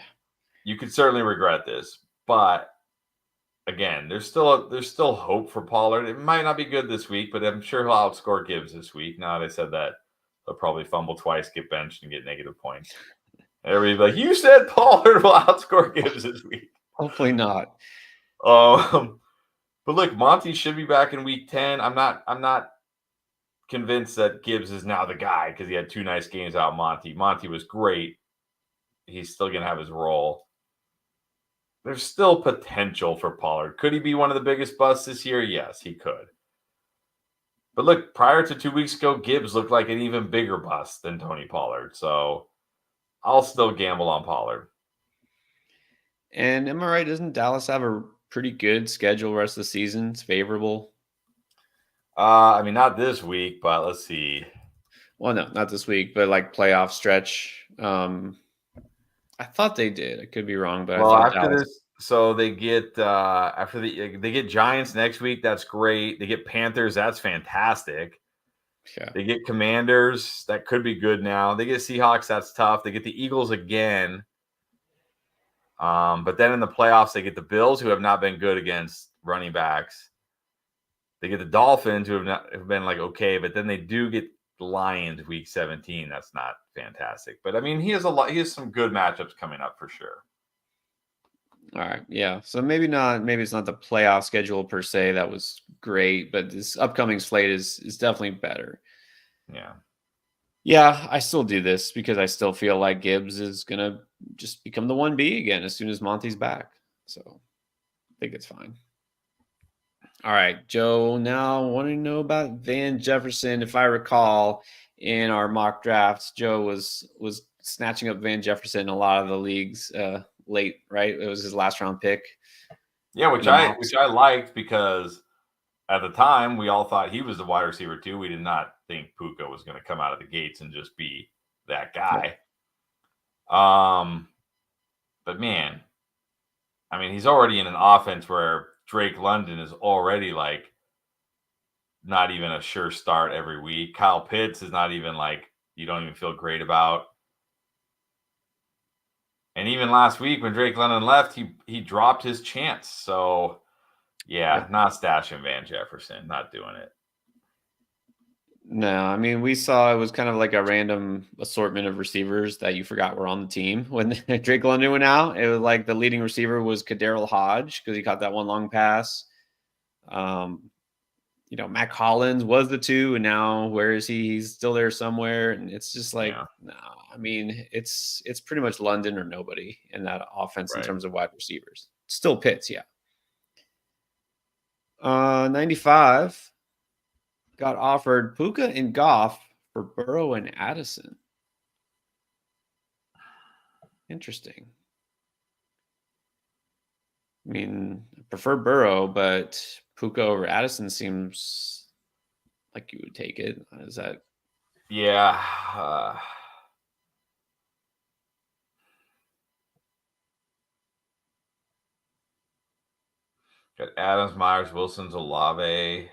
You could certainly regret this, but again, there's still hope for Pollard. It might not be good this week, but I'm sure he'll outscore Gibbs this week. Now that I said that, he'll probably fumble twice, get benched, and get negative points. Everybody's like, you said Pollard will outscore Gibbs this week. Hopefully not. But look, Monty should be back in week 10. I'm not convinced that Gibbs is now the guy because he had 2 nice games out of Monty. Monty was great. He's still going to have his role. There's still potential for Pollard. Could he be one of the biggest busts this year? Yes, he could. But look, prior to 2 weeks ago, Gibbs looked like an even bigger bust than Tony Pollard. So I'll still gamble on Pollard. And am I right? Doesn't Dallas have a pretty good schedule rest of the season? It's favorable. I mean, not this week, but let's see. Well, no, not this week, but like playoff stretch. I thought they did. I could be wrong, but Well, I thought after Dallas. this, so they get they get Giants next week. That's great. They get Panthers. That's fantastic. Yeah. They get Commanders. That could be good now. They get Seahawks. That's tough. They get the Eagles again. But then in the playoffs, they get the Bills, who have not been good against running backs. They get the Dolphins, who have been like okay, but then they do get the Lions week 17. That's not fantastic. But I mean, he has some good matchups coming up for sure. All right. Yeah. So maybe it's not the playoff schedule per se that was great, but this upcoming slate is definitely better. Yeah. Yeah, I still do this because I still feel like Gibbs is gonna just become the 1B again as soon as Monty's back. So I think it's fine. All right, Joe. Now wanting to know about Van Jefferson. If I recall, in our mock drafts, Joe was snatching up Van Jefferson in a lot of the leagues late. Right, it was his last round pick. Yeah, which I liked because at the time we all thought he was the wide receiver too. We did not think Puka was going to come out of the gates and just be that guy. Yeah. But man, I mean, he's already in an offense where Drake London is already like not even a sure start every week. Kyle Pitts is not even like you don't even feel great about. And even last week when Drake London left, he dropped his chance. So yeah, not stashing Van Jefferson, not doing it. No, I mean, we saw it was kind of like a random assortment of receivers that you forgot were on the team. When Drake London went out, it was like the leading receiver was Kaderil Hodge because he caught that one long pass. Matt Collins was the 2, and now where is he? He's still there somewhere. And it's just like, no, I mean, it's pretty much London or nobody in that offense in terms of wide receivers. Still Pitts, yeah. 95. Got offered Puka and Goff for Burrow and Addison. Interesting. I mean, I prefer Burrow, but Puka over Addison seems like you would take it. Is that? Yeah. Got Adams, Myers, Wilson's, Olave.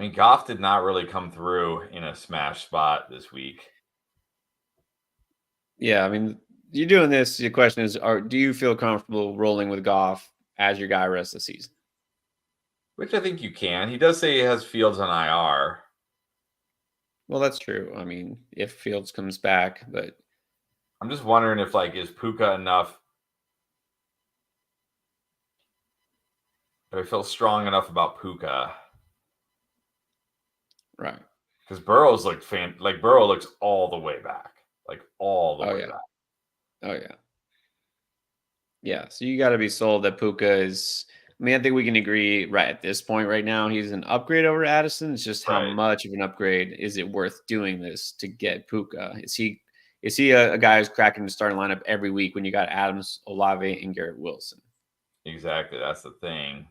I mean, Goff did not really come through in a smash spot this week. Yeah, I mean, you're doing this. Your question is, do you feel comfortable rolling with Goff as your guy rest of the season? Which I think you can. He does say he has Fields on IR. Well, that's true. I mean, if Fields comes back, but I'm just wondering if, like, is Puka enough? Do I feel strong enough about Puka? right. Because Burrow's looked Burrow looks all the way back. Like all the Oh way yeah. back. Oh yeah. Yeah. So you got to be sold that Puka is. I mean, I think we can agree right at this point, right now, he's an upgrade over Addison. It's just how Right. much of an upgrade is it worth doing this to get Puka? Is he a guy who's cracking the starting lineup every week when you got Adams, Olave, and Garrett Wilson? Exactly. That's the thing.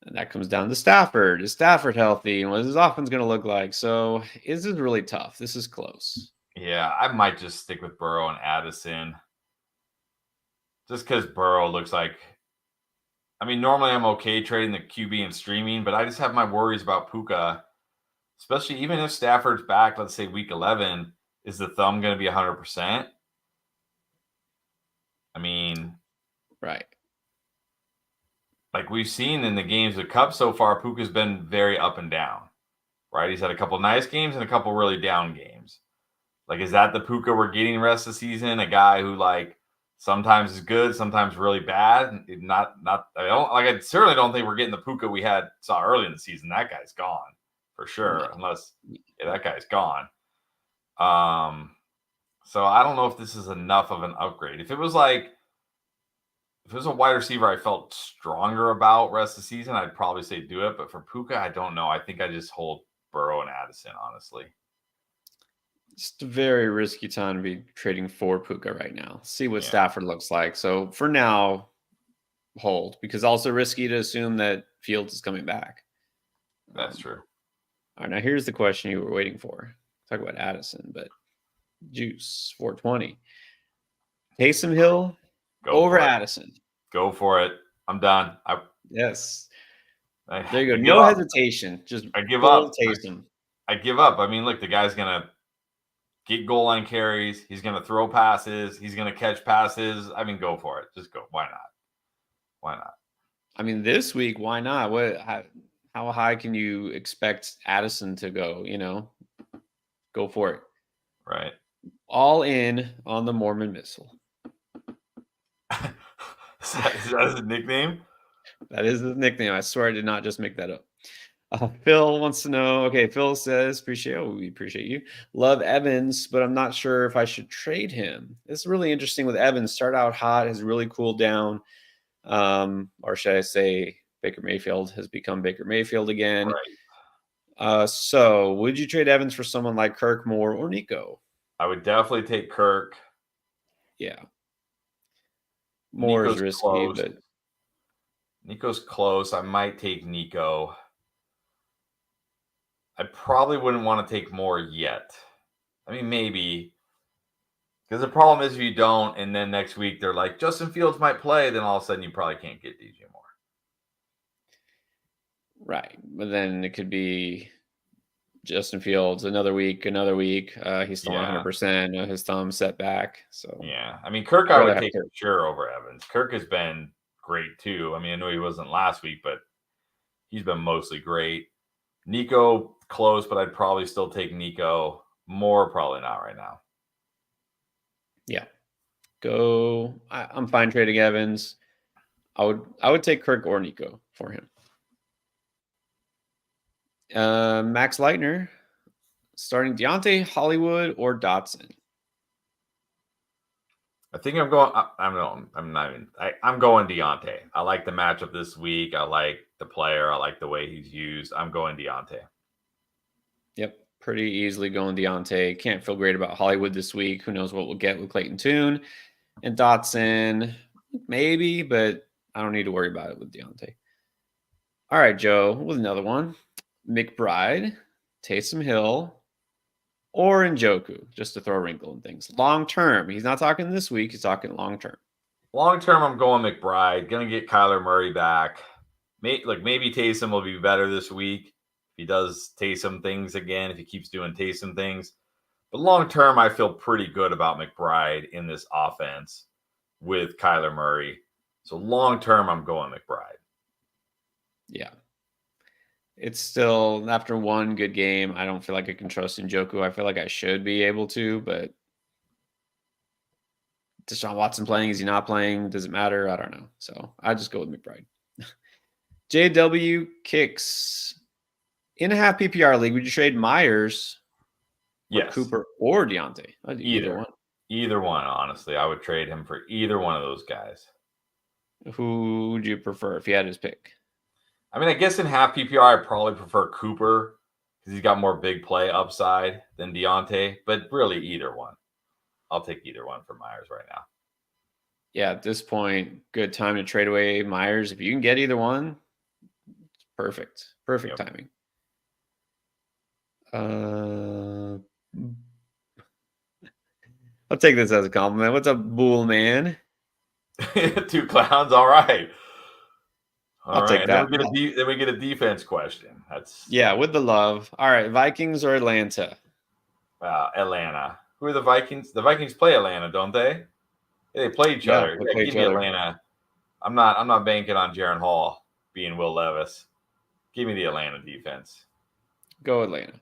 And that comes down to Stafford. Is Stafford healthy? And what is his offense going to look like? So this is really tough. This is close. Yeah, I might just stick with Burrow and Addison. Just because Burrow looks like, I mean, normally I'm okay trading the QB and streaming, but I just have my worries about Puka, especially even if Stafford's back, let's say week 11, is the thumb going to be 100%? I mean, Right. like we've seen in the games with Cup so far, Puka's been very up and down, right? He's had a couple nice games and a couple really down games. Like, is that the Puka we're getting the rest of the season? A guy who, like, sometimes is good, sometimes really bad. I certainly don't think we're getting the Puka we saw early in the season. That guy's gone for sure, No. that guy's gone. So I don't know if this is enough of an upgrade. If it was a wide receiver I felt stronger about rest of the season, I'd probably say do it. But for Puka, I don't know. I think I just hold Burrow and Addison, honestly. Just a very risky time to be trading for Puka right now. See what Yeah. Stafford looks like. So for now, hold, because also risky to assume that Fields is coming back. That's true. All right, now here's the question you were waiting for. Talk about Addison, but Juice 420. Taysom Hill over Addison. Go for it. I'm done. Yes. There you go. No hesitation. Just I give up. Taysom. I give up. I mean, look, the guy's gonna get goal line carries. He's gonna throw passes. He's gonna catch passes. I mean, go for it. Just go. Why not? Why not? I mean, this week, why not? How high can you expect Addison to go? Go for it. Right. All in on the Mormon Missile. Is that his nickname? That is his nickname. I swear I did not just make that up. Phil wants to know. Okay, Phil says, we appreciate you. Love Evans, but I'm not sure if I should trade him. It's really interesting with Evans. Start out hot, has really cooled down. Or should I say Baker Mayfield has become Baker Mayfield again. Right. So would you trade Evans for someone like Kirk, Moore, or Nico? I would definitely take Kirk. Yeah. Moore is risky, close. but Nico's close. I might take Nico. I probably wouldn't want to take Moore yet. I mean, maybe. Because the problem is if you don't, and then next week they're like, Justin Fields might play, then all of a sudden you probably can't get DJ Moore. Right. But then it could be Justin Fields another week. He's still 100%. His thumb set back. So yeah. I mean, Kirk I would take for sure over Evans. Kirk has been great too. I mean, I know he wasn't last week, but he's been mostly great. Nico close, but I'd probably still take Nico. Moore probably not right now. Yeah. I'm fine trading Evans. I would take Kirk or Nico for him. Max Leitner starting Deontay, Hollywood, or Dotson. I think I'm going. I'm going Deontay. I like the matchup this week. I like the player. I like the way he's used. I'm going Deontay. Yep, pretty easily going Deontay. Can't feel great about Hollywood this week. Who knows what we'll get with Clayton Tune and Dotson? Maybe, but I don't need to worry about it with Deontay. All right, Joe, with another one. McBride, Taysom Hill, or Njoku, just to throw a wrinkle in things. Long term. He's not talking this week. He's talking long term. Long term, I'm going McBride. Going to get Kyler Murray back. Maybe Taysom will be better this week. he does Taysom things again, if he keeps doing Taysom things. But long term, I feel pretty good about McBride in this offense with Kyler Murray. So long term, I'm going McBride. Yeah. It's still, after one good game, I don't feel like I can trust Njoku. I feel like I should be able to, but Deshaun Watson playing, is he not playing? Does it matter? I don't know. So I just go with McBride. JW Kicks. In a half PPR league, would you trade Myers for Yes. Cooper or Deontay? I'd do either one. Either one, honestly. I would trade him for either one of those guys. Who would you prefer if you had his pick? I mean, I guess in half PPR, I'd probably prefer Cooper because he's got more big play upside than Deontay, but really either one. I'll take either one for Myers right now. Yeah, at this point, good time to trade away Myers. If you can get either one, it's perfect. Perfect timing. I'll take this as a compliment. What's up, Bull Man? 2 clowns, all right. I'll take that. Then we get a defense question. With the love. All right, Vikings or Atlanta? Atlanta. Who are the Vikings? The Vikings play Atlanta, don't they? They play each other. Give me Atlanta. I'm not banking on Jaron Hall being Will Levis. Give me the Atlanta defense. Go Atlanta.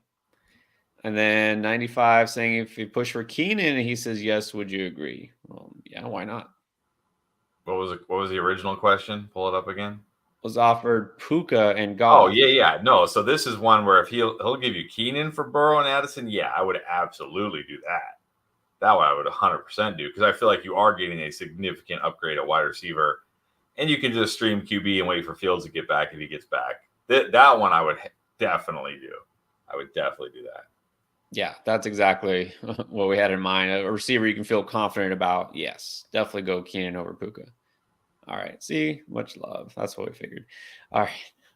And then 95 saying if you push for Keenan, he says yes. Would you agree? Well, yeah, why not? What was the original question? Pull it up again. Was offered Puka and Goff. Oh yeah. No, so this is one where if he'll give you Keenan for Burrow and Addison, yeah, I would absolutely do that. That one I would 100% do because I feel like you are getting a significant upgrade at wide receiver, and you can just stream QB and wait for Fields to get back if he gets back. That one I would definitely do. I would definitely do that. Yeah, that's exactly what we had in mind. A receiver you can feel confident about. Yes, definitely go Keenan over Puka. All right. See, much love. That's what we figured. All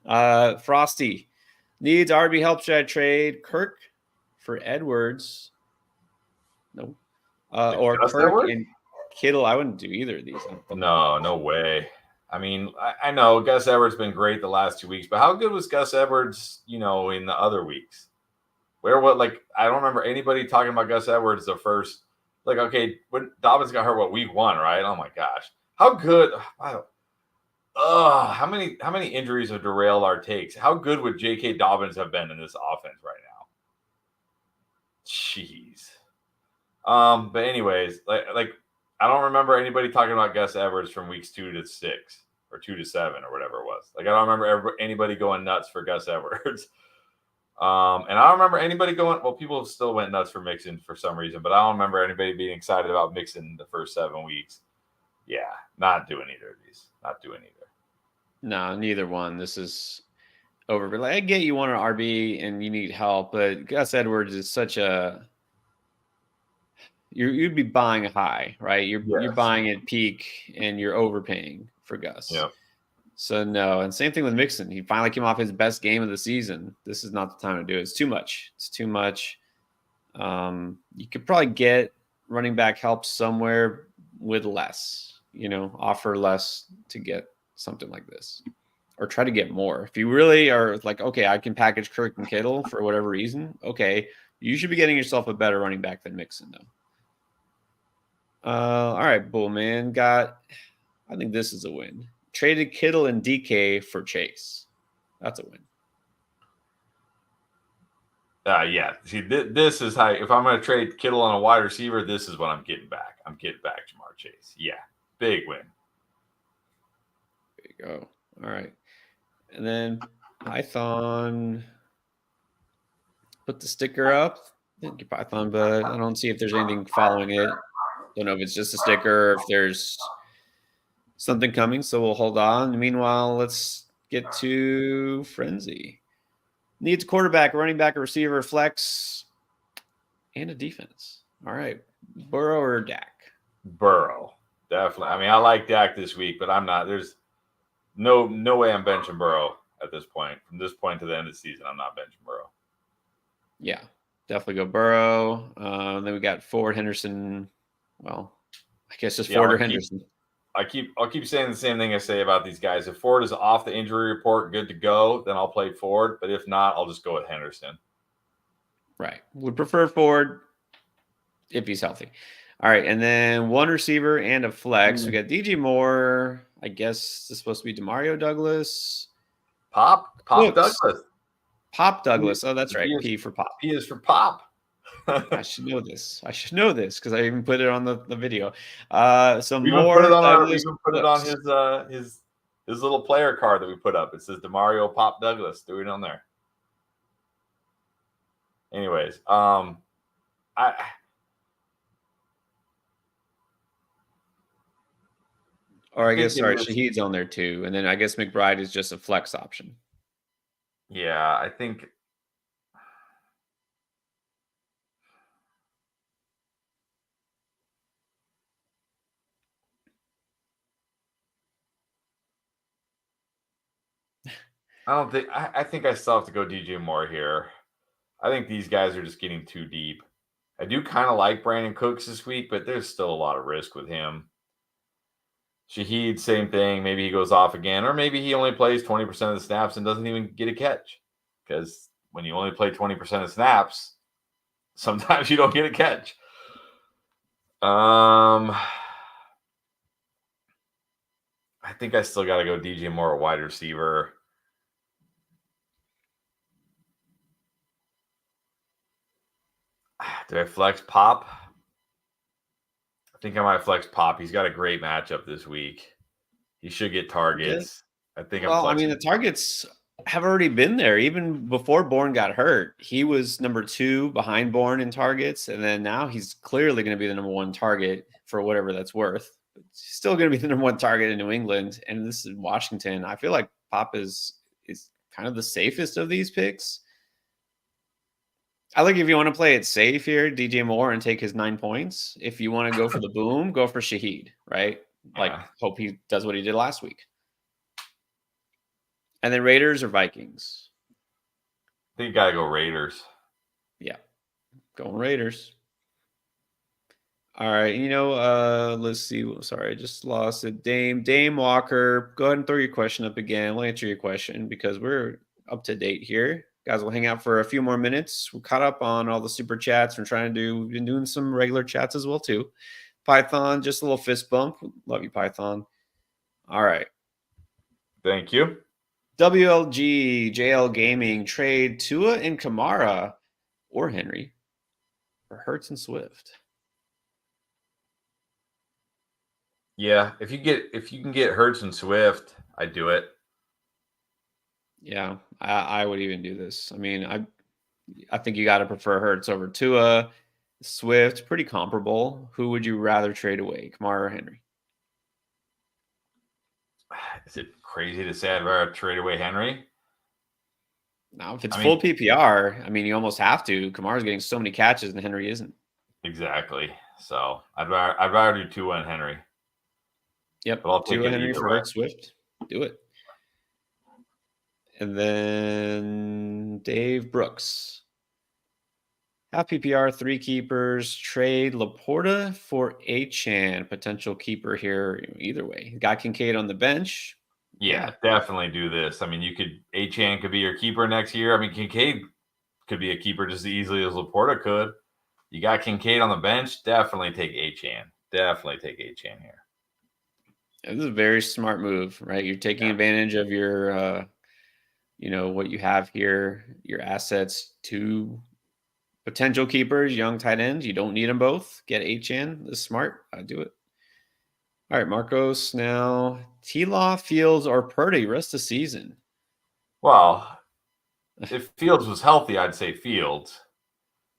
right. Frosty needs RB help. Should I trade Kirk for Edwards? No. Or Kirk Edwards? And Kittle. I wouldn't do either of these. No way. I mean, I know Gus Edwards been great the last 2 weeks, but how good was Gus Edwards, in the other weeks? I don't remember anybody talking about Gus Edwards the first, okay, when Dobbins got hurt, week 1, right? Oh my gosh. How good? How many injuries have derailed our takes? How good would J.K. Dobbins have been in this offense right now? Jeez. But anyways, I don't remember anybody talking about Gus Edwards from weeks 2 to 6 or 2 to 7 or whatever it was. I don't remember anybody going nuts for Gus Edwards. And I don't remember anybody going. Well, people still went nuts for Mixon for some reason, but I don't remember anybody being excited about Mixon the first 7 weeks. Yeah, not doing either of these. Not doing either. No, neither one. This is over. But I get you want an RB and you need help, but Gus Edwards is such a. You'd be buying high, right? You're buying at peak, and you're overpaying for Gus. Yeah. So no, and same thing with Mixon. He finally came off his best game of the season. This is not the time to do it. It's too much. It's too much. You could probably get running back help somewhere with less. Offer less to get something like this, or try to get more. If you really are okay, I can package Kirk and Kittle for whatever reason. Okay, you should be getting yourself a better running back than Mixon, though. All right, Bull Man I think this is a win. Traded Kittle and DK for Chase. That's a win. Yeah. See, this is how, if I'm going to trade Kittle on a wide receiver, this is what I'm getting back. I'm getting back Jamar Chase. Yeah. Big win. There you go. All right. And then Python put the sticker up. Thank you, Python, but I don't see if there's anything following it. Don't know if it's just a sticker or if there's something coming, so we'll hold on. Meanwhile, let's get to Frenzy. Needs a quarterback, a running back, a receiver, flex, and a defense. All right. Burrow or Dak? Burrow. Definitely. I mean, I like Dak this week, but I'm not. There's no way I'm benching Burrow at this point. From this point to the end of the season, I'm not benching Burrow. Yeah, definitely go Burrow. Then we got Ford Henderson. Well, I guess just Ford or Henderson. I'll keep saying the same thing I say about these guys. If Ford is off the injury report, good to go, then I'll play Ford. But if not, I'll just go with Henderson. Right. Would prefer Ford if he's healthy. All right. And then one receiver and a flex. We got DJ Moore. I guess it's supposed to be Demario Douglas. Pop Cooks. Douglas. Pop Douglas. Oh, that's right. P for Pop. P is for Pop. I should know this. I should know this because I even put it on the video. So we more even put it on his little player card that we put up. It says Demario Pop Douglas. Do it on there. Anyways, or I guess sorry, Shaheed's on there too, and then I guess McBride is just a flex option. Yeah, I think. I think I still have to go DJ Moore here. I think these guys are just getting too deep. I do kind of like Brandon Cooks this week, but there's still a lot of risk with him. Shaheed, same thing. Maybe he goes off again, or maybe he only plays 20% of the snaps and doesn't even get a catch. Because when you only play 20% of snaps, sometimes you don't get a catch. I think I still got to go DJ Moore, a wide receiver. Do I flex Pop? I think I might flex Pop. He's got a great matchup this week. He should get targets. Okay. The targets have already been there. Even before Bourne got hurt, he was number 2 behind Bourne in targets. And then now he's clearly going to be the number 1 target for whatever that's worth. But he's still going to be the number 1 target in New England. And this is Washington. I feel like Pop is kind of the safest of these picks. I think if you want to play it safe here, DJ Moore and take his 9 points. If you want to go for the boom, go for Shaheed, right? Hope he does what he did last week. And then Raiders or Vikings? I think you got to go Raiders. Yeah, going Raiders. All right, let's see. Sorry, I just lost it. Dame Walker, go ahead and throw your question up again. We'll answer your question because we're up to date here. Guys, we'll hang out for a few more minutes. We're caught up on all the super chats. We've been doing some regular chats as well, too. Python, just a little fist bump. Love you, Python. All right. Thank you. WLG, JL Gaming, trade Tua and Kamara or Henry for Hurts and Swift. Yeah, if you can get Hurts and Swift, I'd do it. Yeah, I would even do this. I mean, I think you got to prefer Hurts over Tua. Swift, pretty comparable. Who would you rather trade away, Kamara or Henry? Is it crazy to say I'd rather trade away Henry? Now, if it's full PPR, I mean, you almost have to. Kamara's getting so many catches and Henry isn't. Exactly. So I'd rather do Tua and Henry. Yep. But I'll take Henry for Hurts Swift. Do it. And then Dave Brooks. Half PPR, 3 keepers. Trade Laporta for Achane. Potential keeper here either way. Got Kincaid on the bench. Yeah, definitely do this. I mean, Achane could be your keeper next year. I mean, Kincaid could be a keeper just as easily as Laporta could. You got Kincaid on the bench. Definitely take Achane. Definitely take Achane here. This is a very smart move, right? You're taking advantage of your, what you have here, your assets, 2 potential keepers, young tight ends. You don't need them both. Get Achane. This is smart. I do it. All right, Marcos. Now, T-Law, Fields, or Purdy rest of the season? Well, if Fields was healthy, I'd say Fields.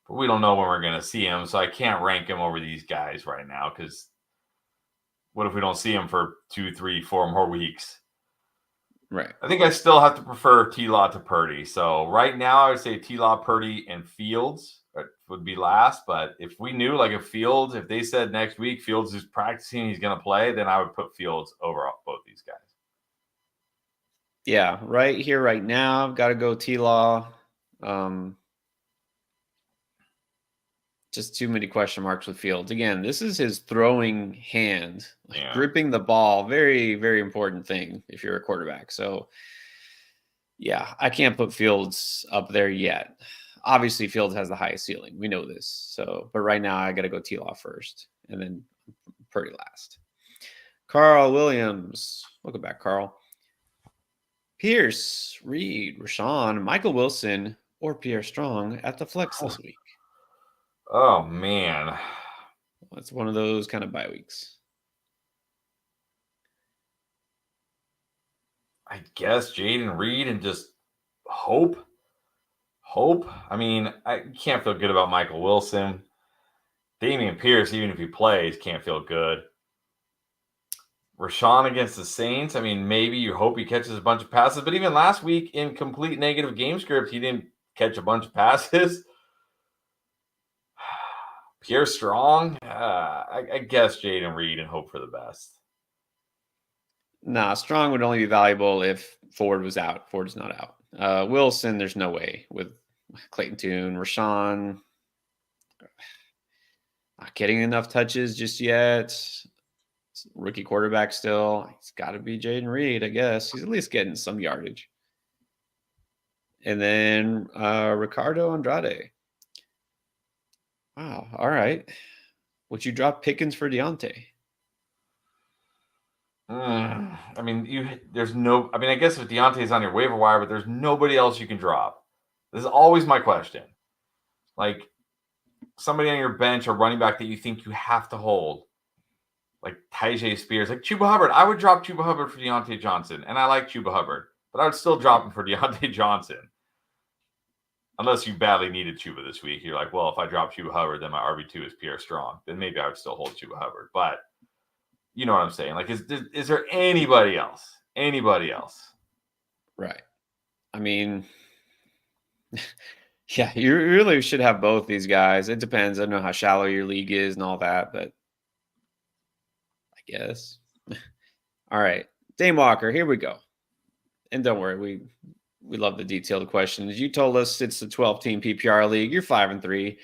But we don't know when we're going to see him, so I can't rank him over these guys right now because what if we don't see him for 2, 3, 4 more weeks? Right. I think I still have to prefer T-Law to Purdy. So right now, I would say T-Law, Purdy, and Fields would be last. But if we knew, if they said next week Fields is practicing, he's going to play, then I would put Fields over both these guys. Yeah, right here, right now, I've got to go T-Law. just too many question marks with Fields. Again, this is his throwing hand, Yeah. gripping the ball. Very, very important thing if you're a quarterback. So, yeah, I can't put Fields up there yet. Obviously, Fields has the highest ceiling. We know this. So, but right now, I got to go T-Law first, and then Purdy last. Carl Williams. Welcome back, Carl. Pierce, Reed, Rashawn, Michael Wilson, or Pierre Strong at the flex this week. Oh, man. It's one of those kind of bye weeks. I guess Jaden Reed and just hope. I mean, I can't feel good about Michael Wilson. Damian Pierce, even if he plays, can't feel good. Rashawn against the Saints. I mean, maybe you hope he catches a bunch of passes, but even last week in complete negative game script, he didn't catch a bunch of passes. Pierre Strong, I guess Jaden Reed and hope for the best. Nah, Strong would only be valuable if Ford was out. Ford is not out. Wilson, there's no way with Clayton Tune. Rashawn, not getting enough touches just yet. Rookie quarterback still. It's got to be Jaden Reed, I guess. He's at least getting some yardage. And then Ricardo Andrade. Wow. All right. Would you drop Pickens for Deontay? I mean, there's no. I mean, I guess if Deontay's on your waiver wire, but there's nobody else you can drop. This is always my question. Like somebody on your bench or running back that you think you have to hold, like Tyjae Spears, like Chuba Hubbard. I would drop Chuba Hubbard for Deontay Johnson, and I like Chuba Hubbard, but I would still drop him for Deontay Johnson. Unless you badly needed Chuba this week. You're like, well, if I drop Chuba Hubbard, then my RB2 is Pierre Strong. Then maybe I would still hold Chuba Hubbard. But you know what I'm saying? Like, is there anybody else? Anybody else? Right. I mean, yeah, you really should have both these guys. It depends. I don't know how shallow your league is and all that, but I guess. All right. Dame Walker, here we go. And don't worry, we love the detailed questions. You told us it's the 12-team PPR league. You're 5-3.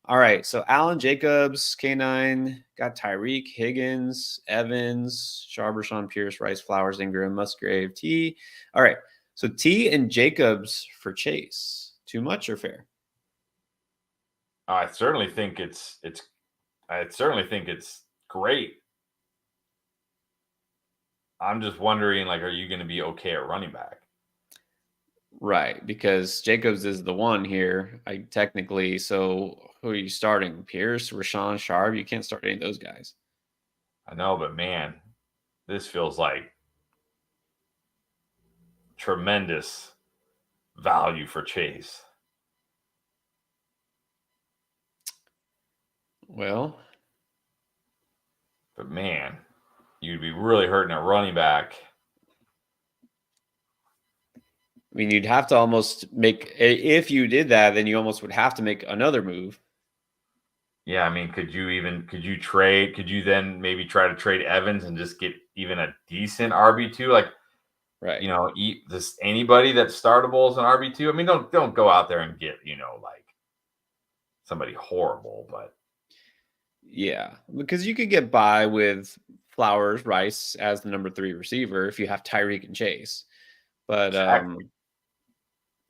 All right. So Allen Jacobs, K9, got Tyreek, Higgins, Evans, Sharber, Sean Pierce, Rice, Flowers, Ingram, Musgrave, T. All right. So T and Jacobs for Chase. Too much or fair? I certainly think it's great. I'm just wondering, like, are you going to be okay at running back? Right, because Jacobs is the one here. Technically, so who are you starting? Pierce, Rashawn, Sharp? You can't start any of those guys. I know, but man, this feels like tremendous value for Chase. Well, but man, you'd be really hurting at running back. I mean, you'd have to almost make, if you did that, then you almost would have to make another move. Yeah, I mean, could you then maybe try to trade Evans and just get even a decent RB2? Like, right. You know, anybody that's startable as an RB2. I mean, don't go out there and get, like somebody horrible, but yeah, because you could get by with Flowers, Rice as the number 3 receiver if you have Tyreek and Chase. But exactly.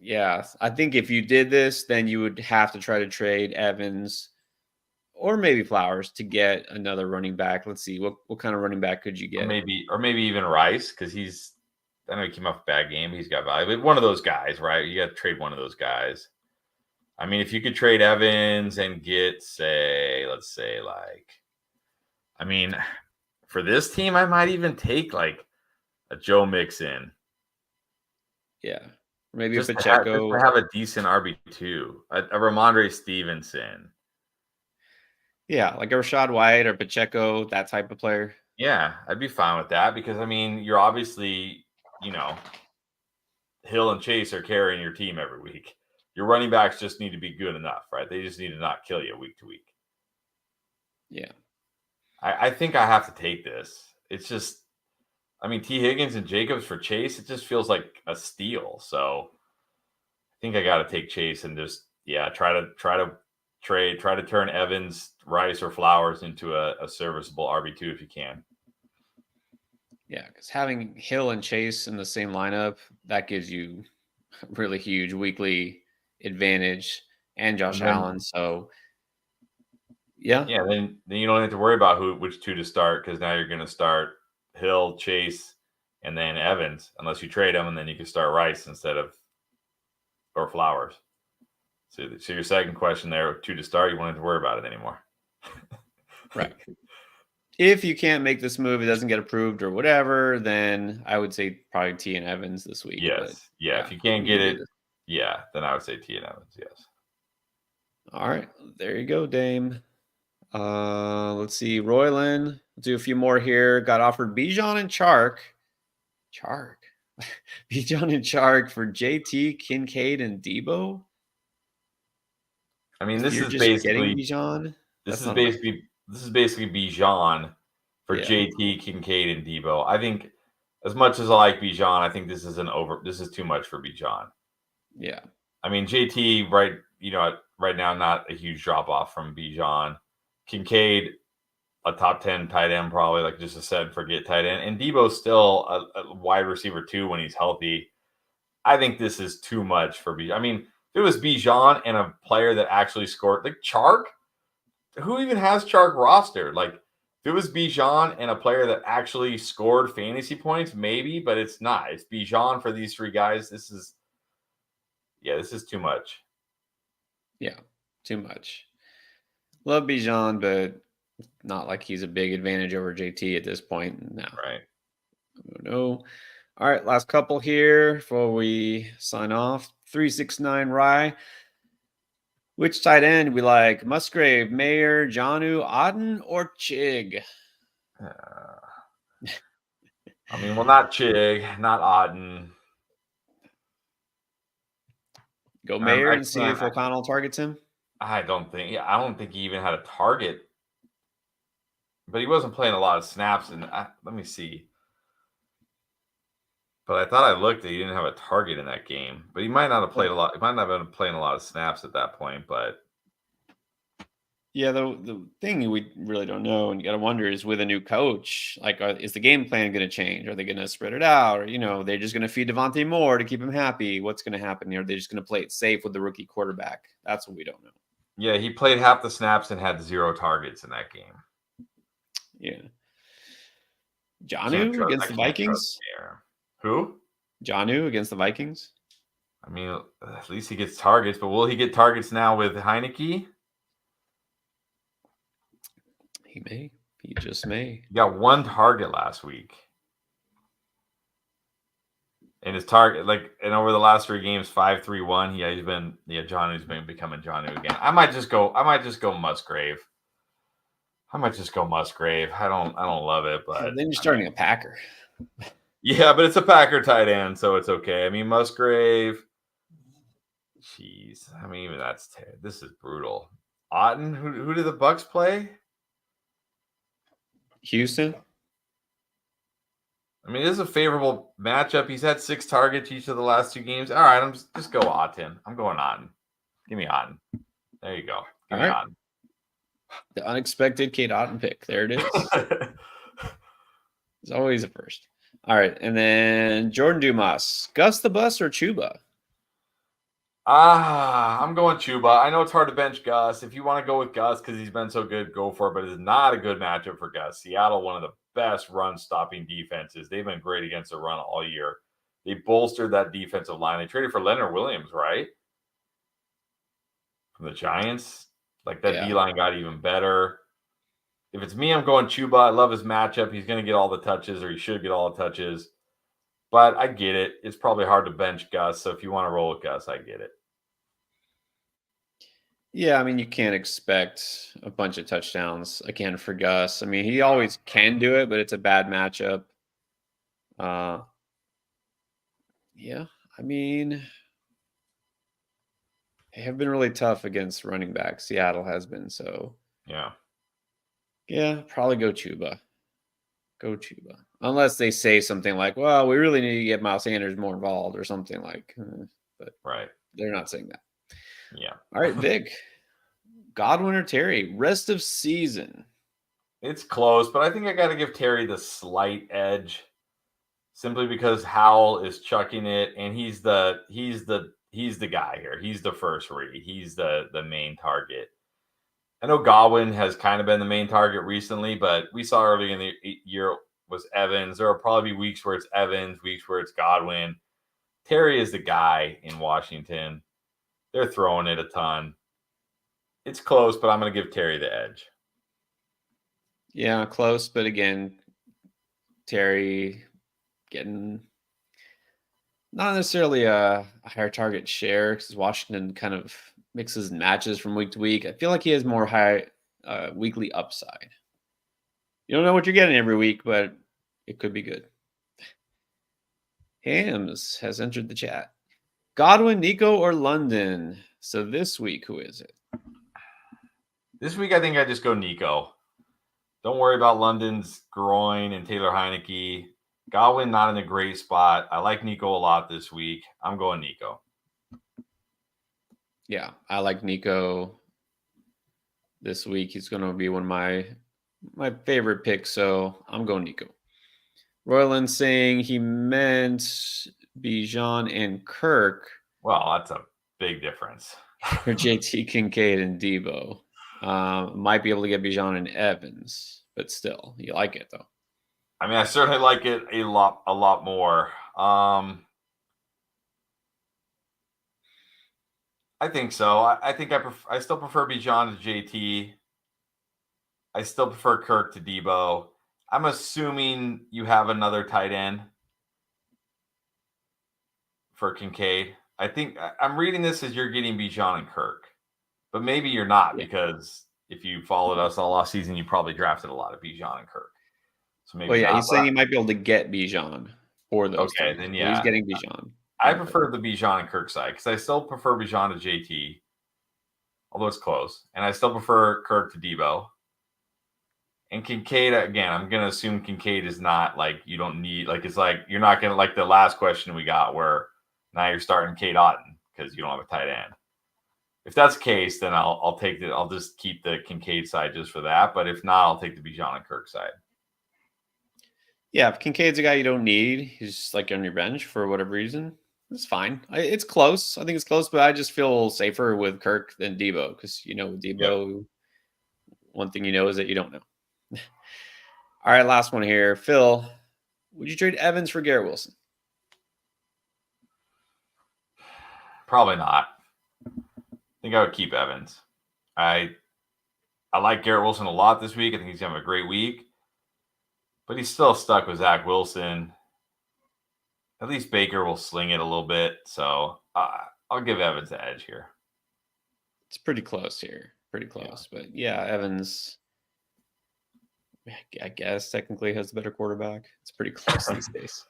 yeah, I think if you did this, then you would have to try to trade Evans or maybe Flowers to get another running back. Let's see, what kind of running back could you get? Or maybe even Rice, because I know he came off a bad game. He's got value, but one of those guys, right? You got to trade one of those guys. I mean, if you could trade Evans and get, for this team, I might even take like a Joe Mixon. Yeah. Maybe just Pacheco. To have a decent RB2, a Ramondre Stevenson. Yeah, like a Rashad White or Pacheco, that type of player. Yeah, I'd be fine with that because, I mean, you're obviously, Hill and Chase are carrying your team every week. Your running backs just need to be good enough, right? They just need to not kill you week to week. Yeah. I think I have to take this. It's just, I mean, T. Higgins and Jacobs for Chase, it just feels like a steal. So I think I got to take Chase and just, try to trade. Try to turn Evans, Rice, or Flowers into a serviceable RB2 if you can. Yeah, because having Hill and Chase in the same lineup, that gives you a really huge weekly advantage, and Josh Allen. So, yeah. Yeah, then you don't have to worry about which 2 to start, because now you're going to start Hill, Chase, and then Evans, unless you trade them, and then you can start Rice instead of or Flowers. So your second question there, 2 to start, you won't have to worry about it anymore. Right. If you can't make this move, it doesn't get approved or whatever, then I would say probably T and Evans this week. Yes. But yeah. If you can't get it, then I would say T and Evans. Yes. All right. There you go, Dame. Let's see. Royland. Let's do a few more here. Got offered Bijan and Chark. Bijan and Chark for JT, Kincaid, and Debo. I mean, This is basically Bijan. This is basically Bijan for JT, Kincaid, and Debo. I think, as much as I like Bijan, I think this is too much for Bijan. Yeah. I mean, JT right now not a huge drop off from Bijan. Kincaid, a top 10 tight end, probably, like just a set and forget tight end. And Debo's still a wide receiver 2 when he's healthy. I think this is too much for Bijan. I mean, if it was Bijan and a player that actually scored, like Chark, who even has Chark rostered? Like, if it was Bijan and a player that actually scored fantasy points, maybe, but it's not. It's Bijan for these 3 guys. This is too much. Yeah, too much. Love Bijan, but not like he's a big advantage over JT at this point. No. Right. No. All right, last couple here before we sign off. 369 Rye. Which tight end we like? Musgrave, Mayer, Jonnu, Auden, or Chig? I mean, well, not Chig, not Auden. Go Mayer and see if O'Connell targets him. I don't think he even had a target, but he wasn't playing a lot of snaps. And let me see. But I thought I looked that he didn't have a target in that game. But he might not have played a lot. He might not have been playing a lot of snaps at that point. But yeah, the thing we really don't know, and you got to wonder, is with a new coach, like, is the game plan going to change? Are they going to spread it out? Or, they're just going to feed Devontae Moore to keep him happy? What's going to happen here? They're just going to play it safe with the rookie quarterback. That's what we don't know. Yeah, he played half the snaps and had 0 targets in that game. Yeah. Jonnu against the Vikings? Who? Jonnu against the Vikings? I mean, at least he gets targets, but will he get targets now with Heineke? He may. He just may. He got 1 target last week. And his target, and over the last 3 games, 5-3-1. Jonnu's been becoming Jonnu again. I might just go Musgrave. I don't love it, but then you're starting a Packer. Yeah, but it's a Packer tight end, so it's okay. I mean, Musgrave. Jeez, I mean, even this is brutal. Otten, who did the Bucks play? Houston. I mean, this is a favorable matchup. He's had 6 targets each of the last 2 games. All right, I'm just go Otten. I'm going Otten. Give me Otten. There you go. Give me Otten. The unexpected Kate Otten pick. There it is. It's always a first. All right, and then Jordan Dumas. Gus the Bus or Chuba? I'm going Chuba. I know it's hard to bench Gus. If you want to go with Gus because he's been so good, go for it. But it's not a good matchup for Gus. Seattle, one of the best run-stopping defenses. They've been great against the run all year. They bolstered that defensive line. They traded for Leonard Williams, right? From the Giants. That D-line got even better. If it's me, I'm going Chuba. I love his matchup. He's going to get all the touches, or he should get all the touches. But I get it. It's probably hard to bench Gus. So if you want to roll with Gus, I get it. Yeah, I mean, you can't expect a bunch of touchdowns again for Gus. I mean, he always can do it, but it's a bad matchup. Yeah, I mean, they have been really tough against running backs. Seattle has been, so. Yeah, probably go Chuba. Unless they say something like, well, we really need to get Miles Sanders more involved or something like. But right. They're not saying that. Yeah. All right, Vic. Godwin or Terry? Rest of season. It's close, but I think I got to give Terry the slight edge, simply because Howell is chucking it, and he's the guy here. He's the first read. He's the main target. I know Godwin has kind of been the main target recently, but we saw early in the year was Evans. There will probably be weeks where it's Evans, weeks where it's Godwin. Terry is the guy in Washington. They're throwing it a ton. It's close, but I'm going to give Terry the edge. Yeah, close, but again, Terry getting not necessarily a higher target share because Washington kind of mixes and matches from week to week. I feel like he has more high weekly upside. You don't know what you're getting every week, but it could be good. Hams has entered the chat. Godwin, Nico, or London? So this week, who is it? This week, I think I just go Nico. Don't worry about London's groin and Taylor Heineke. Godwin not in a great spot. I like Nico a lot this week. I'm going Nico. Yeah, I like Nico this week. He's going to be one of my favorite picks, so I'm going Nico. Royland saying he meant Bijan and Kirk. Well, that's a big difference. For JT, Kincaid, and Debo. Might be able to get Bijan and Evans, but still, you like it though. I mean, I certainly like it a lot more. I think so. I think I still prefer Bijan to JT. I still prefer Kirk to Debo. I'm assuming you have another tight end for Kincaid. I think I'm reading this as you're getting Bijan and Kirk, but maybe you're not, because if you followed us all off season, you probably drafted a lot of Bijan and Kirk. So maybe. Well, yeah, he's saying he might be able to get Bijan for those. Okay, things. then So yeah, he's getting Bijan. I prefer the Bijan and Kirk side because I still prefer Bijan to JT, although it's close, and I still prefer Kirk to Debo. And Kincaid, again, I'm going to assume Kincaid is not like you don't need, like it's like you're not going to, like the last question we got where now you're starting Cade Otton because you don't have a tight end. If that's the case, then I'll take I'll just keep the Kincaid side just for that. But if not, I'll take the Bijan and Kirk side. Yeah, if Kincaid's a guy you don't need, he's just like on your bench for whatever reason, it's fine. It's close. I think it's close, but I just feel safer with Kirk than Debo because, with Debo, one thing you know is that you don't know. All right, last one here. Phil, would you trade Evans for Garrett Wilson? Probably not. I think I would keep Evans. I like Garrett Wilson a lot this week. I think he's having a great week. But he's still stuck with Zach Wilson. At least Baker will sling it a little bit. So I'll give Evans the edge here. It's pretty close here. Pretty close. Yeah. But yeah, Evans, I guess, technically has the better quarterback. It's pretty close these days.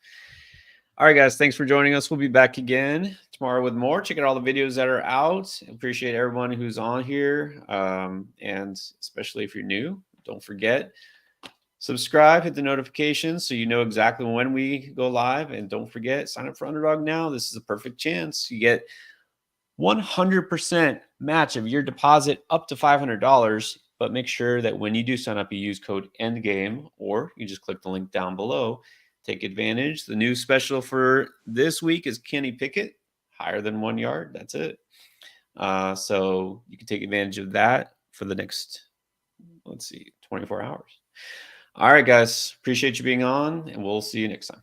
All right, guys. Thanks for joining us. We'll be back again tomorrow with more. Check out all the videos that are out. Appreciate everyone who's on here. And especially if you're new, don't forget, subscribe, hit the notifications so you know exactly when we go live. And don't forget, sign up for Underdog now. This is a perfect chance. You get 100% match of your deposit up to $500. But make sure that when you do sign up, you use code ENDGAME, or you just click the link down below. Take advantage. The new special for this week is Kenny Pickett, higher than 1 yard. That's it. So you can take advantage of that for the next, 24 hours. All right, guys. Appreciate you being on, and we'll see you next time.